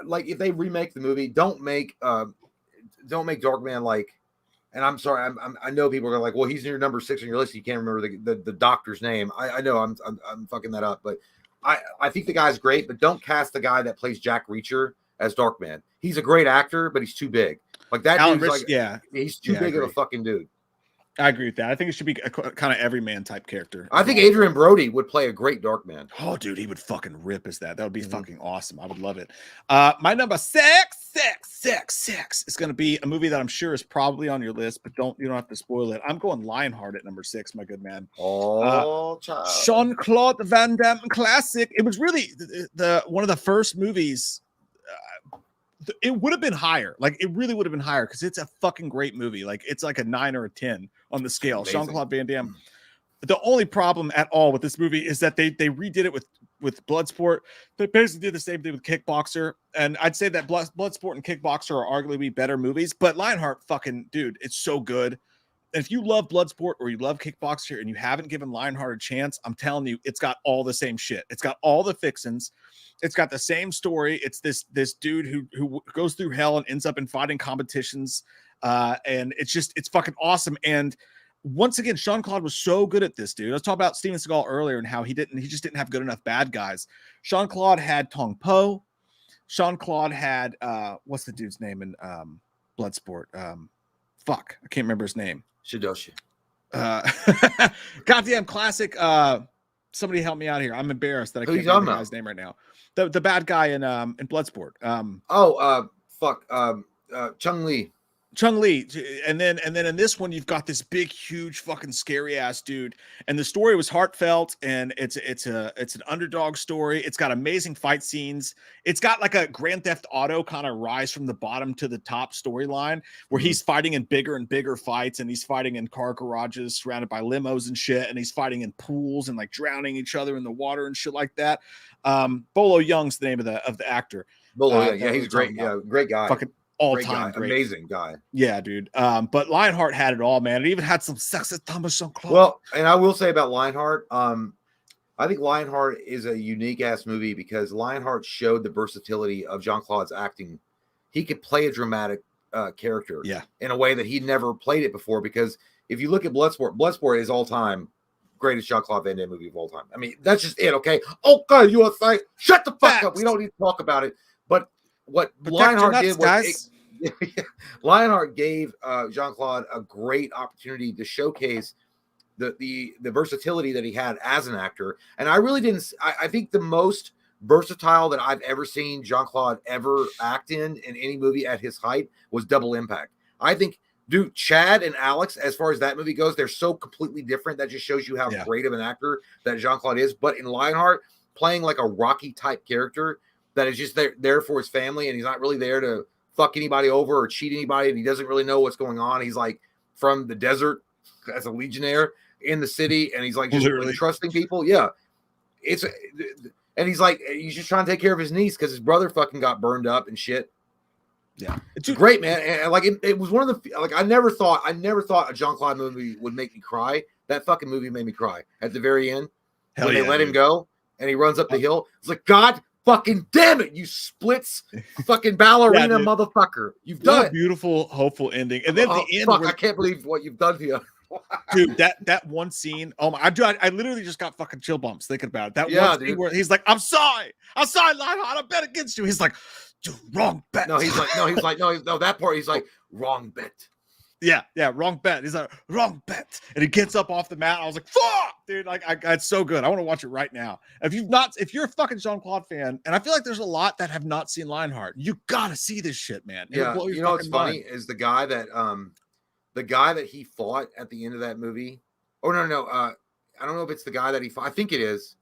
like if they remake the movie, don't make Darkman like. And I'm sorry, I know people are like, well, he's your number 6 on your list. You can't remember the doctor's name. I know I'm fucking that up, but I think the guy's great, but don't cast the guy that plays Jack Reacher as Darkman. He's a great actor, but he's too big. Like that dude's he's too big of a fucking dude. I agree with that. I think it should be a kind of everyman type character. I think Adrian Brody would play a great Darkman. Oh, dude, he would fucking rip as that. That would be fucking awesome. I would love it. My number 6 is going to be a movie that I'm sure is probably on your list, but you don't have to spoil it. I'm going Lionheart at number 6, my good man. Oh, Jean-Claude Van Damme classic. It was really the one of the first movies. It would have been higher. Like it really would have been higher because it's a fucking great movie. Like it's like a 9 or a 10 on the scale. Jean-Claude Van Damme. The only problem at all with this movie is that they redid it with Bloodsport. They basically did the same thing with Kickboxer, and I'd say that Bloodsport and Kickboxer are arguably better movies. But Lionheart, fucking dude, it's so good. And if you love Bloodsport or you love Kickboxer and you haven't given Lionheart a chance, I'm telling you, it's got all the same shit. It's got all the fixins. It's got the same story. It's this dude who goes through hell and ends up in fighting competitions. And it's fucking awesome. And once again, Jean-Claude was so good at this, dude. I was talking about Steven Seagal earlier and how he just didn't have good enough bad guys. Jean-Claude had Tong Po. Jean-Claude had what's the dude's name in Bloodsport? Fuck, I can't remember his name. Shidoshi. Goddamn classic. Somebody help me out here. I'm embarrassed that I can't remember the guy's name right now. The bad guy in Bloodsport. Chung Lee. Chung Lee, and then in this one you've got this big, huge, fucking scary ass dude, and the story was heartfelt, and it's an underdog story. It's got amazing fight scenes. It's got like a Grand Theft Auto kind of rise from the bottom to the top storyline, where he's fighting in bigger and bigger fights, and he's fighting in car garages surrounded by limos and shit, and he's fighting in pools and like drowning each other in the water and shit like that. Bolo Young's the name of the actor. Bolo, he's great. Yeah, great guy. Fucking all-time great. Amazing guy. Yeah, dude. But Lionheart had it all, man. It even had some sexist Thomas Jean-Claude. Well, and I will say about Lionheart, I think Lionheart is a unique ass movie because Lionheart showed the versatility of Jean-Claude's acting. He could play a dramatic character in a way that he never played it before. Because if you look at Bloodsport is all-time greatest Jean-Claude Van Damme movie of all time. I mean, that's just it, okay? Okay, you are saying, shut the fuck up. We don't need to talk about it. But what Lionheart did was Lionheart gave Jean-Claude a great opportunity to showcase the versatility that he had as an actor. And I really didn't. I think the most versatile that I've ever seen Jean-Claude ever act in any movie at his height was Double Impact. I think, dude, Chad and Alex, as far as that movie goes, they're so completely different. That just shows you how great of an actor that Jean-Claude is. But in Lionheart, playing like a Rocky type character that is just there for his family, and he's not really there to fuck anybody over or cheat anybody, and he doesn't really know what's going on. He's like from the desert as a legionnaire in the city, and he's like just really trusting people. Yeah. And he's like, he's just trying to take care of his niece because his brother fucking got burned up and shit. Yeah. It's great, man. And like it was one of the I never thought a Jean-Claude movie would make me cry. That fucking movie made me cry at the very end. When they let him go and he runs up the hill. It's like, God fucking damn it, you splits fucking ballerina motherfucker. You've done it. Beautiful, hopeful ending. And then the end. Fuck, I can't believe what you've done here. Dude, that one scene. Oh my! I literally just got fucking chill bumps thinking about it. That one scene where he's like, "I'm sorry, Lionheart. I bet against you." He's like, "Dude, wrong bet." No, that part. He's like, "Wrong bet." Yeah, wrong bet. He's like, "Wrong bet," and he gets up off the mat. I was like, "Fuck, dude!" Like, it's so good. I want to watch it right now. If you're a fucking Jean-Claude fan, and I feel like there's a lot that have not seen Lionheart, you gotta see this shit, man. Yeah, you know what's funny is the guy that he fought at the end of that movie. Oh no, I don't know if it's the guy that he fought. I think it is.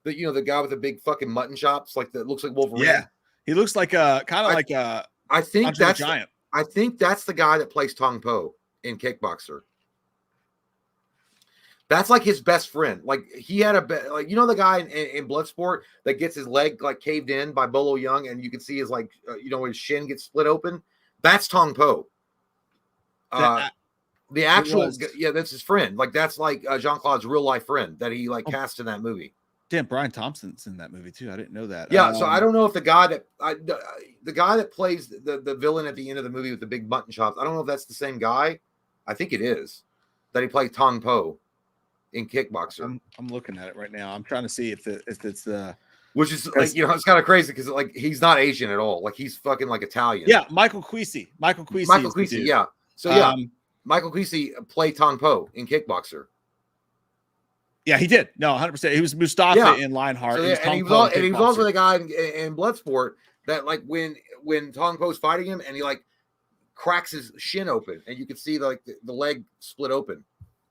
The guy with the big fucking mutton chops, like that looks like Wolverine. Yeah, he looks like I think Andre that's Giant. I think that's the guy that plays Tong Po in Kickboxer. That's like his best friend. Like he had the guy in Bloodsport that gets his leg like caved in by Bolo Young, and you can see his his shin gets split open. That's Tong Po. The actual, that's his friend. Like that's like Jean-Claude's real life friend that he cast in that movie. Damn, Brian Thompson's in that movie too. I didn't know that. Yeah, so I don't know if the guy that plays the villain at the end of the movie with the big mutton chops, I don't know if that's the same guy. I think it is. That he played Tong Po in Kickboxer. I'm looking at it right now. I'm trying to see if it's the which is it's kind of crazy because he's not Asian at all. Like he's fucking Italian. Yeah, Michael Creasy. Yeah. So Michael Creasy played Tong Po in Kickboxer. Yeah, he did. No, 100%. He was Mustafa in Lionheart. So, and he was also the guy in Bloodsport that when Tong Po's fighting him and he cracks his shin open and you can see the leg split open.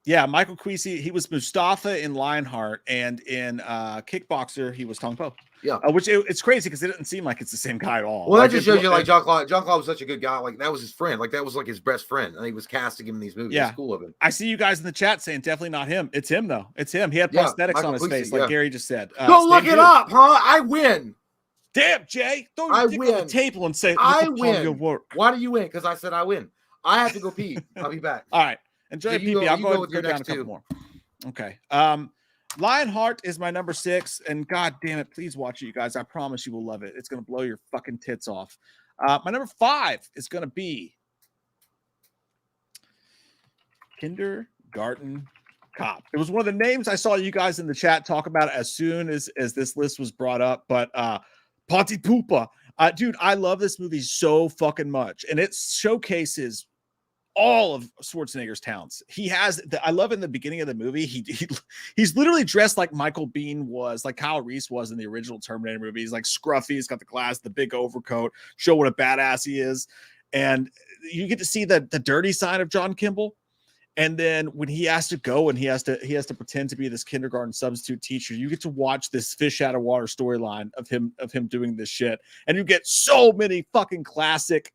Yeah, Michael Creasy, he was Mustafa in Lionheart, and in Kickboxer, he was Tong Po. Yeah, it's crazy because it doesn't seem like it's the same guy at all. Well, that just shows you Jean-Claude was such a good guy. Like that was his friend. Like that was his best friend, and he was casting him in these movies. Yeah, it's cool of him. I see you guys in the chat saying definitely not him. It's him though. It's him. He had prosthetics on his face, like Gary just said. Go look it up, huh? I win. Damn, Jay. Throw your dick on the table and say I win. Your work. Why do you win? Because I said I win. I have to go pee. I'll be back. All right. Enjoy pee. I'll go down a couple more. Okay. Lionheart is my number 6, and god damn it, please watch it, you guys. I promise you will love it. It's gonna blow your fucking tits off. My number 5 is gonna be Kindergarten Cop. It was one of the names I saw you guys in the chat talk about as soon as this list was brought up, but Pontypool. Dude, I love this movie so fucking much, and it showcases all of Schwarzenegger's talents. I love in the beginning of the movie, he's literally dressed like Michael Biehn was, like Kyle Reese was in the original Terminator movie. He's like scruffy, he's got the glass, the big overcoat, show what a badass he is. And you get to see the dirty side of John Kimball. And then when he has to go and he has to pretend to be this kindergarten substitute teacher, you get to watch this fish out of water storyline of him doing this shit. And you get so many fucking classic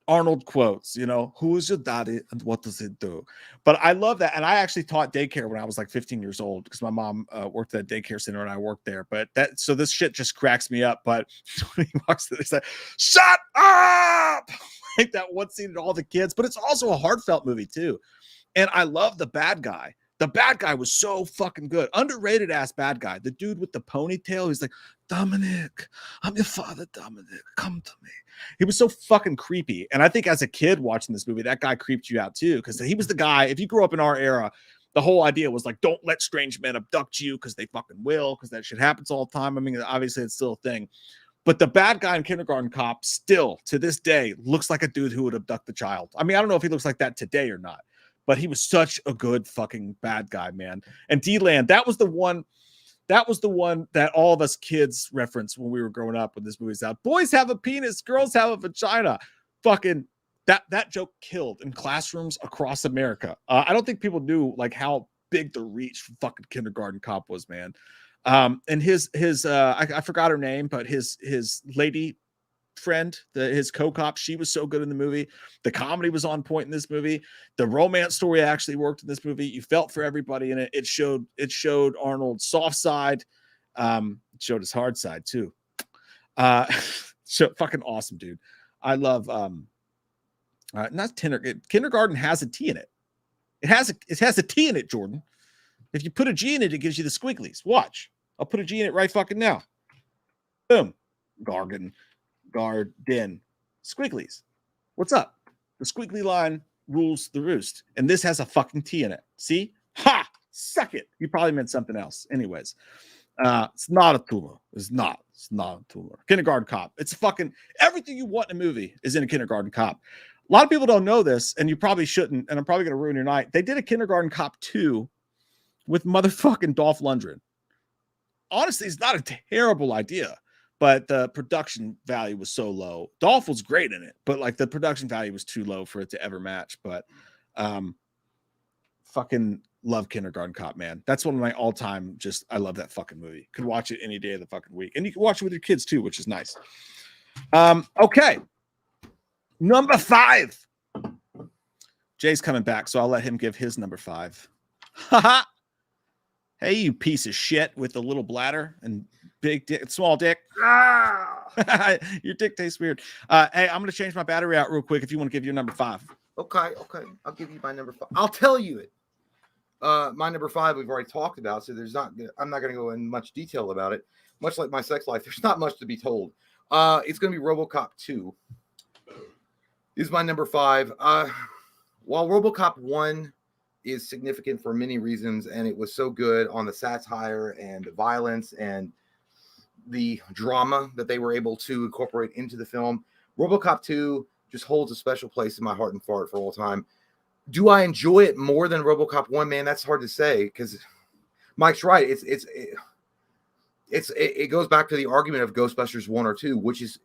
Arnold quotes, who is your daddy and what does it do? But I love that. And I actually taught daycare when I was 15 years old because my mom worked at a daycare center and I worked there. But so this shit just cracks me up. But when he walks through, he's like, shut up! Like that one scene to all the kids. But it's also a heartfelt movie too. And I love the bad guy. The bad guy was so fucking good. Underrated ass bad guy. The dude with the ponytail. He's like, Dominic, I'm your father, Dominic. Come to me. He was so fucking creepy. And I think as a kid watching this movie, that guy creeped you out too. Because he was the guy, if you grew up in our era, the whole idea was don't let strange men abduct you because they fucking will, because that shit happens all the time. I mean, obviously it's still a thing. But the bad guy in Kindergarten Cop still, to this day, looks like a dude who would abduct the child. I mean, I don't know if he looks like that today or not. But he was such a good fucking bad guy, man. And D-Land, that was the one that all of us kids referenced when we were growing up when this movie's out. Boys have a penis, girls have a vagina. Fucking that joke killed in classrooms across America. I don't think people knew how big the reach for fucking Kindergarten Cop was, man. And his I forgot her name, but his lady friend, his co-cop, she was so good in the movie. The comedy was on point in this movie. The romance story actually worked in this movie. You felt for everybody in it. It showed Arnold's soft side. It showed his hard side too. So fucking awesome, dude. I love Kindergarten has a T in it. It has a T in it, Jordan. If you put a G in it, it gives you the squigglies. Watch. I'll put a G in it right fucking now. Boom. Garden. Squigglies. What's up? The squiggly line rules the roost. And this has a fucking T in it. See? Ha! Suck it. You probably meant something else. Anyways, it's not a tumor. It's not a tumor. Kindergarten Cop. It's fucking everything you want in a movie is in a Kindergarten Cop. A lot of people don't know this, and you probably shouldn't, and I'm probably going to ruin your night. They did a Kindergarten Cop 2 with motherfucking Dolph Lundgren. Honestly, it's not a terrible idea, but the production value was so low. Dolph was great in it, but like the production value was too low for it to ever match. But fucking love Kindergarten Cop, man. That's one of my all-time I love that fucking movie. Could watch it any day of the fucking week. And you can watch it with your kids too, which is nice. Okay. Number 5. Jay's coming back, so I'll let him give his number 5. Haha. Hey, you piece of shit with the little bladder and big dick, small dick. Your dick tastes weird. Hey, I'm going to change my battery out real quick if you want to give your number 5. Okay. I'll give you my number 5. I'll tell you it. My number 5 we've already talked about, so I'm not going to go in much detail about it. Much like my sex life, there's not much to be told. It's going to be RoboCop 2. This is my number 5. While RoboCop 1 is significant for many reasons, and it was so good on the satire and the violence and the drama that they were able to incorporate into the film, RoboCop 2 just holds a special place in my heart and heart for all time. Do I enjoy it more than RoboCop 1? Man, that's hard to say, because Mike's right. It goes back to the argument of Ghostbusters 1 or 2, which is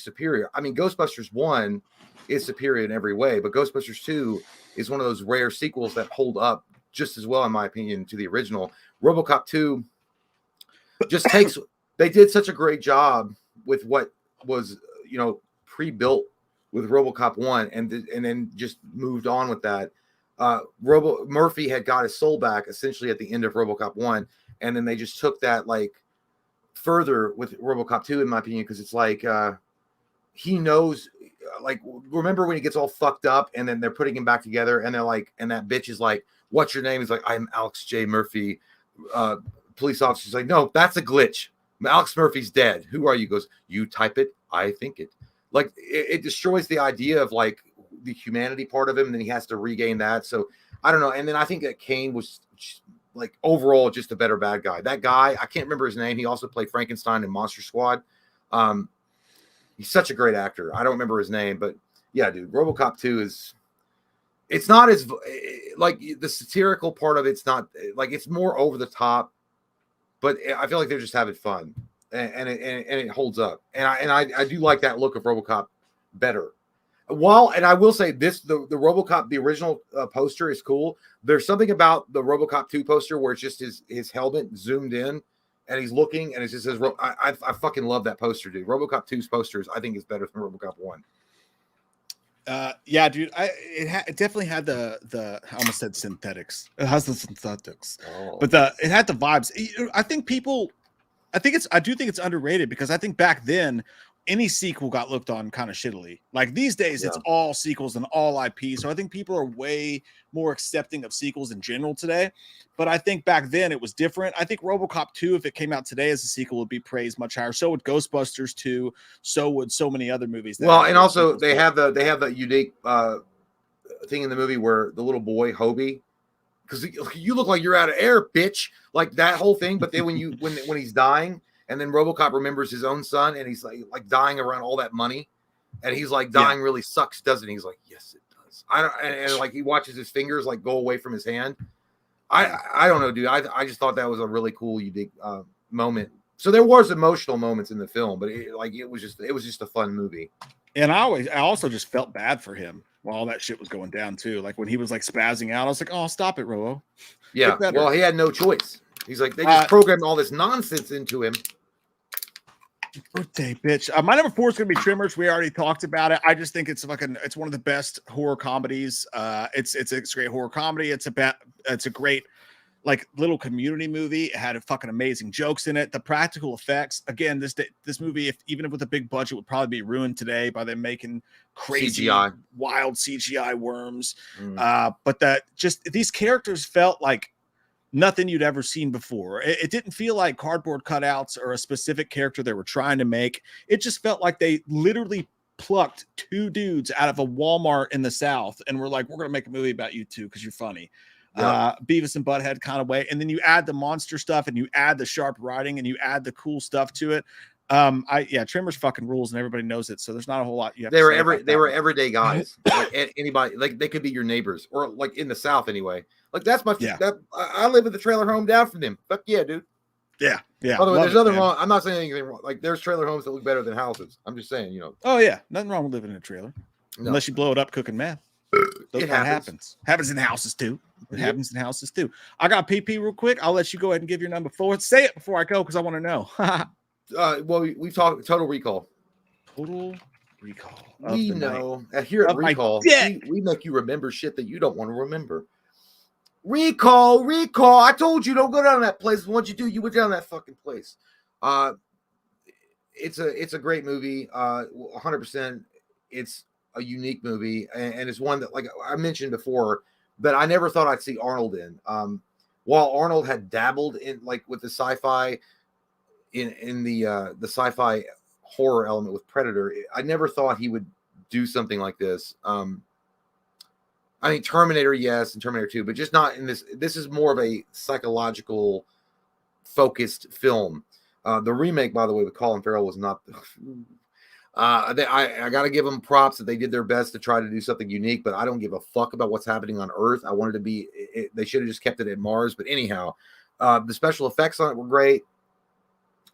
superior. I mean, Ghostbusters 1 is superior in every way, but Ghostbusters 2 is one of those rare sequels that hold up just as well, in my opinion, to the original. RoboCop 2 just they did such a great job with what was, pre-built with RoboCop 1, and then just moved on with that. Murphy had got his soul back essentially at the end of RoboCop 1, and then they just took that like further with RoboCop 2, in my opinion, because it's like he knows, like, remember when he gets all fucked up and then they're putting him back together and they're like, and that bitch is like, what's your name? He's like, I'm Alex J. Murphy. Police officer's like, no, that's a glitch. Alex Murphy's dead. Who are you? He goes, you type it, I think it. Like, it destroys the idea of like the humanity part of him, and then he has to regain that. So I don't know. And then I think that Kane was like overall just a better bad guy. That guy, I can't remember his name. He also played Frankenstein in Monster Squad. He's such a great actor. I don't remember his name, but yeah, dude, RoboCop 2 it's not as like the satirical part of it's not like, it's more over the top, but I feel like they're just having fun, and it holds up. And I do like that look of RoboCop better. And I will say this, the RoboCop, the original poster is cool. There's something about the RoboCop 2 poster where it's just his helmet zoomed in and he's looking and it just says, I fucking love that poster, dude. RoboCop 2's posters, I think, is better than RoboCop 1. Yeah, dude. It definitely had the I almost said synthetics. It has the synthetics, but it had the vibes. I do think it's underrated, because I think back then any sequel got looked on kind of shittily. Like these days, It's all sequels and all IP. So I think people are way more accepting of sequels in general today. But I think back then it was different. I think RoboCop 2, if it came out today as a sequel, would be praised much higher. So would Ghostbusters 2. So would so many other movies. Well, and also they have the unique thing in the movie where the little boy Hobie, because you look like you're out of air, bitch, like that whole thing. But then when he's dying, and then RoboCop remembers his own son, and he's like dying around all that money, and he's like, dying really sucks, doesn't he? He's like, yes, it does. And like he watches his fingers like go away from his hand. I don't know, dude. I just thought that was a really cool, unique moment. So there was emotional moments in the film, but it was just a fun movie. And I also just felt bad for him while all that shit was going down too. Like when he was like spazzing out, I was like, oh, stop it, Robo. Yeah. Well, he had no choice. He's like, they just programmed all this nonsense into him. Birthday, bitch. My number 4 is going to be Tremors. We already talked about it. I just think it's it's one of the best horror comedies. It's a great horror comedy. It's a great like little community movie. It had fucking amazing jokes in it. The practical effects, again, this movie, even with a big budget, would probably be ruined today by them making crazy CGI. Wild CGI worms. But these characters felt like nothing you'd ever seen before. It didn't feel like cardboard cutouts or a specific character they were trying to make. It just felt like they literally plucked 2 dudes out of a Walmart in the South and were like, we're going to make a movie about you two because you're funny. Beavis and Butthead kind of way. And then you add the monster stuff and you add the sharp writing and you add the cool stuff to it. Tremors fucking rules and everybody knows it. So there's not a whole lot you have they to were they were everyday guys. Like anybody, like they could be your neighbors or like in the South anyway. Like that's my that I live in the trailer home down from them. Fuck yeah, dude. Yeah. By the way, there's nothing wrong. I'm not saying anything wrong. Like there's trailer homes that look better than houses. I'm just saying, Oh yeah, nothing wrong with living in a trailer. No. Unless you blow it up cooking meth. It happens. Happens in houses too. It happens in houses too. I got PP real quick. I'll let you go ahead and give your number 4. Say it before I go because I want to know. Well, we've talked Total Recall. Total Recall. We know here at Recall, we make you remember shit that you don't want to remember. Recall. I told you don't go down that place. Once you do, you went down that fucking place. It's a great movie. 100%. It's a unique movie, and it's one that, like I mentioned before, that I never thought I'd see Arnold in. While Arnold had dabbled in like with the sci-fi, in the sci-fi horror element with Predator, I never thought he would do something like this. I mean, Terminator, yes, and Terminator 2, but just not in this. This is more of a psychological focused film. The remake, by the way, with Colin Farrell was not. I got to give them props that they did their best to try to do something unique, but I don't give a fuck about what's happening on Earth. I wanted to be. They should have just kept it at Mars. But anyhow, the special effects on it were great.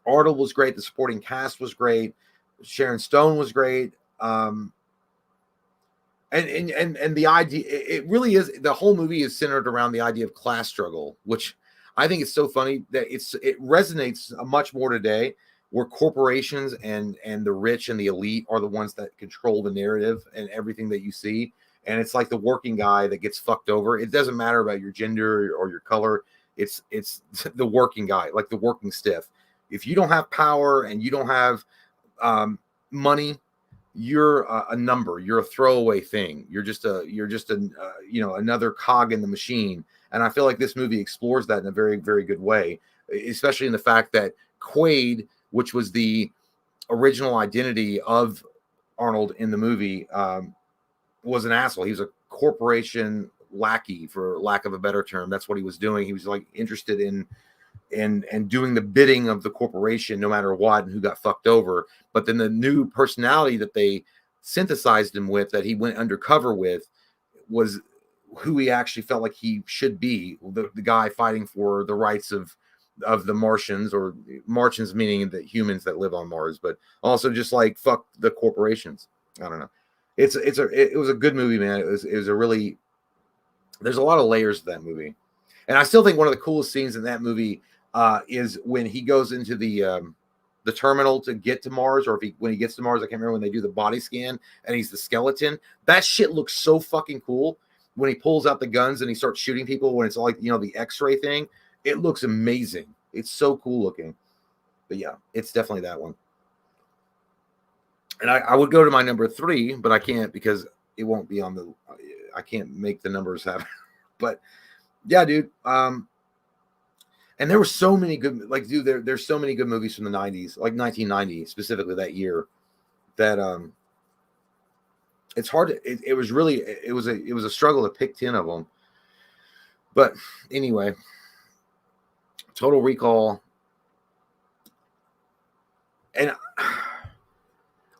Arnold was great. The supporting cast was great. Sharon Stone was great. And the idea, it really is, the whole movie is centered around the idea of class struggle, which I think is so funny that it resonates much more today, where corporations and the rich and the elite are the ones that control the narrative and everything that you see. And it's like the working guy that gets fucked over. It doesn't matter about your gender or your color. It's the working guy, like the working stiff. If you don't have power and you don't have money, you're a number. You're a throwaway thing. You're just another cog in the machine. And I feel like this movie explores that in a very, very good way, especially in the fact that Quaid, which was the original identity of Arnold in the movie, was an asshole. He was a corporation lackey, for lack of a better term. That's what he was doing. He was like interested in doing the bidding of the corporation no matter what, and who got fucked over. But then the new personality that they synthesized him with, that he went undercover with, was who he actually felt like he should be, the guy fighting for the rights of the Martians, or Martians meaning the humans that live on Mars, but also just like fuck the corporations. I don't know. It was a good movie, man. It was a really, there's a lot of layers to that movie. And I still think one of the coolest scenes in that movie is when he goes into the terminal to get to Mars, or when he gets to Mars. I can't remember when they do the body scan and he's the skeleton. That shit looks so fucking cool when he pulls out the guns and he starts shooting people, when it's like, the X-ray thing. It looks amazing. It's so cool looking. But yeah, it's definitely that one. And I would go to my number 3, but I can't because it won't be on the. I can't make the numbers happen. But yeah, dude. And there were so many good, like, dude, there's so many good movies from the 90s, like 1990 specifically, that year, that it's hard to, it was a struggle to pick 10 of them. But anyway, Total Recall. And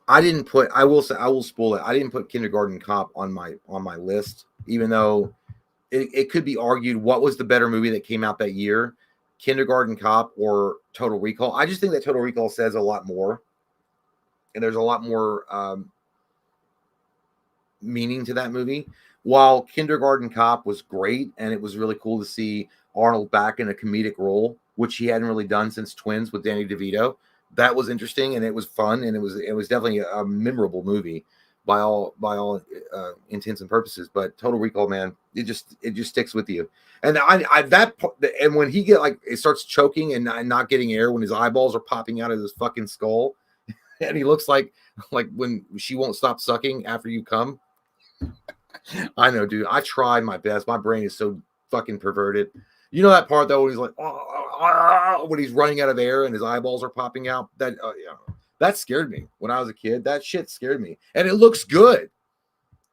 I will spoil it. I didn't put Kindergarten Cop on my list, even though it could be argued what was the better movie that came out that year, Kindergarten Cop or Total Recall. I just think that Total Recall says a lot more, and there's a lot more meaning to that movie. While Kindergarten Cop was great, and it was really cool to see Arnold back in a comedic role, which he hadn't really done since Twins with Danny DeVito. That was interesting, and it was fun, and it was definitely a memorable movie by all intents and purposes. But Total Recall, man, it just sticks with you. And and when he it starts choking and not getting air, when his eyeballs are popping out of his fucking skull, and he looks like when she won't stop sucking after you come. I know, dude. I tried my best. My brain is so fucking perverted. You know that part though, when he's like, when he's running out of air and his eyeballs are popping out. That That scared me when I was a kid. That shit scared me, and it looks good.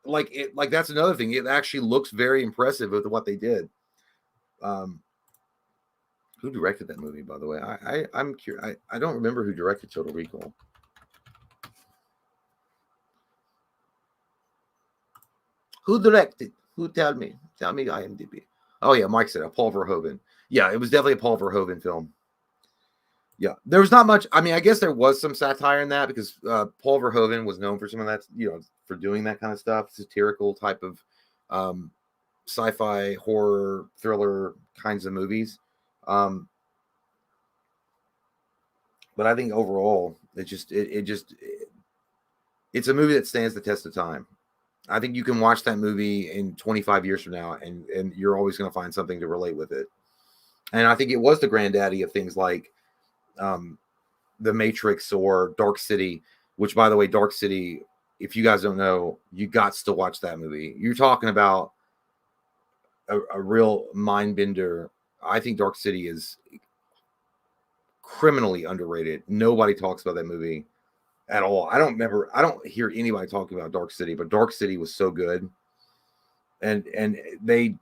Like that's another thing. It actually looks very impressive with what they did. Who directed that movie, by the way? I'm curious. I don't remember who directed Total Recall. Who directed? Who tell me? Tell me IMDb. Oh yeah, Mike said Paul Verhoeven. Yeah, it was definitely a Paul Verhoeven film. Yeah, there was not much. I mean, I guess there was some satire in that because Paul Verhoeven was known for some of that, for doing that kind of stuff, satirical type of sci-fi, horror, thriller kinds of movies. But I think overall, it's a movie that stands the test of time. I think you can watch that movie in 25 years from now, and you're always going to find something to relate with it. And I think it was the granddaddy of things like The Matrix or Dark City, which, by the way, Dark City, if you guys don't know, you got to watch that movie. You're talking about a real mind bender. I think Dark City is criminally underrated. Nobody talks about that movie at all. I don't hear anybody talking about Dark City, but Dark City was so good. And they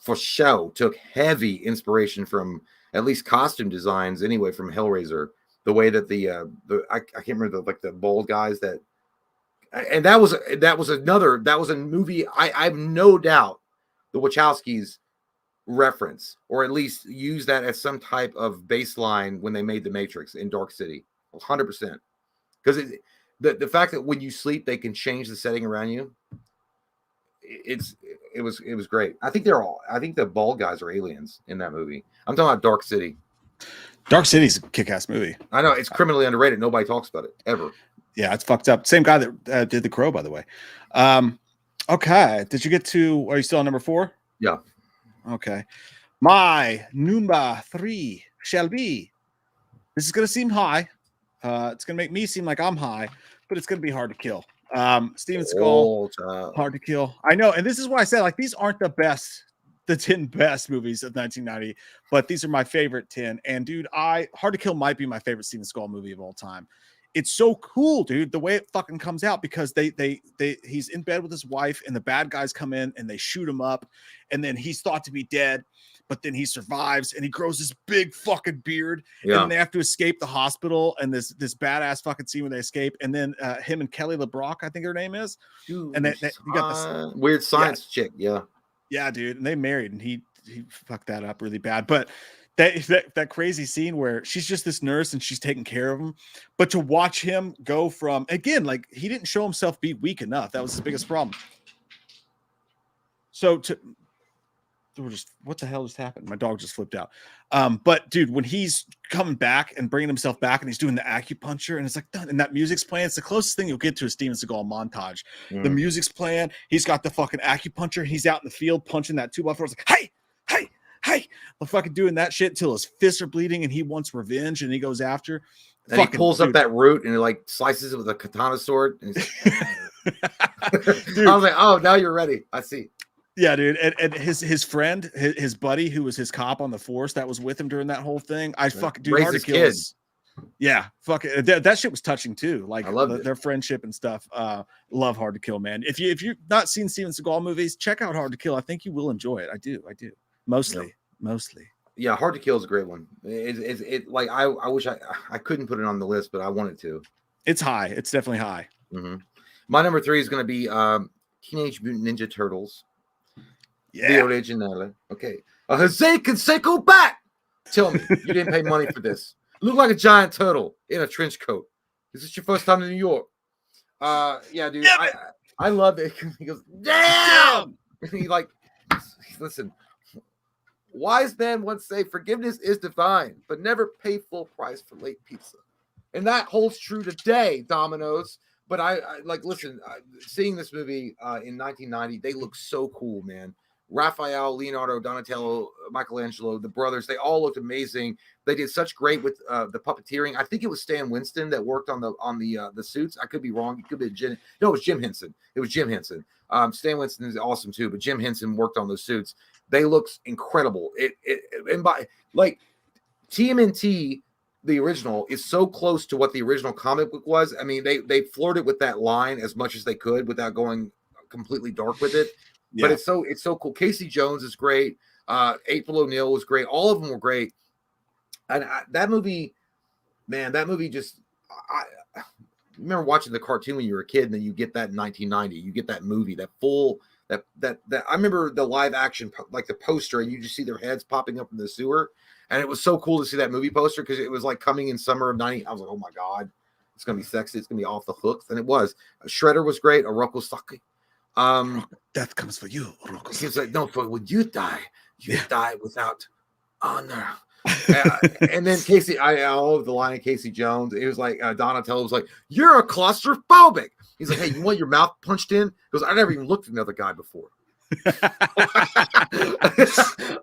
for show took heavy inspiration from at least costume designs anyway from Hellraiser. The way that I can't remember the bald guys that was a movie I have no doubt the Wachowskis reference or at least use that as some type of baseline when they made The Matrix in Dark City. 100%. Because the fact that when you sleep they can change the setting around you, it was great. I think the bald guys are aliens in that movie. I'm talking about Dark City. Dark City's a kick-ass movie. I know it's criminally underrated. Nobody talks about it ever. Yeah, it's fucked up. Same guy that did The Crow, by the way. Okay, did you get to? Are you still on number 4? Yeah. Okay, my number 3 shall be. This is gonna seem high. It's gonna make me seem like I'm high, but it's gonna be Hard to Kill. Steven Seagal, Hard to Kill. I know, and this is why I said like these aren't the 10 best movies of 1990, but these are my favorite 10. And dude, Hard to Kill might be my favorite Steven Seagal movie of all time. It's so cool, dude, the way it fucking comes out because he's in bed with his wife and the bad guys come in and they shoot him up, and then he's thought to be dead, but then he survives and he grows this big fucking beard. Yeah. And then they have to escape the hospital and this badass fucking scene where they escape. And then him and Kelly LeBrock, I think her name is. Dude, and you got this weird science chick. Yeah. Yeah, dude. And they married and he fucked that up really bad. But that crazy scene where she's just this nurse and she's taking care of him. But to watch him go from, again, like he didn't show himself be weak enough. That was his biggest problem. So what the hell just happened? My dog just flipped out. But dude, when he's coming back and bringing himself back and he's doing the acupuncture and it's like done, and that music's playing, it's the closest thing you'll get to a Steven Seagal montage. The music's playing, he's got the fucking acupuncture, he's out in the field punching that 2x4. It's like, hey, I'm fucking doing that shit until his fists are bleeding and he wants revenge and he goes after. And he pulls up that root and he like slices it with a katana sword. And I was like, oh, now you're ready. I see. Yeah, dude, and his friend, his buddy, who was his cop on the force that was with him during that whole thing. I fucking dude, Hard to Kill. Yeah, fuck it. That shit was touching too. Like I love their friendship and stuff. Love Hard to Kill, man. If you've not seen Steven Seagal movies, check out Hard to Kill. I think you will enjoy it. I do. Mostly. Yeah, Hard to Kill is a great one. It like I wish I couldn't put it on the list, but I wanted to. It's high. It's definitely high. Mm-hmm. My number 3 is going to be Teenage Mutant Ninja Turtles. Yeah. The original. Okay. Jose Canseco back. Tell me, you didn't pay money for this. Look like a giant turtle in a trench coat. Is this your first time in New York? Yeah, dude. I love it. He goes, damn. And he like, listen. Wise man once say, forgiveness is divine, but never pay full price for late pizza. And that holds true today, Domino's. But I like, listen, seeing this movie in 1990, they look so cool, man. Raphael, Leonardo, Donatello, Michelangelo, the brothers, they all looked amazing. They did such great with the puppeteering. I think it was Stan Winston that worked on the suits. I could be wrong. It could be it was Jim Henson. It was Jim Henson. Stan Winston is awesome too, but Jim Henson worked on those suits. They look incredible. And by like TMNT the original is so close to what the original comic book was. I mean, they flirted with that line as much as they could without going completely dark with it. But it's so cool. Casey Jones is great. April O'Neil was great. All of them were great. And that movie, man, just I remember watching the cartoon when you were a kid, and then you get that in 1990. You get that movie, that full that I remember the live action, like the poster, and you just see their heads popping up in the sewer. And it was so cool to see that movie poster because it was like coming in summer of 90. I was like, oh my God, it's going to be sexy. It's going to be off the hooks. And it was. Shredder was great. Oroku Saki. Death comes for you, Oroku Saki. He was like, no, for when you die die without honor. And then Casey, I love the line of Casey Jones. It was like Donatello was like, you're a claustrophobic. He's like, hey, you want your mouth punched in? Because I never even looked at another guy before.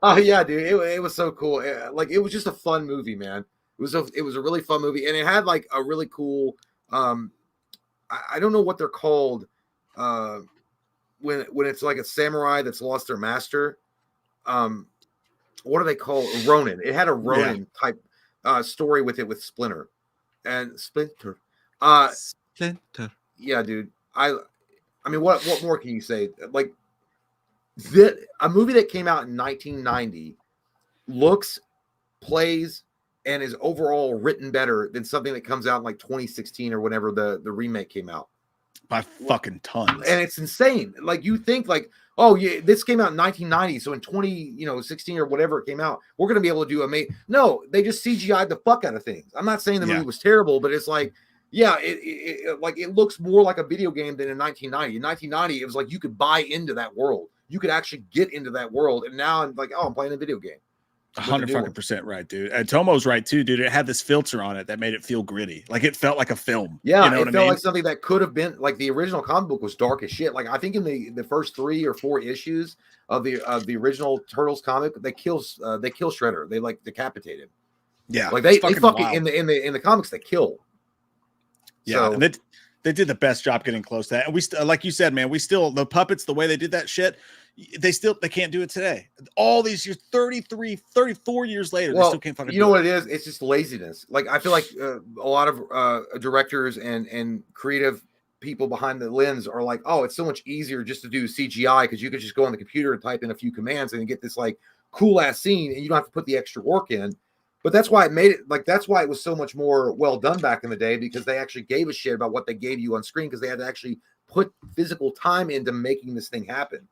Oh yeah, dude, it was so cool. Like it was just a fun movie, man. It was a really fun movie, and it had like a really cool I don't know what they're called when it's like a samurai that's lost their master. What do they call Ronin? It had a Ronin type story with it, with Splinter and Splinter. Splinter. Yeah, dude. I mean, what more can you say? Like a movie that came out in 1990 looks, plays, and is overall written better than something that comes out in like 2016 or whenever the remake came out. By fucking tons. And it's insane. Like you think like, oh yeah, this came out in 1990, so in 2016 or whatever it came out, we're gonna be able to do no, they just CGI'd the fuck out of things. I'm not saying the movie was terrible, but it's like, yeah, it looks more like a video game than in 1990. In 1990, it was like you could buy into that world. You could actually get into that world, and now I'm like, oh, I'm playing a video game. 100% right, dude. And Tomo's right too, dude. It had this filter on it that made it feel gritty. Like it felt like a film. Yeah, it felt like something that could have been like the original comic book was dark as shit. Like I think in the first 3 or 4 issues of the original Turtles comic, they kill Shredder. They like decapitate him. Yeah, like they fucking in the comics they kill. Yeah, so, and they did the best job getting close to that. And we like you said, man, the puppets, the way they did that shit, they can't do it today. All these years, 34 years later, they still can't fucking do it. You know what it is? It's just laziness. Like I feel like a lot of directors and creative people behind the lens are like, oh, it's so much easier just to do CGI because you could just go on the computer and type in a few commands and get this like cool ass scene, and you don't have to put the extra work in. But that's why that's why it was so much more well done back in the day, because they actually gave a shit about what they gave you on screen, because they had to actually put physical time into making this thing happen.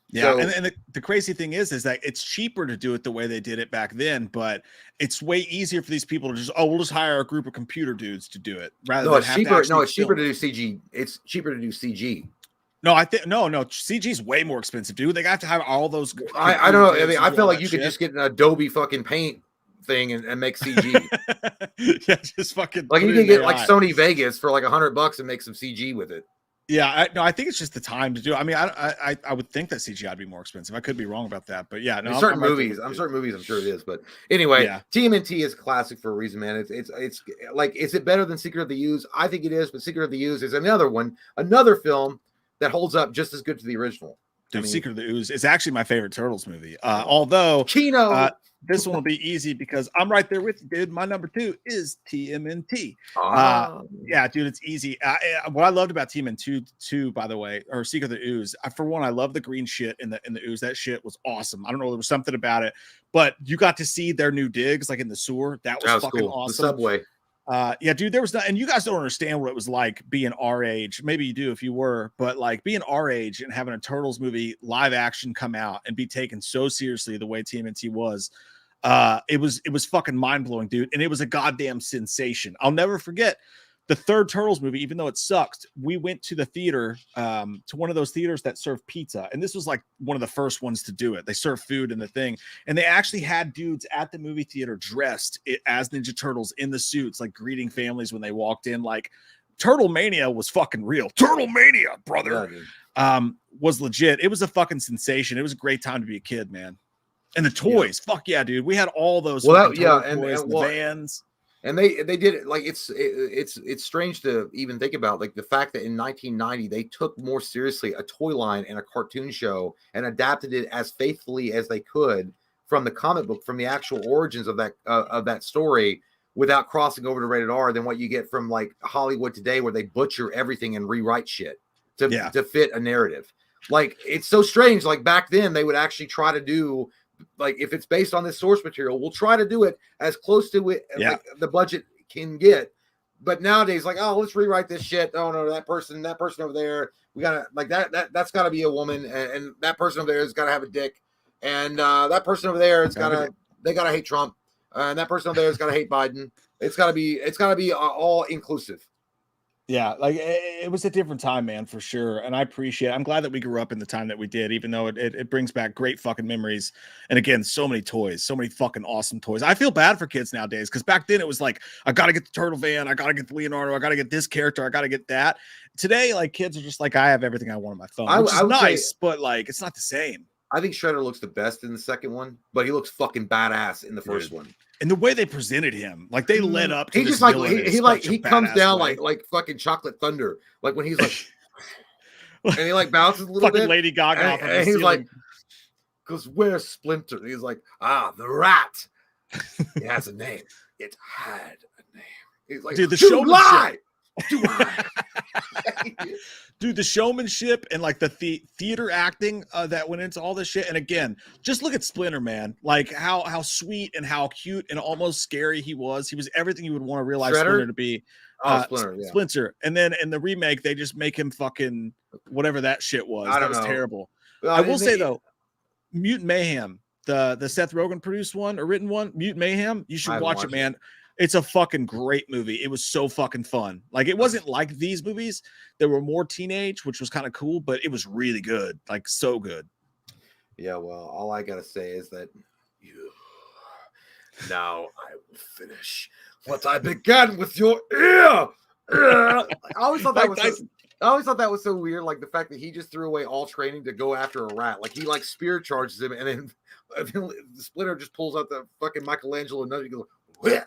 Yeah, so, and the crazy thing is that it's cheaper to do it the way they did it back then, but it's way easier for these people to just, we'll just hire a group of computer dudes to do it rather than it's cheaper. No, it's cheaper to do CG. It's cheaper to do CG. No, I think no. CG is way more expensive, dude. They got to have all those. I don't know. I mean, I feel like you could just get an Adobe fucking Paint thing and make CG. Yeah, just fucking like you can get like Sony Vegas for like $100 and make some CG with it. Yeah, I think it's just the time to do it. I mean, I would think that CGI would be more expensive. I could be wrong about that, but yeah, no. Certain movies, I'm sure it is. But anyway, TMNT is classic for a reason, man. It's like, is it better than Secret of the Ooze? I think it is, but Secret of the Ooze is another film that holds up just as good to the original. Dude, Secret of the Ooze is actually my favorite Turtles movie. Although Kino. This one will be easy because I'm right there with you, dude. My number 2 is TMNT. Yeah, dude, it's easy. What I loved about TMNT 2, by the way, or Secret of the Ooze, for one, I love the green shit in the ooze. That shit was awesome. I don't know, there was something about it, but you got to see their new digs, like in the sewer. That was fucking cool. Awesome. The subway. Yeah, dude, there was and you guys don't understand what it was like being our age. Maybe you do if you were, but like being our age and having a Turtles movie live action come out and be taken so seriously the way TMNT was, it was fucking mind blowing, dude. And it was a goddamn sensation. I'll never forget the third Turtles movie, even though it sucked. We went to the theater, to one of those theaters that served pizza. And this was like one of the first ones to do it. They served food in the thing. And they actually had dudes at the movie theater dressed as Ninja Turtles in the suits, like greeting families when they walked in. Like Turtle Mania was fucking real. Turtle Mania, brother. Yeah, was legit. It was a fucking sensation. It was a great time to be a kid, man. And the toys, fuck yeah, dude. We had all those. Well, toys, the vans. And they did it like it's strange to even think about, like the fact that in 1990 they took more seriously a toy line and a cartoon show and adapted it as faithfully as they could from the comic book, from the actual origins of that story, without crossing over to rated R than what you get from like Hollywood today, where they butcher everything and rewrite shit to fit a narrative. Like, it's so strange. Like, back then they would actually try to do, like, if it's based on this source material, we'll try to do it as close to it as like the budget can get. But nowadays, like, oh, let's rewrite this shit. Oh no, that person over there, we gotta like that's gotta be a woman, and that person over there has gotta have a dick, and that person over there is they gotta hate Trump, and that person over there has gotta hate Biden. It's gotta be all inclusive. Yeah, like it was a different time, man, for sure. And I appreciate it. I'm glad that we grew up in the time that we did, even though it brings back great fucking memories. And again, so many toys, so many fucking awesome toys. I feel bad for kids nowadays because back then it was like, I got to get the Turtle Van, I got to get the Leonardo, I got to get this character, I got to get that. Today, like, kids are just like, I have everything I want on my phone, which is nice, but like, it's not the same. I think Shredder looks the best in the second one, but he looks fucking badass in the first one. And the way they presented him, like they led up to he just like he comes down way. like fucking Chocolate Thunder, like when he's like and he like bounces a little bit. Lady Gaga, and he's like, because where's Splinter? And he's like, the rat. It has a name. It had a name. He's like, dude, the showmanship. Dude, the showmanship and like the theater acting that went into all this shit. And again, just look at Splinter, man. Like how sweet and how cute and almost scary he was. He was everything you would want to realize Splinter to be. Splinter, yeah. Splinter. And then in the remake, they just make him fucking whatever that shit was. That was terrible. I will say though, Mutant Mayhem, the Seth Rogen produced one or written one, Mutant Mayhem. You should watch it, man. It's a fucking great movie. It was so fucking fun. Like, it wasn't like these movies that were more teenage, which was kind of cool, but it was really good. Like, so good. Yeah, well, all I gotta say is that now I will finish what I began with your ear. I always thought that was so weird. Like the fact that he just threw away all training to go after a rat. Like he like spear charges him, and then the Splinter just pulls out the fucking Michelangelo and he goes, Wah!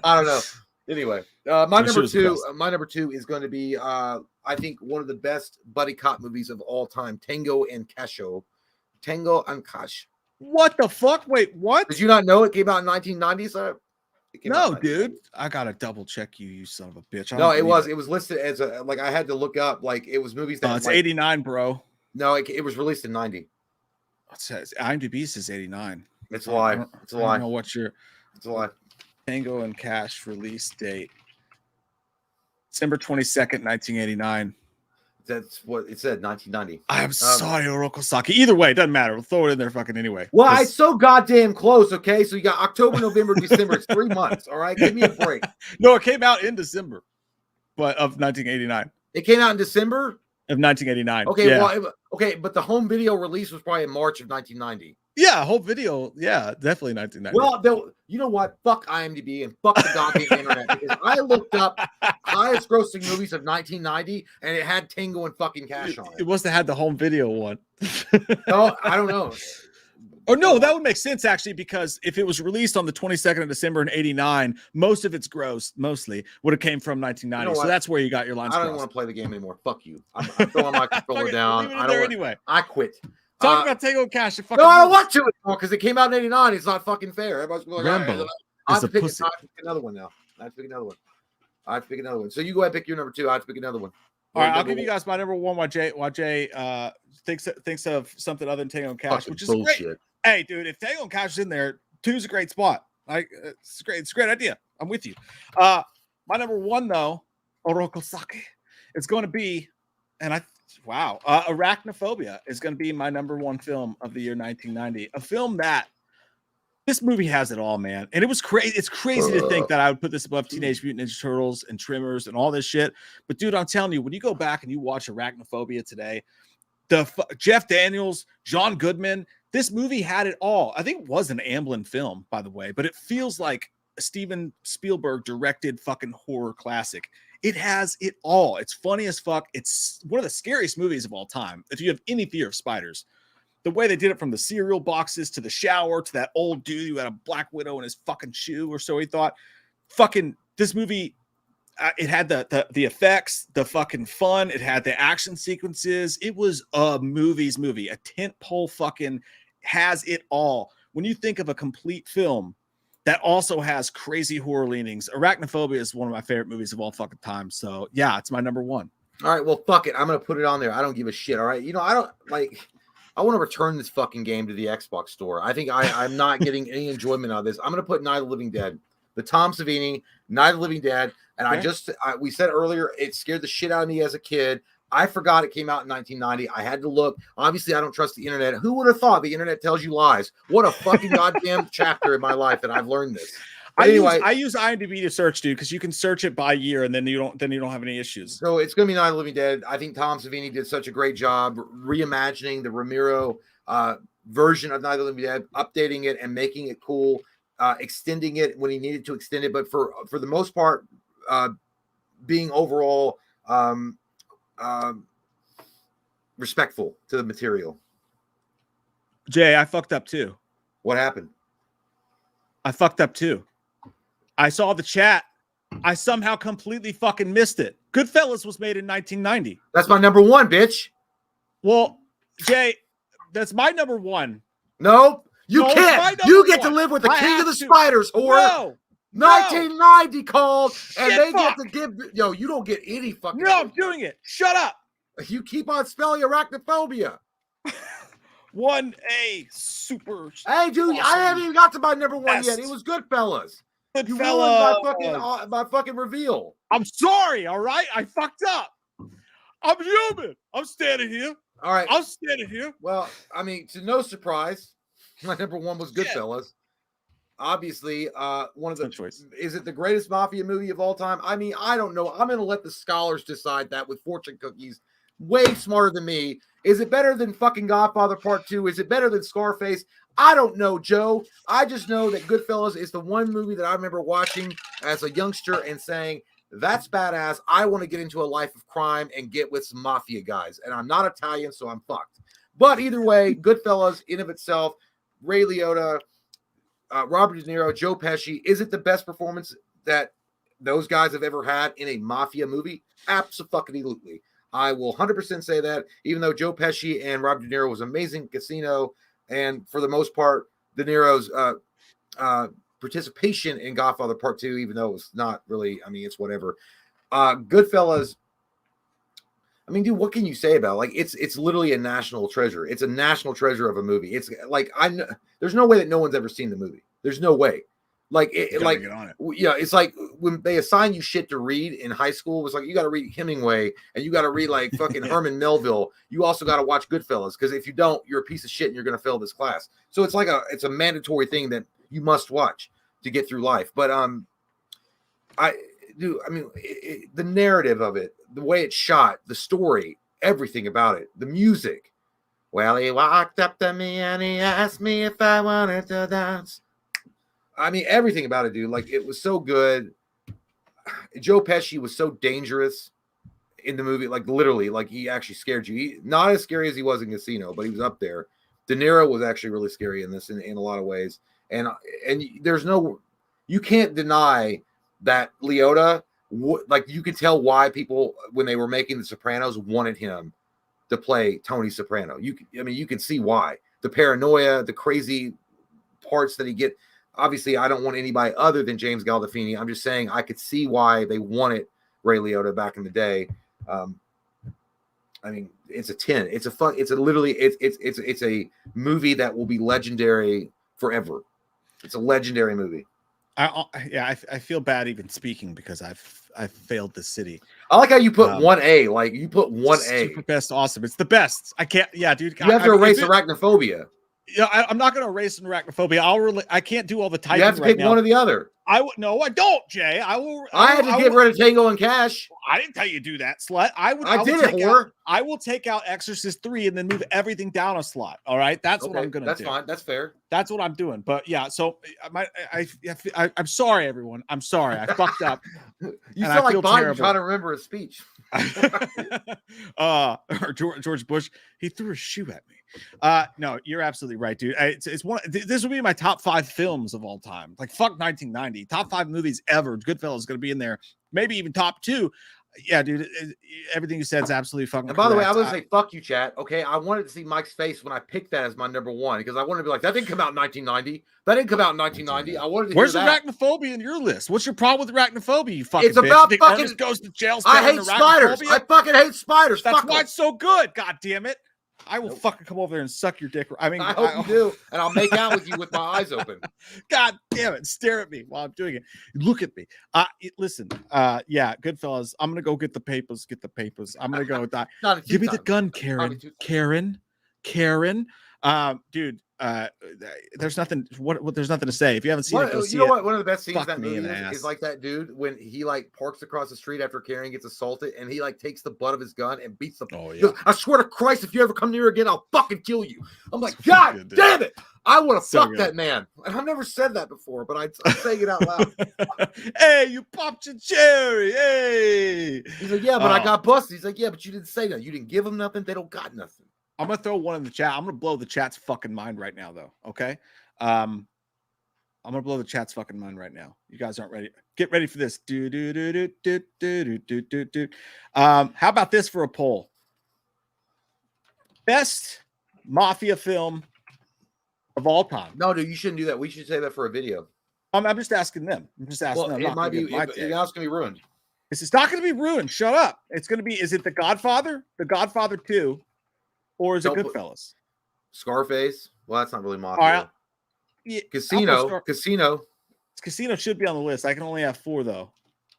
I don't know. Anyway, my number two is going to be I think one of the best buddy cop movies of all time, Tango and Cash. What the fuck? Wait, what? Did you not know it came out in 1990? So no, dude. I gotta double check you son of a bitch. No, it was listed as a, like, I had to look up, like, it was movies that it's like, 89, bro. No, it was released in 90. It says IMDb says 89. It's a lie. It's a lie. I don't know what it's a lie. Tango and Cash release date. December 22nd, 1989. That's what it said, 1990. I'm sorry, Oroku Saki. Either way, it doesn't matter. We'll throw it in there fucking anyway. Well, it's so goddamn close, okay? So you got October, November, December. It's 3 months, all right? Give me a break. No, it came out in December of 1989. It came out in December? Of 1989. Okay, yeah. Well, okay, but the home video release was probably in March of 1990. Yeah, whole video. Yeah, definitely 1990. Well, you know what? Fuck IMDb and fuck the goddamn internet, because I looked up highest grossing movies of 1990 and it had Tango and fucking Cash on it. It must have had the home video one. No, I don't know. Or no, that would make sense actually, because if it was released on the 22nd of December in 89, most of its gross mostly would have came from 1990. You know, so that's where you got your lines. I don't want to play the game anymore. Fuck you. I'm throwing my controller down. I don't anyway. I quit. Talk about Tango and Cash. No, I don't want to anymore because it came out in 89. It's not fucking fair. Everybody's going like, Rambo I have to pick another one now. I have to pick another one. So you go ahead and pick your number two. I have to pick another one. All right, I'll give you guys my number one. Why Jay thinks of something other than Tango and Cash, which is bullshit. Great. Hey, dude, if Tango and Cash is in there, 2's a great spot. Like, it's great. It's a great idea. I'm with you. My number one though, Oroku Saki, it's going to be, Arachnophobia is going to be my number one film of the year 1990. A film that this movie has it all, man. And it was crazy. It's crazy to think that I would put this above Teenage Mutant Ninja Turtles and Tremors and all this shit. But dude, I'm telling you, when you go back and you watch Arachnophobia today, Jeff Daniels, John Goodman, this movie had it all. I think it was an Amblin film, by the way, but it feels like a Steven Spielberg directed fucking horror classic. It has it all. It's funny as fuck. It's one of the scariest movies of all time. If you have any fear of spiders, the way they did it from the cereal boxes to the shower to that old dude who had a Black Widow in his fucking shoe or so he thought. Fucking this movie, it had the effects, the fucking fun. It had the action sequences. It was a movie's movie. A tentpole fucking has it all. When you think of a complete film that also has crazy horror leanings. Arachnophobia is one of my favorite movies of all fucking time. So yeah, it's my number one. All right, well, fuck it. I'm gonna put it on there. I don't give a shit. All right, I don't like. I want to return this fucking game to the Xbox store. I think I'm not getting any enjoyment out of this. I'm gonna put Night of the Living Dead, the Tom Savini Night of the Living Dead, and we said earlier it scared the shit out of me as a kid. I forgot it came out in 1990. I had to look. Obviously, I don't trust the internet. Who would have thought the internet tells you lies? What a fucking goddamn chapter in my life that I've learned this. I use IMDb to search, dude, because you can search it by year, and then you don't have any issues. So it's gonna be Night of the Living Dead. I think Tom Savini did such a great job reimagining the Romero version of Night of the Living Dead, updating it and making it cool, extending it when he needed to extend it, but for the most part, being overall respectful to the material. Jay, I fucked up too. What happened? I fucked up too. I saw the chat. I somehow completely fucking missed it. Goodfellas was made in 1990. That's my number one, bitch. Well, Jay, that's my number one. No, you can't. You get to live with the king of the spiders, whore. No. 1990 called, and they get to give. Yo, you don't get any fucking. No, I'm doing it. Shut up. You keep on spelling arachnophobia. 1A super. Hey, dude, awesome. I haven't even got to my number one yet. It was Goodfellas. You ruined my fucking reveal. I'm sorry. All right, I fucked up. I'm human. I'm standing here. All right, I'm standing here. Well, I mean, to no surprise, my number one was Goodfellas. Yeah. Obviously, one of the choice. Is it the greatest mafia movie of all time? I mean, I don't know. I'm going to let the scholars decide that with fortune cookies. Way smarter than me. Is it better than fucking Godfather Part 2? Is it better than Scarface? I don't know, Joe. I just know that Goodfellas is the one movie that I remember watching as a youngster and saying, that's badass. I want to get into a life of crime and get with some mafia guys. And I'm not Italian, so I'm fucked. But either way, Goodfellas in of itself, Ray Liotta, Robert De Niro, Joe Pesci. Is it the best performance that those guys have ever had in a mafia movie? Absolutely. I will 100% say that, even though Joe Pesci and Robert De Niro was amazing in Casino, and for the most part, De Niro's participation in Godfather Part 2, even though it was not really, I mean, it's whatever. Goodfellas, I mean, dude, what can you say about it? Like, it's literally a national treasure. It's a national treasure of a movie. It's like, there's no way that no one's ever seen the movie. There's no way. Like, yeah, it's like when they assign you shit to read in high school, it was like, you got to read Hemingway and you got to read like fucking Herman Melville. You also got to watch Goodfellas, because if you don't, you're a piece of shit and you're going to fail this class. So it's like it's a mandatory thing that you must watch to get through life. But the narrative of it, the way it's shot, the story, everything about it, the music. Well, he walked up to me and he asked me if I wanted to dance. I mean, everything about it, dude. Like, it was so good. Joe Pesci was so dangerous in the movie. Like, literally, like, he actually scared you. Not as scary as he was in Casino, but he was up there. De Niro was actually really scary in this in a lot of ways. And there's no, you can't deny that Liotta, like, you could tell why people, when they were making The Sopranos, wanted him to play Tony Soprano. You can see why. The paranoia, the crazy parts that he get. Obviously, I don't want anybody other than James Gandolfini. I'm just saying I could see why they wanted Ray Liotta back in the day. I mean, it's a 10. It's a movie that will be legendary forever. It's a legendary movie. I feel bad even speaking because I've failed the city. I like how you put 1A. Like, you put 1A. Super best, awesome. It's the best. I can't. Yeah, dude. You have to erase arachnophobia. Yeah, I'm not going to erase arachnophobia. I can't do all the typing. You have to pick one or the other. No, I don't, Jay. I had to get rid of Tango and Cash. I didn't tell you to do that, slut. I will take out Exorcist 3 and then move everything down a slot. All right, that's what I'm going to do. That's fine. That's fair. That's what I'm doing. But yeah, so I'm sorry, everyone. I'm sorry. I fucked up. You sound like Biden trying to remember a speech. Or George Bush, he threw a shoe at me. No, you're absolutely right, dude. It's one. This would be my top 5 films of all time. Like, fuck 1990, top 5 movies ever. Goodfellas is going to be in there. Maybe even top 2. Yeah, dude. Everything you said is absolutely fucking. And by the way, I correct. was gonna say fuck you, chat. Okay, I wanted to see Mike's face when I picked that as my number one because I wanted to be like, that didn't come out in 1990. That didn't come out in 1990. I wanted to. Where's hear that. Arachnophobia in your list? What's your problem with arachnophobia? You fucking. It's about bitch. fucking. Ernest Goes to Jail. I hate spiders. I fucking hate spiders. That's fuck why them. it's so good. God damn it. I will fucking come over there and suck your dick. I mean, I hope you do, and I'll make out with you with my eyes open. God damn it! Stare at me while I'm doing it. Look at me. Listen. Yeah, Goodfellas. I'm gonna go get the papers. Get the papers. I'm gonna go with that. Give me the gun, Karen. Karen. Dude. There's nothing. There's nothing to say. If you haven't seen it, go see you know it. what? One of the best scenes that movie is like that dude when he like parks across the street after Karen gets assaulted, and he like takes the butt of his gun and beats the. Oh yeah. Goes, I swear to Christ, if you ever come near again, I'll fucking kill you. I'm like, God damn it! I want to fuck that man. And I've never said that before, but I'm saying it out loud. Hey, you popped your cherry. Hey. He's like, yeah, but I got busted. He's like, yeah, but you didn't say that. You didn't give them nothing. They don't got nothing. I'm gonna throw one in the chat. I'm gonna blow the chat's fucking mind right now, though. Okay. I'm gonna blow the chat's fucking mind right now. You guys aren't ready. Get ready for this. How about this for a poll? Best mafia film of all time. No, dude, you shouldn't do that. We should say that for a video. I'm just asking them. I'm just asking them. It might be. Now it's gonna be ruined. It's not gonna be ruined. Shut up. It's gonna be. Is it The Godfather? The Godfather 2. Or is it Goodfellas? Scarface? Well, that's not really mafia. All right. Yeah, Casino. Casino should be on the list. I can only have 4 though,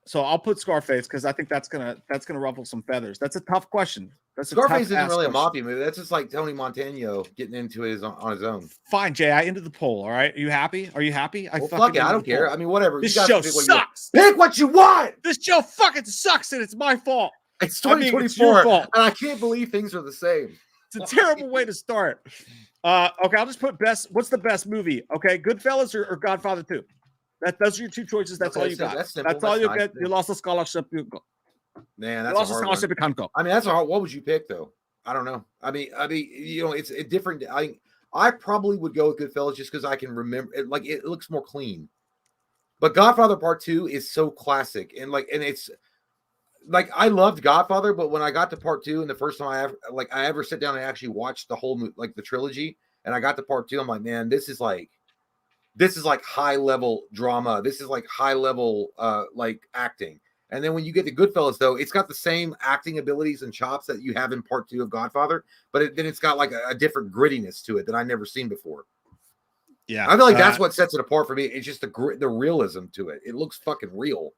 so I'll put Scarface because I think that's gonna ruffle some feathers. That's a tough question. Scarface isn't really a mafia movie. That's just like Tony Montana getting into it on his own. Fine, Jay. I ended the poll. All right. Are you happy? Are you happy? Fuck it. I don't care. I mean, whatever. This show sucks. Pick what you want. This show fucking sucks, and it's my fault. It's 2024, and I can't believe things are the same. It's a terrible way to start. Okay, I'll just put best. What's the best movie? Okay, Goodfellas or Godfather 2? Those are your 2 choices. That's all you got. That's all you get. You lost a scholarship. Man, that's a hard one. You can't go. I mean, that's a hard. What would you pick though? I don't know. I mean, you know, it's a different. I probably would go with Goodfellas just because I can remember. It looks more clean. But Godfather Part 2 is so classic, and it's. Like I loved Godfather, but when I got to Part 2 and the first time I ever sit down and actually watched the whole the trilogy, and I got to Part 2, I'm like, man, this is like high level drama. This is like high level like acting. And then when you get to Goodfellas, though, it's got the same acting abilities and chops that you have in Part 2 of Godfather, but then it's got like a different grittiness to it that I never seen before. Yeah, I feel like that's what sets it apart for me. It's just the realism to it. It looks fucking real.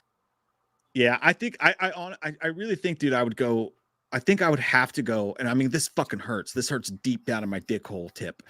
Yeah, I think I really think, dude, I would go. I think I would have to go, and I mean, this fucking hurts. This hurts deep down in my dick hole tip.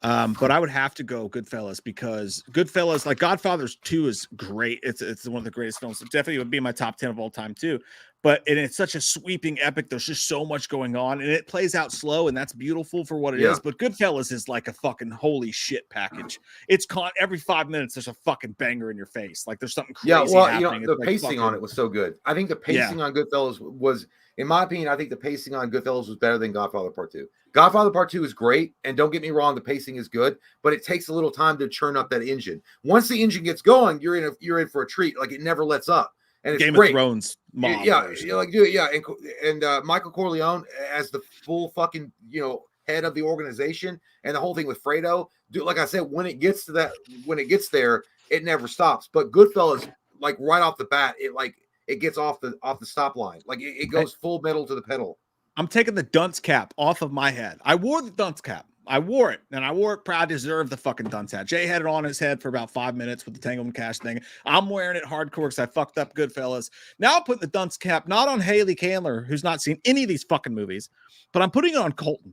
But I would have to go Goodfellas because Goodfellas, like Godfather 2 is great. It's one of the greatest films. It definitely would be in my top 10 of all time too. But it's such a sweeping epic. There's just so much going on, and it plays out slow, and that's beautiful for what it is. But Goodfellas is like a fucking holy shit package. It's every 5 minutes there's a fucking banger in your face. Like there's something crazy. Yeah, well, happening. You know, the pacing on it was so good. I think the pacing on Goodfellas was, in my opinion, I think the pacing on Goodfellas was better than Godfather Part 2. Godfather Part 2 is great, and don't get me wrong, the pacing is good, but it takes a little time to churn up that engine. Once the engine gets going, you're in for a treat. Like it never lets up. And it's Game great. of Thrones, and Michael Corleone as the full fucking head of the organization, and the whole thing with Fredo. Dude, like I said, when it gets there, it never stops. But Goodfellas, like right off the bat, it gets off the stop line, like it goes full metal to the pedal. I'm taking the dunce cap off of my head. I wore the dunce cap. I wore it, and I wore it proud to deserve the fucking dunce hat. Jay had it on his head for about 5 minutes with the Tango and Cash thing. I'm wearing it hardcore because I fucked up Goodfellas. Now I'm putting the dunce cap not on Haley Candler, who's not seen any of these fucking movies, but I'm putting it on Colton.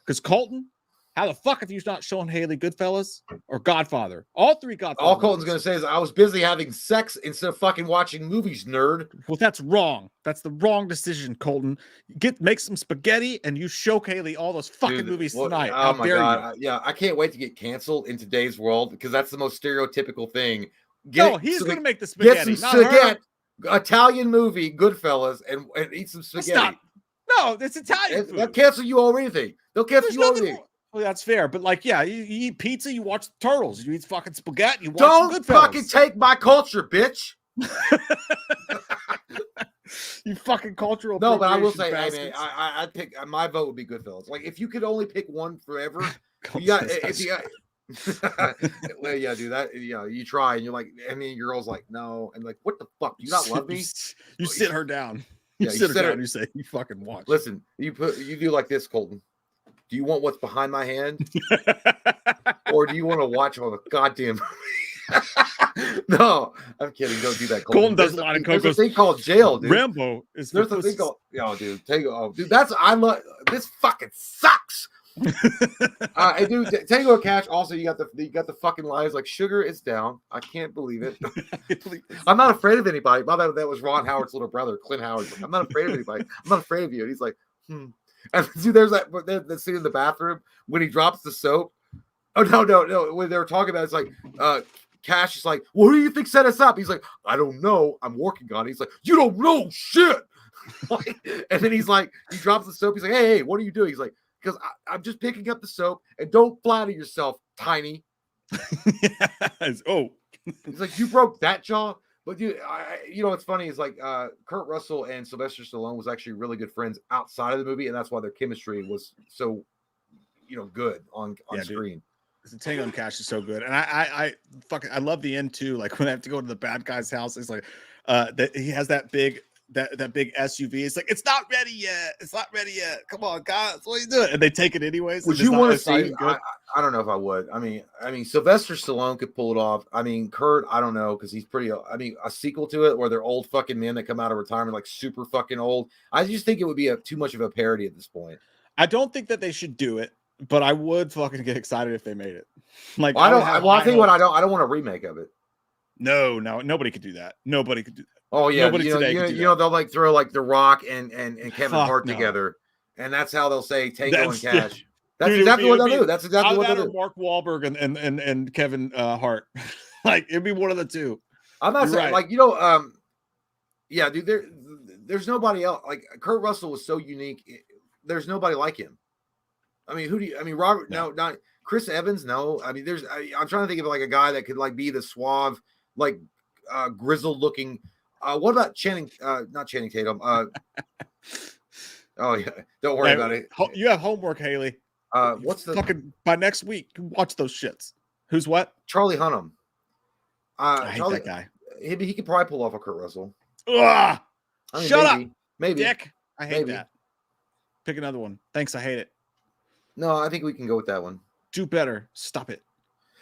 Because Colton, how the fuck have you not shown Haley Goodfellas or Godfather? All 3 Godfather. All Colton's going to say is, I was busy having sex instead of fucking watching movies, nerd. Well, that's wrong. That's the wrong decision, Colton. Make some spaghetti and you show Haley all those fucking movies tonight. Oh my God. I can't wait to get canceled in today's world because that's the most stereotypical thing. He's going to make the spaghetti. Get some spaghetti. Italian movie, Goodfellas, and eat some spaghetti. No, it's Italian food. They'll cancel you already. They'll cancel you already. Well, that's fair, but you eat pizza, you watch the Turtles, you eat fucking spaghetti, you watch Don't fucking take my culture, bitch. You fucking cultural. No, but I will say, hey, man, I'd pick my vote would be Goodfellas. Like if you could only pick one forever, you got if you got. Well, yeah, dude. That you try and you're like, and then your girl's like, no, and like, what the fuck? Do you not love me? You sit her down. You sit her down. You say, you fucking watch. Listen, you do like this, Colton. Do you want what's behind my hand, or do you want to watch all the goddamn? No, I'm kidding. Don't do that. Colton does a lot of There's a thing called jail, dude. Rambo is. There's a thing called dude. Dude, that's I love. This fucking sucks. And dude, Tango and Cash. Also, you got the fucking lines like sugar is down. I can't believe it. I'm not afraid of anybody. By the way, that was Ron Howard's little brother, Clint Howard. Like, I'm not afraid of anybody. I'm not afraid of you. And he's like, And dude, there's that scene in the bathroom when he drops the soap. Oh no. When they were talking about it, it's like Cash is like, well, who do you think set us up? He's like, I don't know. I'm working on it. He's like, you don't know shit. And then he's like, he drops the soap. He's like, hey, what are you doing? He's like, because I'm just picking up the soap, and don't flatter yourself, Tiny. Yes. He's like, you broke that jaw. But dude, what's funny is like Kurt Russell and Sylvester Stallone was actually really good friends outside of the movie, and that's why their chemistry was so, good on screen. The Tango and Cash is so good, and I love the end too. Like when I have to go to the bad guy's house, it's like that he has that big SUV. It's like, it's not ready yet. It's not ready yet. Come on, guys, what are you doing? And they take it anyways. Would you want to see? I don't know if I would. I mean, Sylvester Stallone could pull it off. I mean, Kurt, I don't know, because he's pretty. I mean, a sequel to it where they're old fucking men that come out of retirement, like super fucking old. I just think it would be too much of a parody at this point. I don't think that they should do it, but I would fucking get excited if they made it. Like, I don't want a remake of it. No, nobody could do that. Nobody could do that. Oh yeah, they'll like throw like The Rock and Kevin Hart together, and that's how they'll say Tango and Cash. That's exactly what they'll do. That's exactly what they'll do. Mark Wahlberg and Kevin Hart, like it'd be one of the two. I'm not saying yeah, dude. There's nobody else. Like Kurt Russell was so unique. There's nobody like him. I mean, Robert? No, not Chris Evans. No, I mean, I'm trying to think of like a guy that could like be the suave, like grizzled looking. What about not Channing Tatum? Oh yeah, don't worry about it. You have homework, Haley. What's the fucking by next week? Watch those shits. Who's what? Charlie Hunnam. I hate that guy. He could probably pull off a Kurt Russell. Ugh! Shut up, maybe. Dick. I hate that. Pick another one. Thanks. I hate it. No, I think we can go with that one. Do better. Stop it.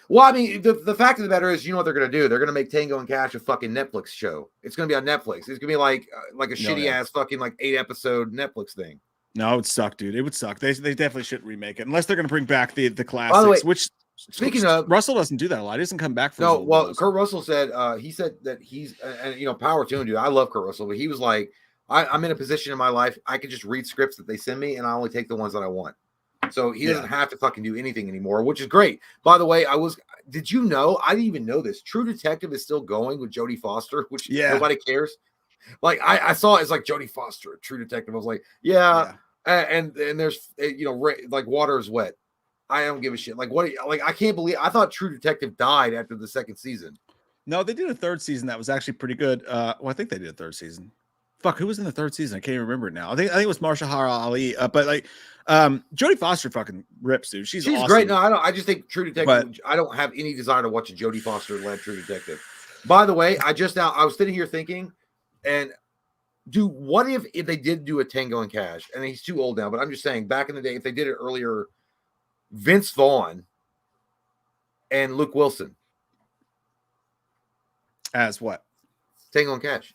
Well, I mean, the fact of the matter is, you know what they're going to do? They're going to make Tango and Cash a fucking Netflix show. It's going to be on Netflix. It's going to be like a shitty ass fucking like 8-episode Netflix thing. No, it would suck, dude. It would suck. They definitely shouldn't remake it unless they're going to bring back the classics. By the way, which speaking of, Russell doesn't do that a lot. He doesn't come back for. No, well, Kurt Russell said he said that he's and power to him, dude. I love Kurt Russell, but he was like, I'm in a position in my life I can just read scripts that they send me, and I only take the ones that I want. So he doesn't have to fucking do anything anymore, which is great. By the way, did you know? I didn't even know this. True Detective is still going with Jodie Foster, which nobody cares. Like I saw it as like Jodie Foster, True Detective. I was like, yeah. And there's like water is wet. I don't give a shit. Like what? Like I can't believe I thought True Detective died after the second season. No, they did a third season that was actually pretty good. Well, I think they did a third season. Fuck, who was in the third season? I can't even remember it now. I think it was Mahershala Ali. But like, Jodie Foster fucking rips, dude. She's awesome. Great. No, I just think True Detective. I don't have any desire to watch a Jodie Foster-led True Detective. By the way, I was sitting here thinking, and dude, what if they did do a Tango and Cash? And he's too old now, but I'm just saying, back in the day, if they did it earlier, Vince Vaughn and Luke Wilson as what? Tango and Cash.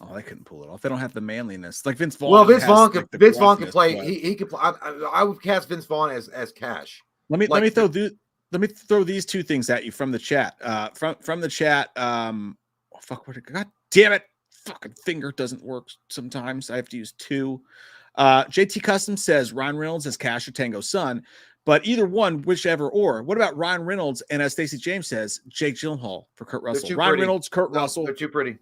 Oh, they couldn't pull it off. They don't have the manliness. Like Vince Vaughn. Well, Vince Vaughn could play. He could play. I would cast Vince Vaughn as Cash. Let me throw these two things at you from the chat. From the chat. God damn it! Fucking finger doesn't work sometimes. I have to use two. JT Custom says Ryan Reynolds as Cash or Tango's son, but either one, whichever or. What about Ryan Reynolds and as Stacey James says, Jake Gyllenhaal for Kurt Russell? Ryan Reynolds, Kurt Russell. They're too pretty.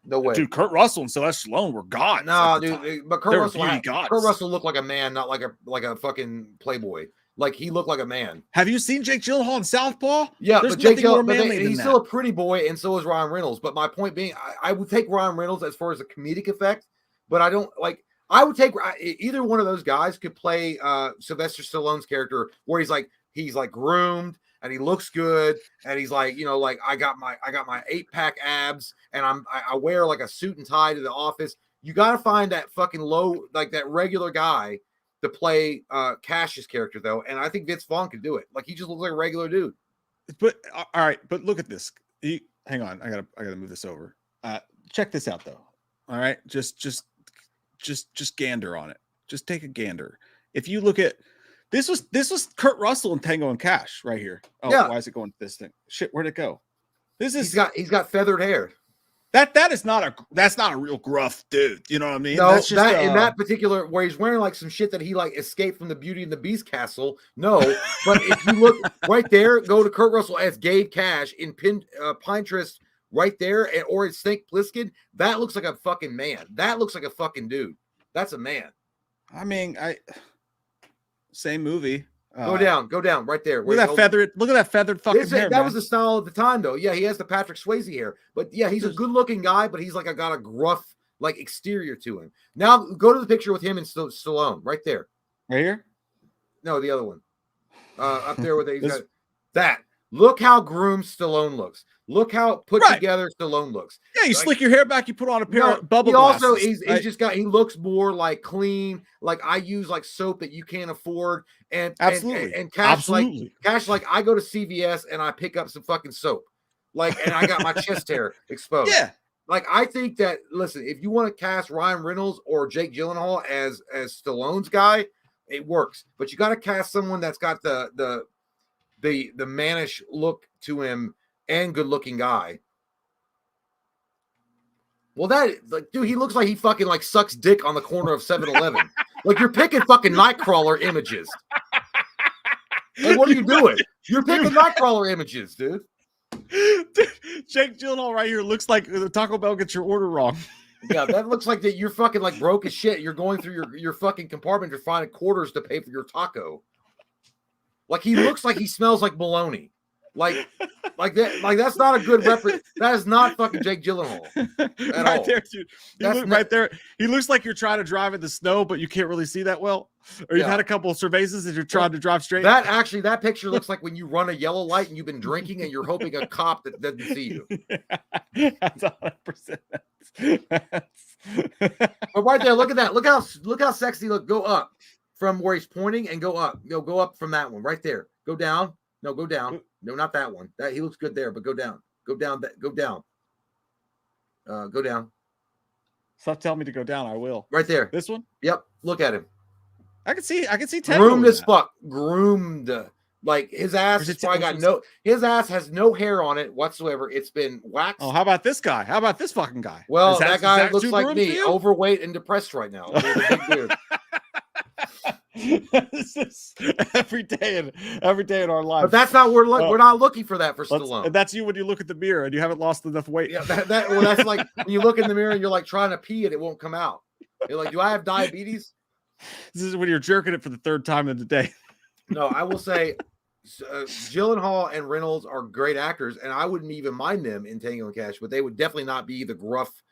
No way, dude. Kurt Russell and Sylvester Stallone were gone. No, dude. But Kurt Russell looked like a man, not like a fucking playboy. Like he looked like a man. Have you seen Jake Gyllenhaal in Southpaw? Yeah, there's but Jake Gyllenhaal, but he's still a pretty boy, and so is Ryan Reynolds. But my point being, I would take Ryan Reynolds as far as a comedic effect, but I don't like. I would take either one of those guys could play Sylvester Stallone's character, where he's like groomed and he looks good, and he's like, you know, like I got my 8-pack abs, and I wear like a suit and tie to the office. You got to find that fucking like that regular guy to play Cash's character, though, and I think Vince Vaughn could do it. Like he just looks like a regular dude. But all right, but look at this. Hang on, I gotta move this over. Check this out, though. All right, just gander on it. Just take a gander. If you look at this was Kurt Russell in Tango and Cash right here. Oh, yeah. Why is it going to this thing? Shit, where'd it go? He's got feathered hair. That's not a real gruff dude. You know what I mean? No, that's just in that particular where he's wearing like some shit that he like escaped from the Beauty and the Beast castle. No, but if you look right there, go to Kurt Russell as Gabe Cash in Pinterest right there, or it's Snake Plissken. That looks like a fucking man. That looks like a fucking dude. That's a man. I mean, same movie. Go down right there. Look at that feathered fucking hair. That was the style of the time, though. Yeah, he has the Patrick Swayze hair, but yeah, he's a good-looking guy, but he's like got a gruff like exterior to him. Now go to the picture with him and Stallone right there. Right here? No, the other one. Up there with that. Look how groomed Stallone looks. Look how put together Stallone looks. Yeah, you slick your hair back, you put on a pair of bubble glasses. He looks more like clean. Like I use like soap that you can't afford. And absolutely. And Cash like I go to CVS and I pick up some fucking soap. Like, and I got my chest hair exposed. Yeah. Like I think that listen, if you want to cast Ryan Reynolds or Jake Gyllenhaal as Stallone's guy, it works. But you got to cast someone that's got the mannish look to him and good looking guy. Well, dude, he looks like he fucking like sucks dick on the corner of 7-Eleven. Like you're picking fucking Nightcrawler images. Like, what are you doing? You're picking Nightcrawler images, dude. Jake Gyllenhaal right here looks like the Taco Bell gets your order wrong. Yeah, that looks like that you're fucking like broke as shit. You're going through your fucking compartment to find quarters to pay for your taco. Like he looks like he smells like bologna. Like that. Like that's not a good reference. That is not fucking Jake Gyllenhaal at all. There, dude. Right there. He looks like you're trying to drive in the snow, but you can't really see that well. Or you've had a couple of cervezas and you're trying to drive straight. That picture looks like when you run a yellow light and you've been drinking and you're hoping a cop that doesn't see you. That's 100%. But right there, look at that. Look how sexy. Look, go up from where he's pointing and go up. Go up from that one right there. Go down. No, go down. No, not that one. That he looks good there, but go down. Go down. Go down. Go down. Stop telling me to go down. I will. Right there. This one? Yep. Look at him. I can see. Groomed as fuck. Groomed. Like his ass his ass has no hair on it whatsoever. It's been waxed. Oh, how about this guy? How about this fucking guy? Well, that guy looks like me, overweight and depressed right now. With a big beard. This is every day in our life. But that's not we're not looking for that for Stallone. And that's you when you look at the mirror and you haven't lost enough weight. Yeah, that's like when you look in the mirror and you're like trying to pee and it won't come out. You're like, do I have diabetes? This is when you're jerking it for the third time in the day. No, I will say Gyllenhaal and Reynolds are great actors, and I wouldn't even mind them in Tango and Cash, but they would definitely not be the gruff.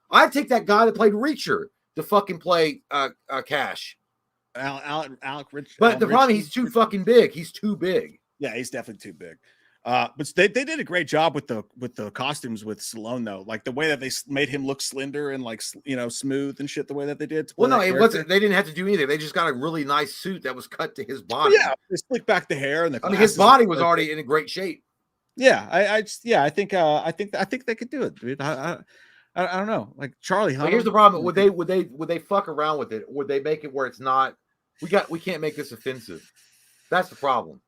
I'd take that guy that played Reacher to fucking play Cash. Alec Rich. But the problem, he's too fucking big. He's too big. Yeah, he's definitely too big. But they did a great job with the costumes with Stallone, though. Like the way that they made him look slender and like smooth and shit. The way that they did. Well, no, it wasn't. They didn't have to do anything. They just got a really nice suit that was cut to his body. Yeah, they slicked back the hair and I mean, his body was already in a great shape. Yeah, I think they could do it, dude. I don't know. Like Charlie. Here's the problem. Would they fuck around with it? Would they make it where it's not? We can't make this offensive. That's the problem.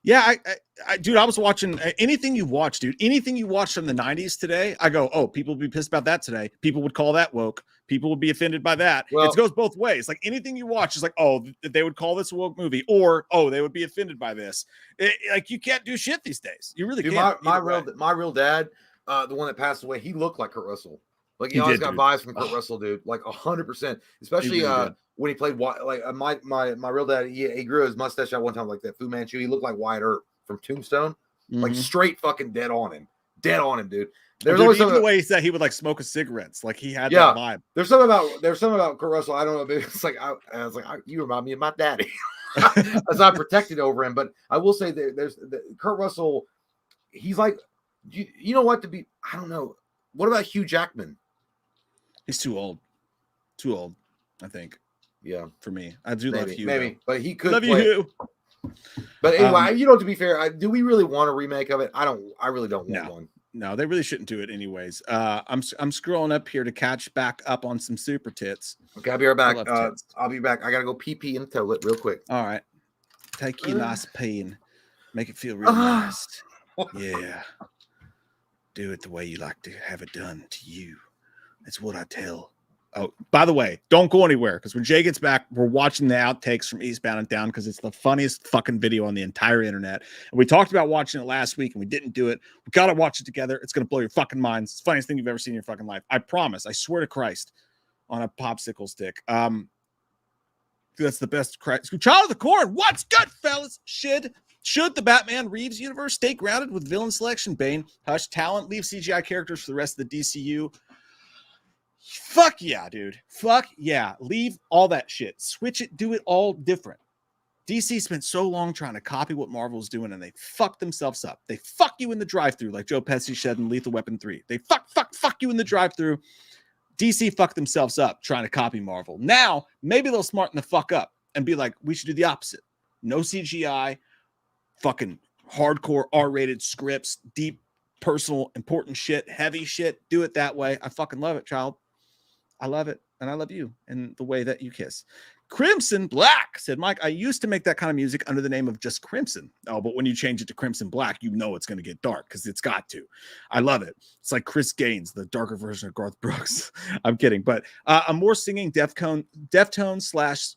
Yeah, dude, I was watching anything you watch, dude. Anything you watch from the 90s today, I go, oh, people would be pissed about that today. People would call that woke. People would be offended by that. Well, it goes both ways. Like anything you watch is like, oh, they would call this a woke movie, or oh, they would be offended by this. Like you can't do shit these days. You really can't. My real dad, the one that passed away, he looked like Kurt Russell. Like he always got vibes from Kurt Russell, dude. Like 100%. Especially when he played like my real dad. He grew his mustache out one time like that. Fu Manchu. He looked like Wyatt Earp from Tombstone. Like straight fucking dead on him, dude. There's always even the way he said he would like smoke cigarettes. Like he had that vibe. There's something about Kurt Russell. I don't know. It's like I was like, you remind me of my daddy. As I protected over him, but I will say there's Kurt Russell. He's like, you know what? I don't know. What about Hugh Jackman? He's too old. I think. Yeah, for me, I do love Hugh. Maybe, but he could love you. But anyway, to be fair, do we really want a remake of it? I really don't want one. No, they really shouldn't do it anyways. I'm scrolling up here to catch back up on some super tits. Okay, I'll be right back. I'll be back. I gotta go pee in the toilet real quick. All right, take your nice pee and make it feel real nice. Yeah, do it the way you like to have it done to you. That's what I tell. Oh, by the way, don't go anywhere because when Jay gets back, we're watching the outtakes from Eastbound and Down because it's the funniest fucking video on the entire internet. And we talked about watching it last week and we didn't do it. We got to watch it together. It's going to blow your fucking minds. It's the funniest thing you've ever seen in your fucking life. I promise. I swear to Christ on a popsicle stick. That's the best. Child of the Corn. What's good, fellas? Should the Batman Reeves universe stay grounded with villain selection? Bane, hush talent, leave CGI characters for the rest of the DCU. Fuck yeah, dude. Fuck yeah. Leave all that shit. Switch it. Do it all different. DC spent so long trying to copy what Marvel's doing, and they fucked themselves up. They fuck you in the drive-thru, like Joe Pesci said in Lethal Weapon 3. They fuck you in the drive-thru. DC fucked themselves up trying to copy Marvel. Now, maybe they'll smarten the fuck up and be like, we should do the opposite. No CGI, fucking hardcore R-rated scripts, deep, personal, important shit, heavy shit. Do it that way. I fucking love it, child. I love it, and I love you and the way that you kiss. Crimson Black said, Mike, I used to make that kind of music under the name of just Crimson. Oh, but when you change it to Crimson Black, you know it's going to get dark because it's got to. I love it. It's like Chris Gaines, the darker version of Garth Brooks. I'm kidding, but I'm more singing Deftone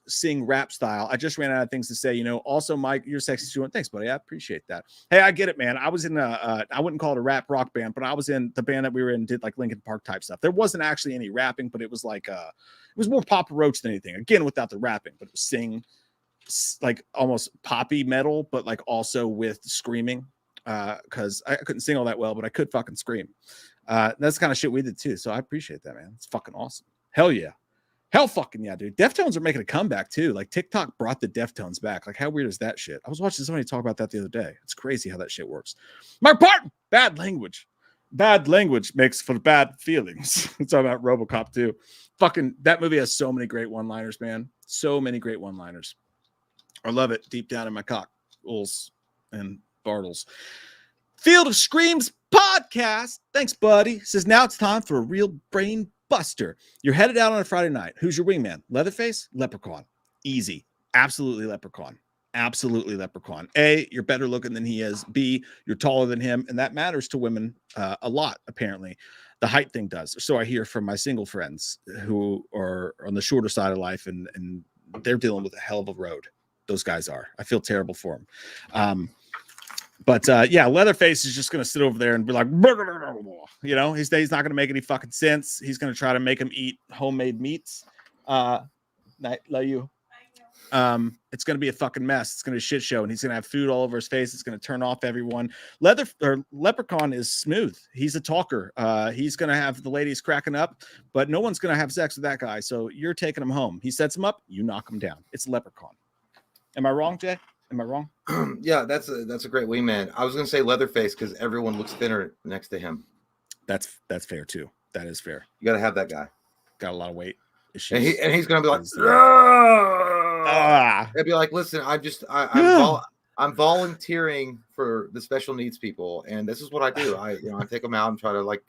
/ sing rap style. I just ran out of things to say. Also, Mike, you're sexy too. Thanks, buddy. I appreciate that. Hey, I get it, man. I was in I wouldn't call it a rap rock band, but I was in the band that we were in, did like Linkin Park type stuff. There wasn't actually any rapping, but it was like it was more Papa Roach than anything. Again, without the rapping, but it was sing like almost poppy metal, but like also with screaming. Because I couldn't sing all that well, but I could fucking scream. That's the kind of shit we did too. So I appreciate that, man. It's fucking awesome. Hell yeah. Hell fucking yeah, dude. Deftones are making a comeback too. Like TikTok brought the Deftones back. Like how weird is that shit? I was watching somebody talk about that the other day. It's crazy how that shit works. Mark Parton, bad language. Bad language makes for bad feelings. It's all about RoboCop too. Fucking that movie has so many great one-liners, man. So many great one-liners. I love it deep down in my cockles and Bartles. Field of Screams podcast. Thanks, buddy. Says now it's time for a real brain buster. You're headed out on a Friday night. Who's your wingman? Leatherface? Leprechaun. Easy. Absolutely Leprechaun. Absolutely Leprechaun. A, you're better looking than he is. B, you're taller than him. And that matters to women a lot, apparently. The height thing does. So I hear from my single friends who are on the shorter side of life and they're dealing with a hell of a road. Those guys are. I feel terrible for them. But yeah, Leatherface is just going to sit over there and be like, he's not going to make any fucking sense. He's going to try to make him eat homemade meats. It's going to be a fucking mess. It's going to be a shit show, and he's going to have food all over his face. It's going to turn off everyone. Leprechaun is smooth. He's a talker. He's going to have the ladies cracking up, but no one's going to have sex with that guy. So you're taking him home. He sets him up. You knock him down. It's Leprechaun. Am I wrong, Jay? Am I wrong? Yeah, that's a great wingman. I was going to say Leatherface because everyone looks thinner next to him. That's fair too. That is fair. You got to have that guy. Got a lot of weight issues. And he's going to be like, I'd be like, listen, I'm volunteering for the special needs people, and this is what I do. I take them out and try to like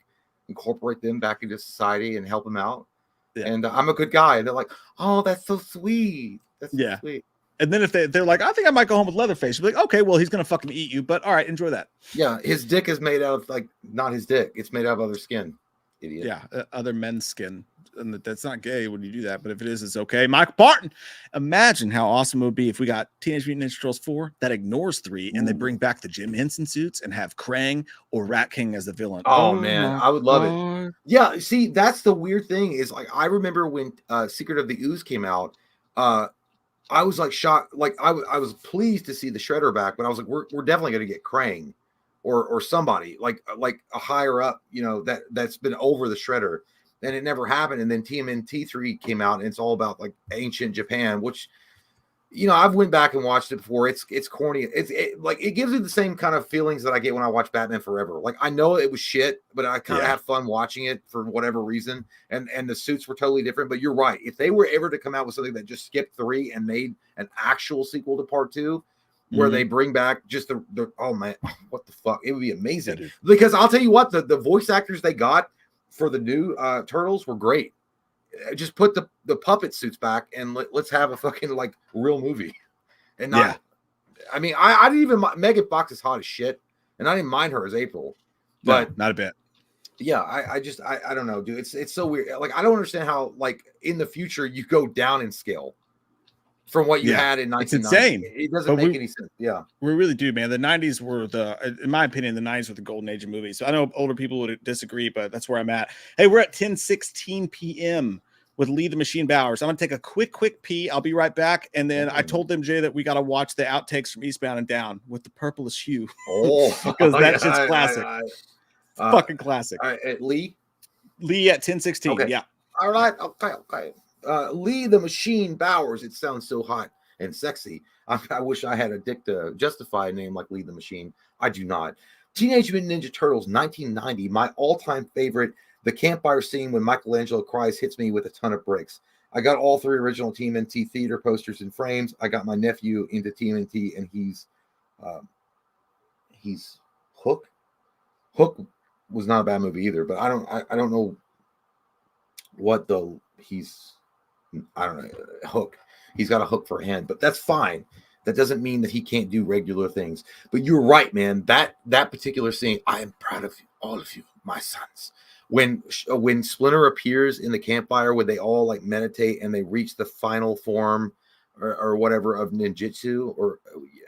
incorporate them back into society and help them out. Yeah. And I'm a good guy. And they're like, oh, that's so sweet. That's so sweet. And then if they're like, I think I might go home with Leatherface, you'll be like, okay, well, he's going to fucking eat you, but all right, enjoy that. Yeah, his dick is made out of, like, not his dick. It's made out of other skin, idiot. Yeah, other men's skin. and that's not gay when you do that, but if it is, it's okay. Mike Barton, imagine how awesome it would be if we got Teenage Mutant Ninja Turtles 4 that ignores 3 and they bring back the Jim Henson suits and have Krang or Rat King as the villain. Oh man, I would love it. Yeah, see, that's the weird thing is like I remember when Secret of the Ooze came out, I was like shocked, like I was pleased to see the Shredder back, but I was like, we're definitely gonna get Krang or somebody like a higher up, you know, that's been over the Shredder. And it never happened. And then TMNT 3 came out, and it's all about like ancient Japan, which, you know, I've went back and watched it before. It's corny. It gives me the same kind of feelings that I get when I watch Batman Forever. Like I know it was shit, but I kind of had fun watching it for whatever reason. And the suits were totally different. But you're right. If they were ever to come out with something that just skipped 3 and made an actual sequel to part 2, where they bring back just the oh man, what the fuck? It would be amazing. Because I'll tell you what, the voice actors they got for the new Turtles were great. Just put the puppet suits back and let's have a fucking like real movie. And not, I mean, I didn't even Megan Fox is hot as shit, and I didn't mind her as April, but no, not a bit. Yeah, I don't know, dude. It's so weird. Like I don't understand how like in the future you go down in scale from what you had in 1990. It's insane. It doesn't make any sense. Yeah, we really do, man. The 90s were in my opinion, the 90s were the golden age of movies. So I know older people would disagree, but that's where I'm at. Hey, we're at 10:16 p.m. with Lee the Machine Bowers. I'm gonna take a quick pee. I'll be right back. And then I told them, Jay, that we got to watch the outtakes from Eastbound and Down with the purplish hue. Oh, because that shit's classic. Fucking classic. All right, Lee at 10:16. Okay. Yeah. All right. Okay. Lee the Machine Bowers. It sounds so hot and sexy. I wish I had a dick to justify a name like Lee the Machine. I do not. Teenage Mutant Ninja Turtles 1990, my all-time favorite. The campfire scene when Michelangelo cries hits me with a ton of bricks. I got all 3 original TMNT theater posters and frames. I got my nephew into TMNT, and he's Hook. Hook was not a bad movie either, but I don't know what I don't know, Hook. He's got a hook for a hand, but that's fine. That doesn't mean that he can't do regular things. But you're right, man. That particular scene, I am proud of you, all of you, my sons. When Splinter appears in the campfire, when they all like meditate and they reach the final form or whatever of ninjutsu,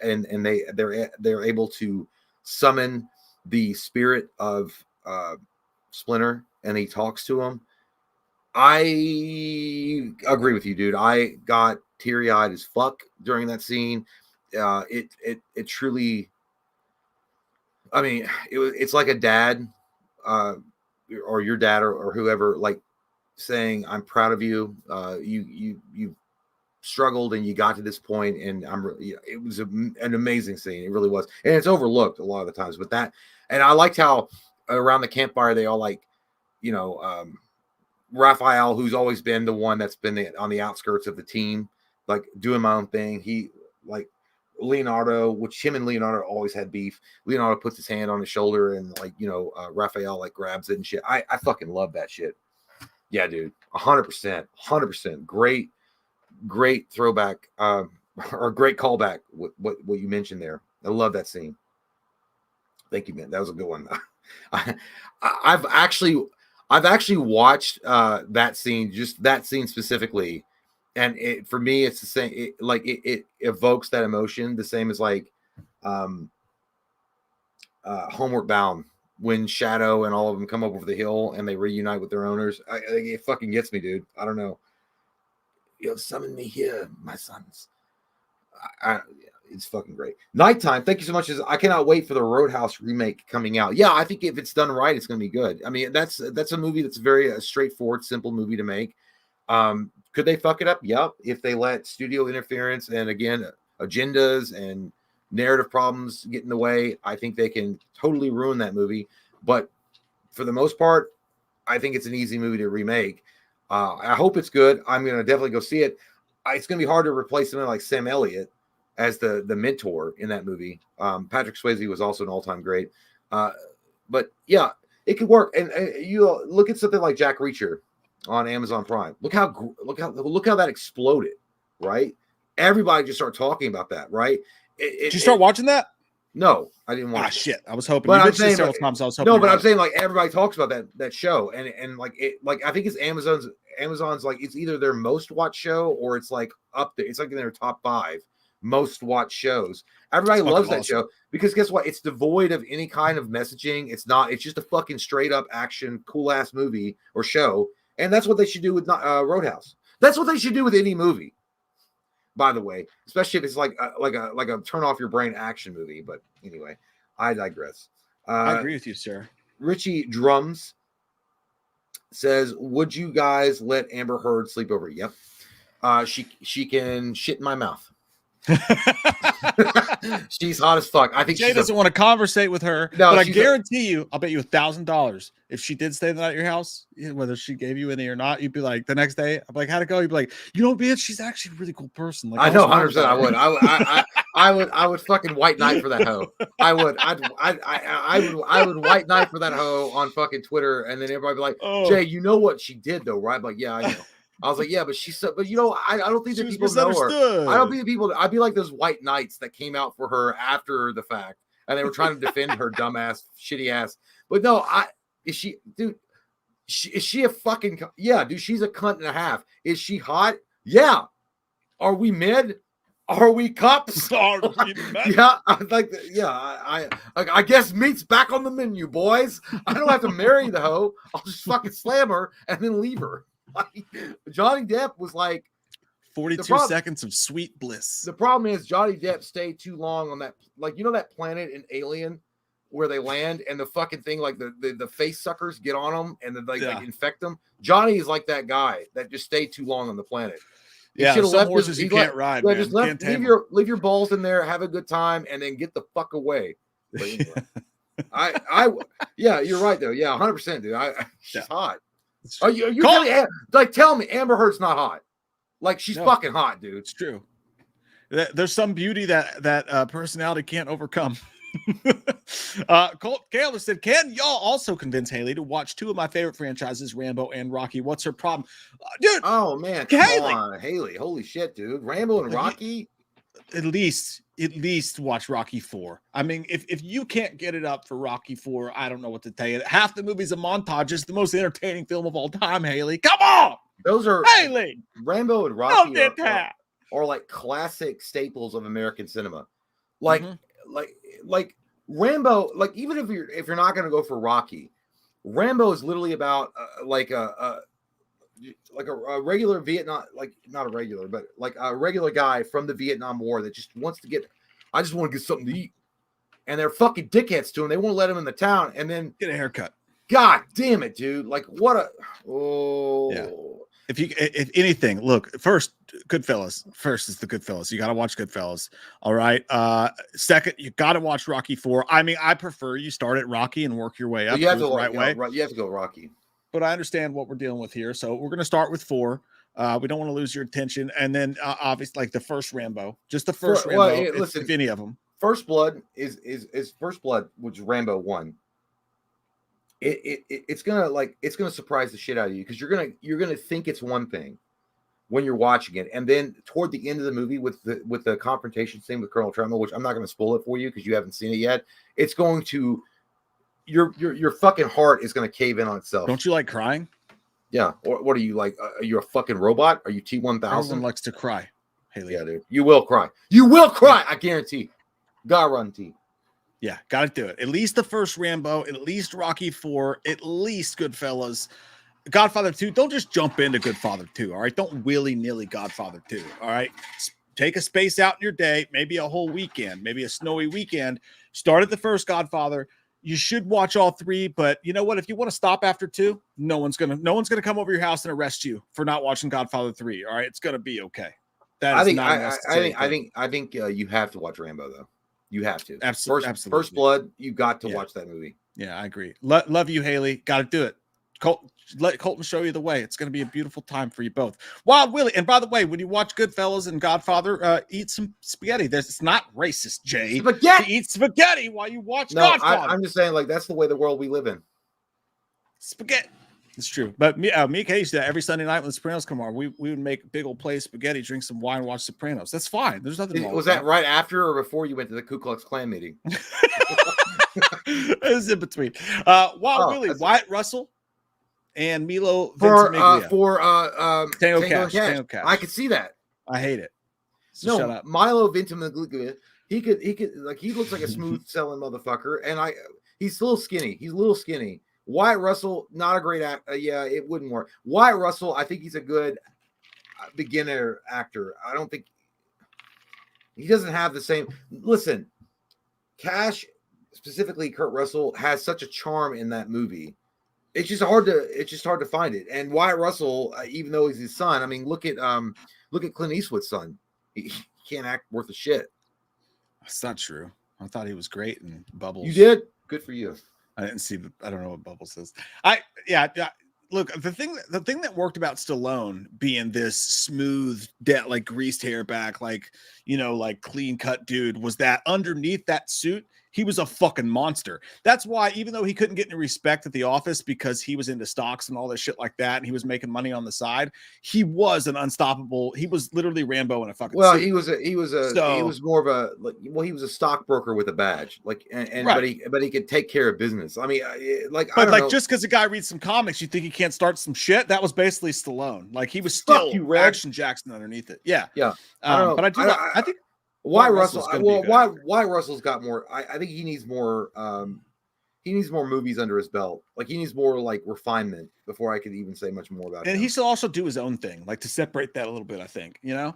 and they're able to summon the spirit of Splinter, and he talks to him. I agree with you, dude. I got teary-eyed as fuck during that scene. It truly, I mean, it's like a dad, or your dad or whoever, like saying, "I'm proud of you. You struggled and you got to this point." And it was an amazing scene. It really was, and it's overlooked a lot of the times. But that, and I liked how around the campfire they all like, Raphael, who's always been the one that's been on the outskirts of the team, like doing my own thing. He like Leonardo, which him and Leonardo always had beef. Leonardo puts his hand on his shoulder and like, Raphael like grabs it and shit. I fucking love that shit. Yeah, dude. 100%. Great throwback, or great callback. What you mentioned there. I love that scene. Thank you, man. That was a good one. I've actually watched that scene, just that scene specifically, and for me it's the same. It evokes that emotion the same as like Homeward Bound, when Shadow and all of them come up over the hill and they reunite with their owners. It fucking gets me, dude. I don't know. You'll summon me here, my sons. It's fucking great. Nighttime. Thank you so much. I cannot wait for the Roadhouse remake coming out. Yeah, I think if it's done right, it's going to be good. I mean, that's a movie that's very straightforward, simple movie to make. Could they fuck it up? Yep. If they let studio interference and again agendas and narrative problems get in the way, I think they can totally ruin that movie. But for the most part, I think it's an easy movie to remake. I hope it's good. I'm going to definitely go see it. It's going to be hard to replace something like Sam Elliott as the mentor in that movie. Patrick Swayze was also an all-time great. But yeah, it could work. And you look at something like Jack Reacher on Amazon Prime. Look how that exploded, right? Everybody just started talking about that, right? Did you start watching that? No, I didn't watch. Shit, I was hoping. But you I'm saying several times. I was hoping. No, but I'm saying like everybody talks about that show, and like it, like I think it's Amazon's like it's either their most watched show or it's like up there. It's like in their top 5 most watched shows. Everybody loves that show because guess what? It's devoid of any kind of messaging. It's just a fucking straight up action, cool ass movie or show. And that's what they should do with Roadhouse. That's what they should do with any movie, by the way, especially if it's like a turn off your brain action movie. But anyway, I digress. I agree with you, sir. Richie Drums says, would you guys let Amber Heard sleep over? Yep. She can shit in my mouth. She's hot as fuck. I think Jay doesn't want to conversate with her, but I guarantee you, I'll bet you $1,000 if she did stay the night at your house, whether she gave you any or not, you'd be like, the next day, I'm like, how'd it go? You'd be like, you know, bitch, she's actually a really cool person. Like, I know, 100%. I would fucking white knight for that hoe. I would white knight for that hoe on fucking Twitter, and then everybody be like, Jay, you know what she did though, right? I'm like, yeah, I know. I was like, yeah, but she said, but you know, I don't think that people know her. I don't think that people. I'd be like those white knights that came out for her after the fact, and they were trying to defend her dumbass, shitty ass. But no, is she a fucking dude? She's a cunt and a half. Is she hot? Yeah. Are we mid? Are we cups? Are we mid? Yeah, I guess meat's back on the menu, boys. I don't have to marry the hoe. I'll just fucking slam her and then leave her. Like, Johnny Depp was like 42 seconds of sweet bliss. The problem is Johnny Depp stayed too long on that, like, you know, that planet in Alien where they land and the fucking thing, like the face suckers get on them and then like infect them. Johnny is like that guy that just stayed too long on the planet. Some horses you can't ride, man. Just leave your balls in there, have a good time, and then get the fuck away. But anyway, you're right though. Yeah, 100%, dude. She's hot. Are you really, like, tell me Amber Heard's not hot? Like, she's fucking hot, dude. It's true. There's some beauty that personality can't overcome. Colt Kaler said, can y'all also convince Haley to watch 2 of my favorite franchises, Rambo and Rocky? What's her problem? Dude. Oh, man. Come on, Haley. Holy shit, dude. Rambo and Rocky? At least watch Rocky 4. I mean, if you can't get it up for Rocky 4, I don't know what to tell you. Half the movie's a montage. It's the most entertaining film of all time, Haley. Come on! Those are Haley. Rambo and Rocky are like classic staples of American cinema. Like, like Rambo, like even if you're not going to go for Rocky, Rambo is literally about like a regular Vietnam, like not a regular, but like a regular guy from the Vietnam War that just wants to I just want to get something to eat. And they're fucking dickheads to him. They won't let him in the town and then get a haircut. God damn it, dude. Like what Yeah. If anything, look, first, Goodfellas. First is the Goodfellas. You got to watch Goodfellas. All right. Second, you got to watch Rocky 4. I mean, I prefer you start at Rocky and work your way up. You have to go right way. You have to go Rocky. But I understand what we're dealing with here. So we're going to start with 4. We don't want to lose your attention. And then obviously like the first Rambo, just the first Rambo, if any of them. First Blood is First Blood, which is Rambo 1. It's gonna surprise the shit out of you because you're gonna think it's one thing when you're watching it, and then toward the end of the movie with the confrontation scene with Colonel Tremble, which I'm not gonna spoil it for you because you haven't seen it yet. It's going to your fucking heart is gonna cave in on itself. Don't you like crying? Yeah. Or what are you like? Are you a fucking robot? Are you T-1000? Everyone likes to cry, Haley. Yeah, dude. You will cry. You will cry. I guarantee. Guarantee. Yeah, got to do it. At least the first Rambo, at least Rocky 4, at least Goodfellas. Godfather 2, don't just jump into Godfather 2, all right? Don't willy-nilly Godfather 2, all right? Take a space out in your day, maybe a whole weekend, maybe a snowy weekend. Start at the first Godfather. You should watch all 3, but you know what? If you want to stop after 2, no one's gonna come over your house and arrest you for not watching Godfather 3, all right? It's gonna be okay. I think you have to watch Rambo though. You have to. Absolutely. First Blood, you got to watch that movie. Yeah, I agree. Love you, Haley. Got to do it. Let Colton show you the way. It's going to be a beautiful time for you both. Wild Willie. And by the way, when you watch Goodfellas and Godfather, eat some spaghetti. It's not racist, Jay. Spaghetti. To eat spaghetti while you watch Godfather. I'm just saying, like, that's the way the world we live in. Spaghetti. It's true. But me and Kay used to, every Sunday night when the Sopranos come on, we would make a big old plate of spaghetti, drink some wine, watch Sopranos. That's fine. There's nothing wrong. Was that right after or before you went to the Ku Klux Klan meeting? It was in between. Wild Willie, Wyatt Russell. and Milo Tango Cash. I could see that. I hate it. So shut up. Milo Ventimiglia. He could like he looks like a smooth selling motherfucker, and he's a little skinny. Wyatt Russell, not a great actor. Yeah, it wouldn't work. Wyatt Russell, I think he's a good beginner actor. I don't think he doesn't have the same. Listen, Cash, specifically Kurt Russell, has such a charm in that movie. It's just hard to find it. And Wyatt Russell, even though he's his son, I mean, look at Clint Eastwood's son. He can't act worth a shit. That's not true. I thought he was great in Bubbles. You did? Good for you. I didn't see I don't know what Bubbles is. Look, the thing that worked about Stallone being this smooth, like greased hair back, like, you know, like clean cut dude, was that underneath that suit, he was a fucking monster. That's why, even though he couldn't get any respect at the office because he was into stocks and all this shit like that, and he was making money on the side, he was an unstoppable. He was literally Rambo in a fucking suit. he was more of a he was a stockbroker with a badge, like, and right. but he could take care of business. I mean, just because a guy reads some comics, you think he can't start some shit? That was basically Stallone. Like, he was still Action Jackson underneath it. Yeah. I think. Wyatt Russell? Wyatt Russell's got more. I think he needs more. He needs more movies under his belt. Like, he needs more like refinement before I could even say much more about it. And he should also do his own thing, like to separate that a little bit. I think, you know,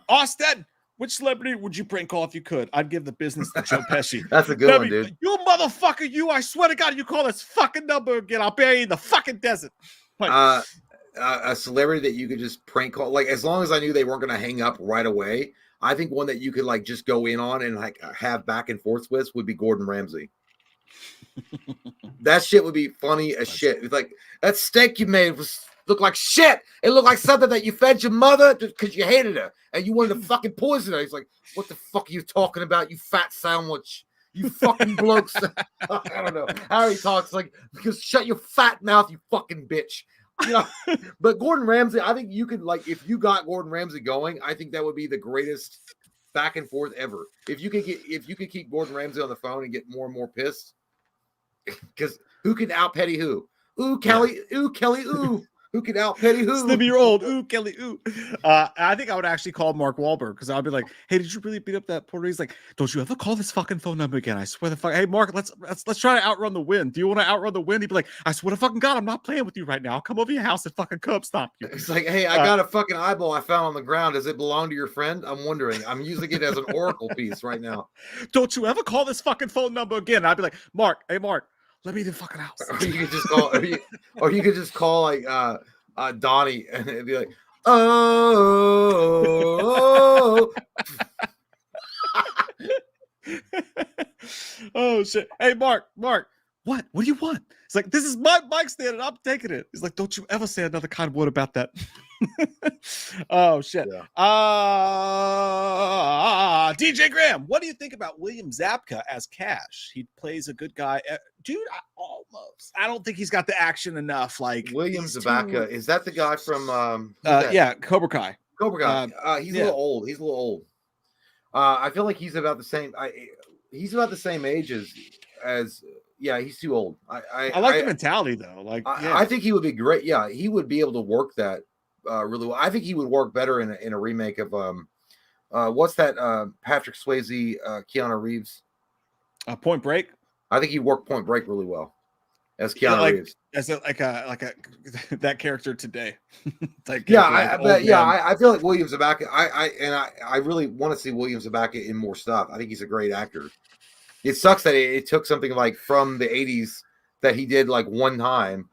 Austin. Which celebrity would you prank call if you could? I'd give the business to Joe Pesci. That's a good one, dude. You motherfucker! You! I swear to God, you call this fucking number again, I'll bury you in the fucking desert. Like, a celebrity that you could just prank call, like, as long as I knew they weren't going to hang up right away. I think one that you could like just go in on and like have back and forth with would be Gordon Ramsay. That shit would be funny as shit. It's like, that steak you made looked like shit. It looked like something that you fed your mother because you hated her and you wanted to fucking poison her. He's like, what the fuck are you talking about, you fat sandwich? You fucking blokes. I don't know how he talks, like, because shut your fat mouth, you fucking bitch. You know, but Gordon Ramsay, I think you could, like, if you got Gordon Ramsay going, I think that would be the greatest back and forth ever. If you could keep Gordon Ramsay on the phone and get more and more pissed, because who can out petty who? Ooh, Kelly, ooh, Kelly, ooh. Who can out petty who? Snippy your old ooh, Kelly, ooh. I think I would actually call Mark Wahlberg, because I'd be like, hey, did you really beat up that Puerto Rican? He's like, don't you ever call this fucking phone number again. I swear to fuck. Hey, Mark, let's try to outrun the wind. Do you want to outrun the wind? He'd be like, I swear to fucking God, I'm not playing with you right now. I'll come over your house and fucking curb stop you. It's like, hey, I got a fucking eyeball I found on the ground. Does it belong to your friend? I'm wondering. I'm using it as an oracle piece right now. Don't you ever call this fucking phone number again. I'd be like, Mark, hey, Mark, let me in the fucking house. Or you could just call, or you could just call like Donnie, and it'd be like, oh. Oh shit! Hey, Mark, what do you want? It's like, this is my mic stand and I'm taking it. He's like, don't you ever say another kind word about that. Oh shit. Yeah. DJ Graham, what do you think about William Zabka as Cash? He plays a good guy. Dude, I don't think he's got the action enough. Like, William Zabka, is that the guy from yeah, Cobra Kai. He's a little old. He's a little old. I feel like he's about the same. He's about the same age as yeah, he's too old. I like the mentality though. Like, I think he would be great. Yeah, he would be able to work that really well. I think he would work better in a remake of what's that Patrick Swayze, Keanu Reeves, Point Break. I think he'd work Point Break really well as Keanu Reeves, as like a that character today. Like, I feel like Williams Zabaka. I really want to see Williams Zabaka in more stuff. I think he's a great actor. It sucks that it took something like from the 80s that he did like one time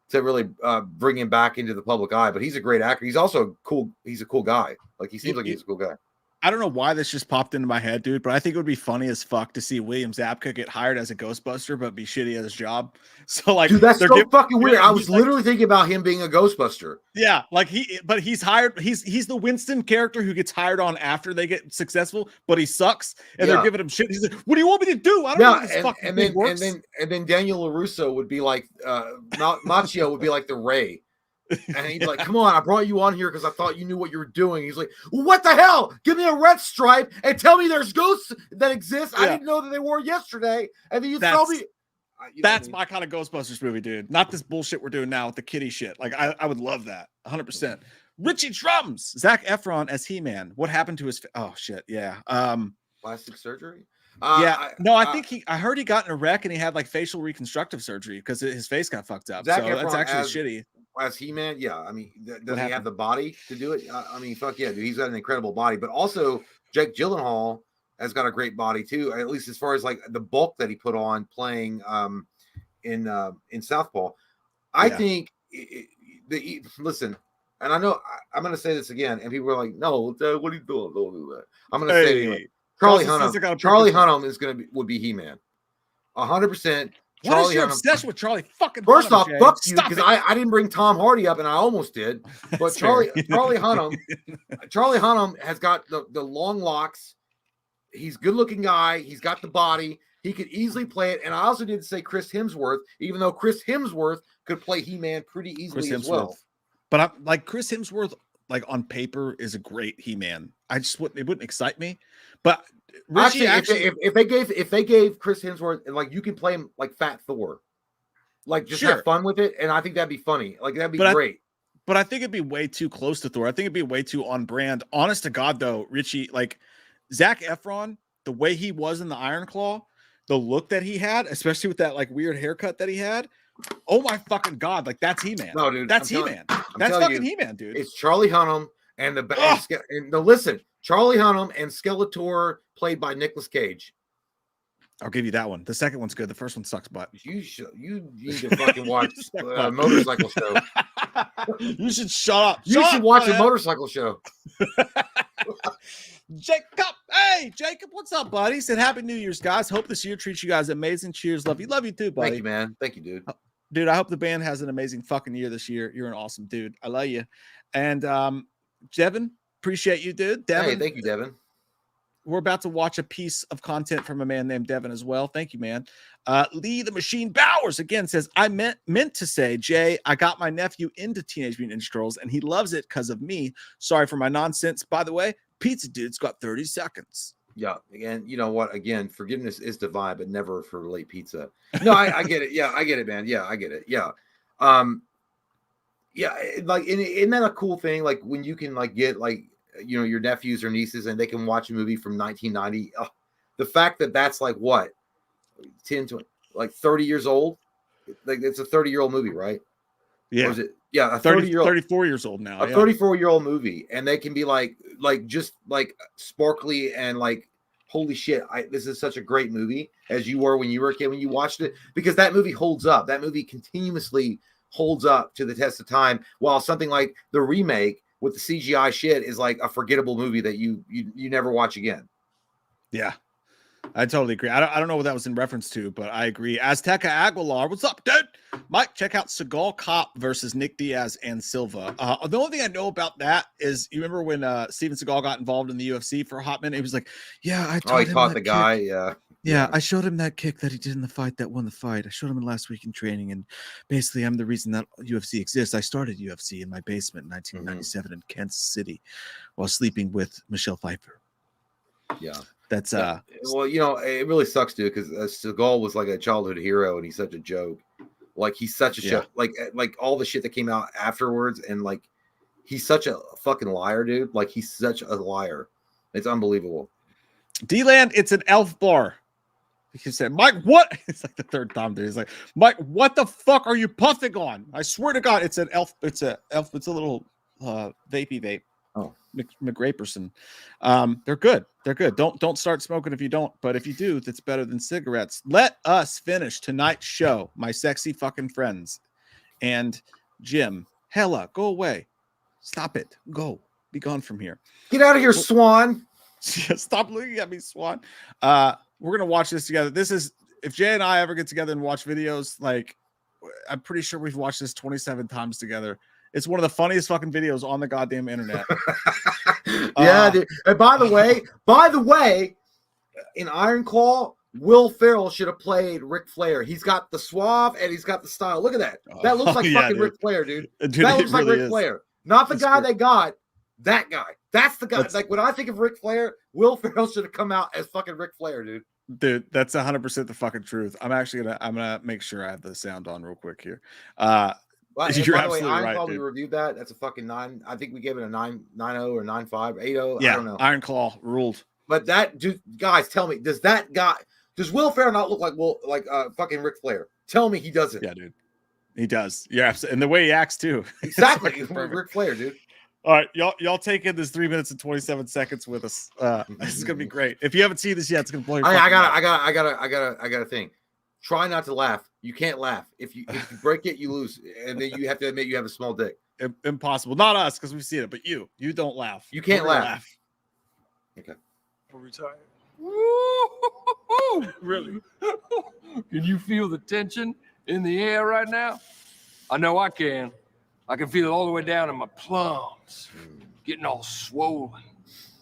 to really bring him back into the public eye. But he's a great actor. He's also cool. He's a cool guy. Like, he seems like he's a cool guy. I don't know why this just popped into my head, dude, but I think it would be funny as fuck to see William Zabka get hired as a Ghostbuster, but be shitty at his job. So, like, dude, that's so fucking weird. I was literally thinking about him being a Ghostbuster. Yeah, like he's hired. He's the Winston character who gets hired on after they get successful, but he sucks, and they're giving him shit. He's like, "What do you want me to do? I don't know how this fucking thing works." And then Daniel LaRusso would be like, Macchio would be like the Ray. And he'd be like, come on, I brought you on here because I thought you knew what you were doing. He's like, what the hell? Give me a red stripe and tell me there's ghosts that exist. I didn't know that they were yesterday. And then you tell me, That's my kind of Ghostbusters movie, dude. Not this bullshit we're doing now with the kitty shit. Like, I would love that 100%. Richie Drums, Zac Efron as He-Man. What happened to his? Oh shit, yeah. Plastic surgery. I think I heard he got in a wreck and he had like facial reconstructive surgery because his face got fucked up. Zac so Efron that's actually shitty. As He-Man, yeah. I mean, does he have the body to do it? I mean, fuck yeah, dude. He's got an incredible body, but also Jake Gyllenhaal has got a great body too. At least as far as like the bulk that he put on playing in Southpaw. I think listen, and I know I'm going to say this again, and people are like, "No, what are you doing? Don't do that." I'm going to say it anyway. Charlie Hunnam is would be He-Man, 100%. What is your obsession with Charlie fucking? First off, fuck you, because I didn't bring Tom Hardy up, and I almost did. But Charlie Hunnam has got the long locks. He's a good-looking guy. He's got the body. He could easily play it. And I also did say Chris Hemsworth, even though Chris Hemsworth could play He-Man pretty easily as well. But I'm like Chris Hemsworth, like on paper, is a great He-Man. It wouldn't excite me. But Richie, actually, if they gave Chris Hemsworth, like, you can play him like Fat Thor, like just have fun with it, and I think that'd be funny. Like, that'd be great. But I think it'd be way too close to Thor. I think it'd be way too on brand. Honest to God, though, Richie, like Zac Efron, the way he was in the Iron Claw, the look that he had, especially with that like weird haircut that he had. Oh my fucking God! Like, that's He-Man. No, dude, that's He-Man. That's fucking He-Man, dude. It's Charlie Hunnam and listen, Charlie Hunnam and Skeletor played by Nicolas Cage. I'll give you that one. The second one's good. The first one sucks, but you need to fucking watch Motorcycle Show. You should shut up. You should watch a Motorcycle Show. Jacob, hey Jacob, what's up, buddy? He said Happy New Year's, guys. Hope this year treats you guys amazing. Cheers, love you too, buddy. Thank you, man. Thank you, dude. I hope the band has an amazing fucking year this year. You're an awesome dude. I love you. And Devin, appreciate you, dude. Devin, hey, thank you, Devin. We're about to watch a piece of content from a man named Devin as well. Thank you, man. Lee the Machine Bowers again says, I meant to say, Jay, I got my nephew into Teenage Mutant Ninja Turtles and he loves it because of me. Sorry for my nonsense. By the way, Pizza Dude's got 30 seconds. Yeah. And you know what? Again, forgiveness is divine, but never for late pizza. No, I get it. Yeah, I get it, man. Yeah, I get it. Yeah. Yeah. Like, isn't that a cool thing? Like, when you can like get like, you know, your nephews or nieces and they can watch a movie from 1990. The fact that that's like what 10 to like 30 years old, like it's a 30-year-old movie, right? Yeah. Or is it? Yeah, a 34 years old now. A 34-year-old movie, and they can be like just like sparkly and like, holy shit, this is such a great movie, as you were when you were a kid when you watched it, because that movie holds up. That movie continuously holds up to the test of time, while something like the remake with the CGI shit is like a forgettable movie that you never watch again. Yeah, I totally agree. I don't know what that was in reference to, but I agree. Azteca Aguilar, what's up, dude? Mike, check out Seagal Cop versus Nick Diaz and Silva. The only thing I know about that is, you remember when Steven Seagal got involved in the UFC for a hot minute? He was like, yeah, he taught the guy. Yeah. Yeah, I showed him that kick that he did in the fight that won the fight. I showed him last week in training, and basically I'm the reason that UFC exists. I started UFC in my basement in 1997 in Kansas City while sleeping with Michelle Pfeiffer. Yeah. That's well, you know, it really sucks, dude, because Seagal was like a childhood hero, and he's such a joke. Like, he's such a show. Like all the shit that came out afterwards, and like he's such a fucking liar, dude. Like, he's such a liar. It's unbelievable. D-Land, it's an elf bar. He said, Mike, what? It's like the third time there. He's like, Mike, what the fuck are you puffing on? I swear to God, it's an elf. It's a little vapey vape. Oh, McRaperson. They're good. They're good. Don't start smoking if you don't. But if you do, that's better than cigarettes. Let us finish tonight's show, my sexy fucking friends. And Jim, hella, go away. Stop it. Go. Be gone from here. Get out of here, Swan. Stop looking at me, Swan. We're gonna watch this together. This is, if Jay and I ever get together and watch videos, like, I'm pretty sure we've watched this 27 times together. It's one of the funniest fucking videos on the goddamn internet. Yeah, dude. And by the way, in Iron Claw, Will Ferrell should have played Ric Flair. He's got the suave and he's got the style. Look at that. That looks like fucking Ric Flair, dude. That looks like Ric Flair. Not the guy they got. That guy. That's the guy. Like, when I think of Ric Flair, Will Ferrell should have come out as fucking Ric Flair, dude. Dude, that's 100% the fucking truth. I'm gonna make sure I have the sound on real quick here. Well, you're by the way, absolutely Iron right, Claw, dude. we reviewed that. That's a fucking 9. I think we gave it a 9.0 or 9.5, 8.0. Yeah, I don't know. Iron Claw ruled. But that dude, guys, tell me, does Will Ferrell not look like fucking Ric Flair? Tell me he doesn't. Yeah, dude. He does. Yeah, and the way he acts too. Exactly. Ric Flair, dude. All right, y'all take in this 3 minutes and 27 seconds with us. This is gonna be great. If you haven't seen this yet, it's gonna blow your I got a thing. Try not to laugh. You can't laugh. If you break it, you lose, and then you have to admit you have a small dick. Impossible. Not us, because we've seen it, but you don't laugh. You can't laugh. Okay. I'm retired. Really? Can you feel the tension in the air right now? I know I can. I can feel it all the way down in my plums, getting all swollen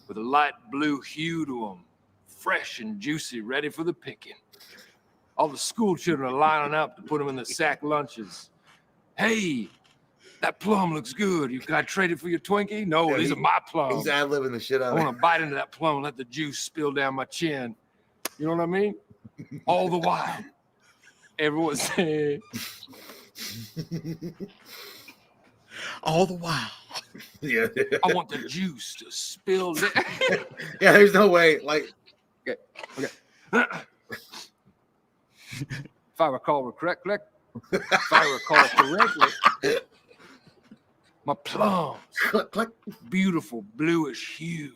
with a light blue hue to them, fresh and juicy, ready for the picking. All the school children are lining up to put them in the sack lunches. Hey, that plum looks good. Can I trade it for your Twinkie? No, these are my plums. He's ad-libbing the shit out of I it. want to bite into that plum and let the juice spill down my chin. You know what I mean? All the while, everyone's saying, all the while. Yeah. I want the juice to spill down. Yeah, there's no way. Like, Okay. If I recall correctly, my plums, click, click. beautiful bluish hue.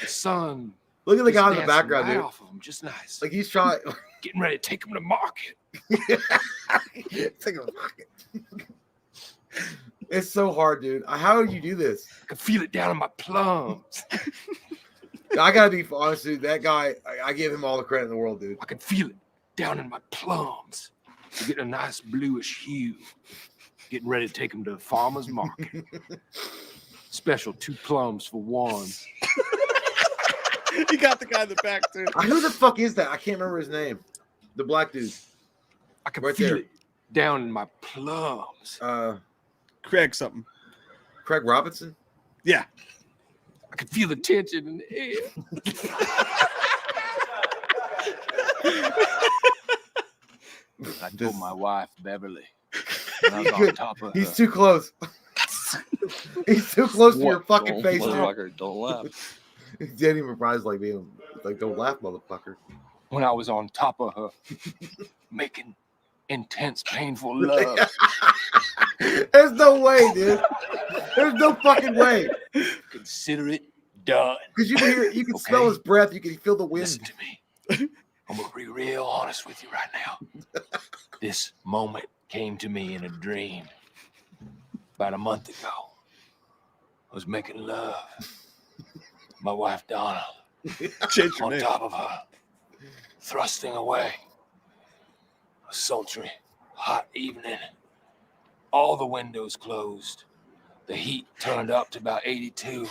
The sun. Look at the just guy in the dancing background, right dude. off of them, just nice. Like he's trying. Getting ready to take them to market. Take a look. It's so hard, dude. How did you do this? I can feel it down in my plums. I gotta be honest, dude. That guy, I give him all the credit in the world, dude. I can feel it down in my plums. They're getting a nice bluish hue. Getting ready to take them to the farmer's market. Special 2 plums for 1. You got the guy in the back too. Who the fuck is that? I can't remember his name. The black dude. I can Right feel there. it down in my plums. Craig something. Craig Robinson. Yeah. I can feel the tension in the air. I told my wife, Beverly, when I was on top of her. He's too close. He's too close to your fucking face, dude. Motherfucker, don't laugh. He didn't even surprise like being like, don't laugh, motherfucker. When I was on top of her, making intense, painful love. There's no way, dude. There's no fucking way. Consider it done. Because you can hear, you can smell his breath. You can feel the wind. Listen to me. I'm gonna be real honest with you right now. This moment came to me in a dream about a month ago. I was making love. My wife Donna Change your on name. top of her, thrusting away. A sultry, hot evening. All the windows closed. The heat turned up to about 82,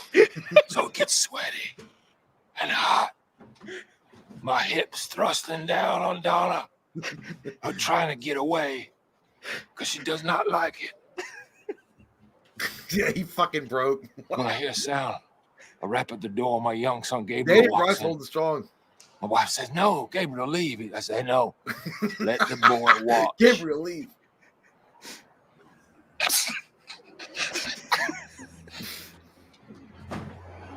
so it gets sweaty and hot. My hips thrusting down on Donna, her trying to get away because she does not like it. Yeah, he fucking broke. When I hear a sound, a rap at the door, my young son Gabriel David walks Price in. holding strong. My wife says, "No, Gabriel, leave." I say, "No, let the boy watch." Gabriel, leave.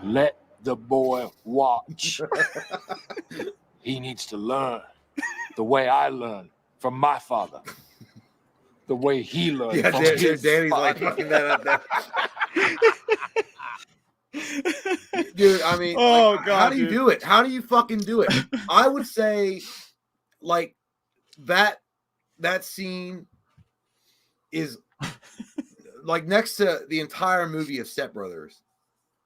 Let the boy watch. He needs to learn the way I learned from my father. The way he learned Yeah, from Danny's his like father. fucking that up there. Dude, I mean, Oh, like, God, how do you dude. do it? How do you fucking do it? I would say, like, that scene is like next to the entire movie of Step Brothers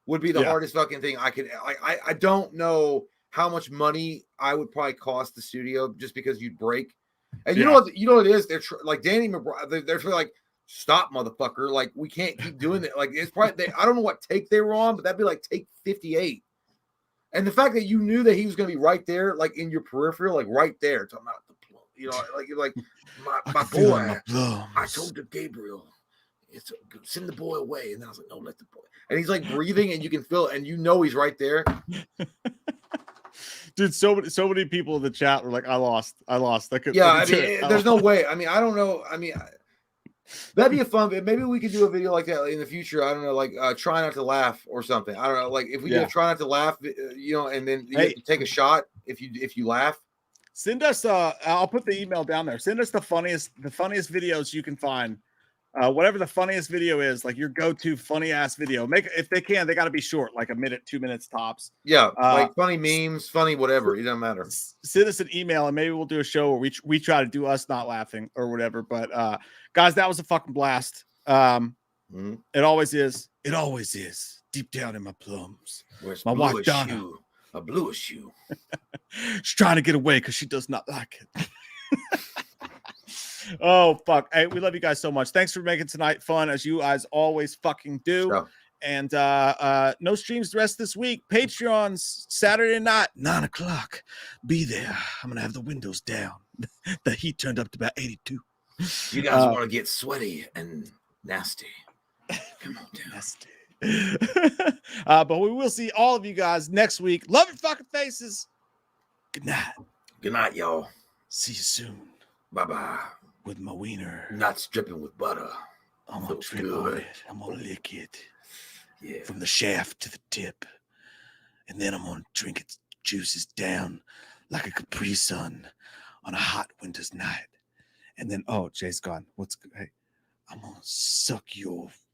would be the Yeah. hardest fucking thing I could. I don't know how much money I would probably cost the studio just because you'd break. And you know what it is? They're like Danny McBride. They're like, stop, motherfucker! Like we can't keep doing it. Like it's probably I don't know what take they were on, but that'd be like take 58. And the fact that you knew that he was going to be right there, like in your peripheral, like right there, talking about the, you know, like you're like my boy. I told the Gabriel, it's send the boy away, and I was like, no, let the boy. And he's like breathing, and you can feel it, and you know he's right there. Dude, so many people in the chat were like, I lost. Yeah, I mean, there's no way. I mean, I don't know. I mean, that'd be a fun. Maybe we could do a video like that in the future. I don't know, like try not to laugh or something. I don't know, like if we do try not to laugh, you know, and then you have to take a shot if you laugh. Send us. I'll put the email down there. Send us the funniest videos you can find. Whatever the funniest video is, like your go-to funny ass video. If they can, they got to be short, like a minute, 2 minutes tops. Yeah, like funny memes, funny whatever. It doesn't matter. Send us an email and maybe we'll do a show where we try to do us not laughing or whatever. But guys, that was a fucking blast. It always is. It always is. Deep down in my plums. Where's my wife Donna? A bluish shoe. She's trying to get away because she does not like it. Oh fuck. Hey, we love you guys so much. Thanks for making tonight fun as you guys always fucking do. Sure. And no streams the rest of this week. Patreon's Saturday night, 9 o'clock. Be there. I'm gonna have the windows down. The heat turned up to about 82. You guys want to get sweaty and nasty. Come on down. Nasty. But we will see all of you guys next week. Love your fucking faces. Good night. Good night, y'all. See you soon. Bye-bye. With my wiener. Not dripping with butter. I'm gonna drip on it. I'm gonna lick it. Yeah. From the shaft to the tip. And then I'm gonna drink its juices down like a Capri Sun on a hot winter's night. And then, oh, Jay's gone. Hey, I'm gonna suck your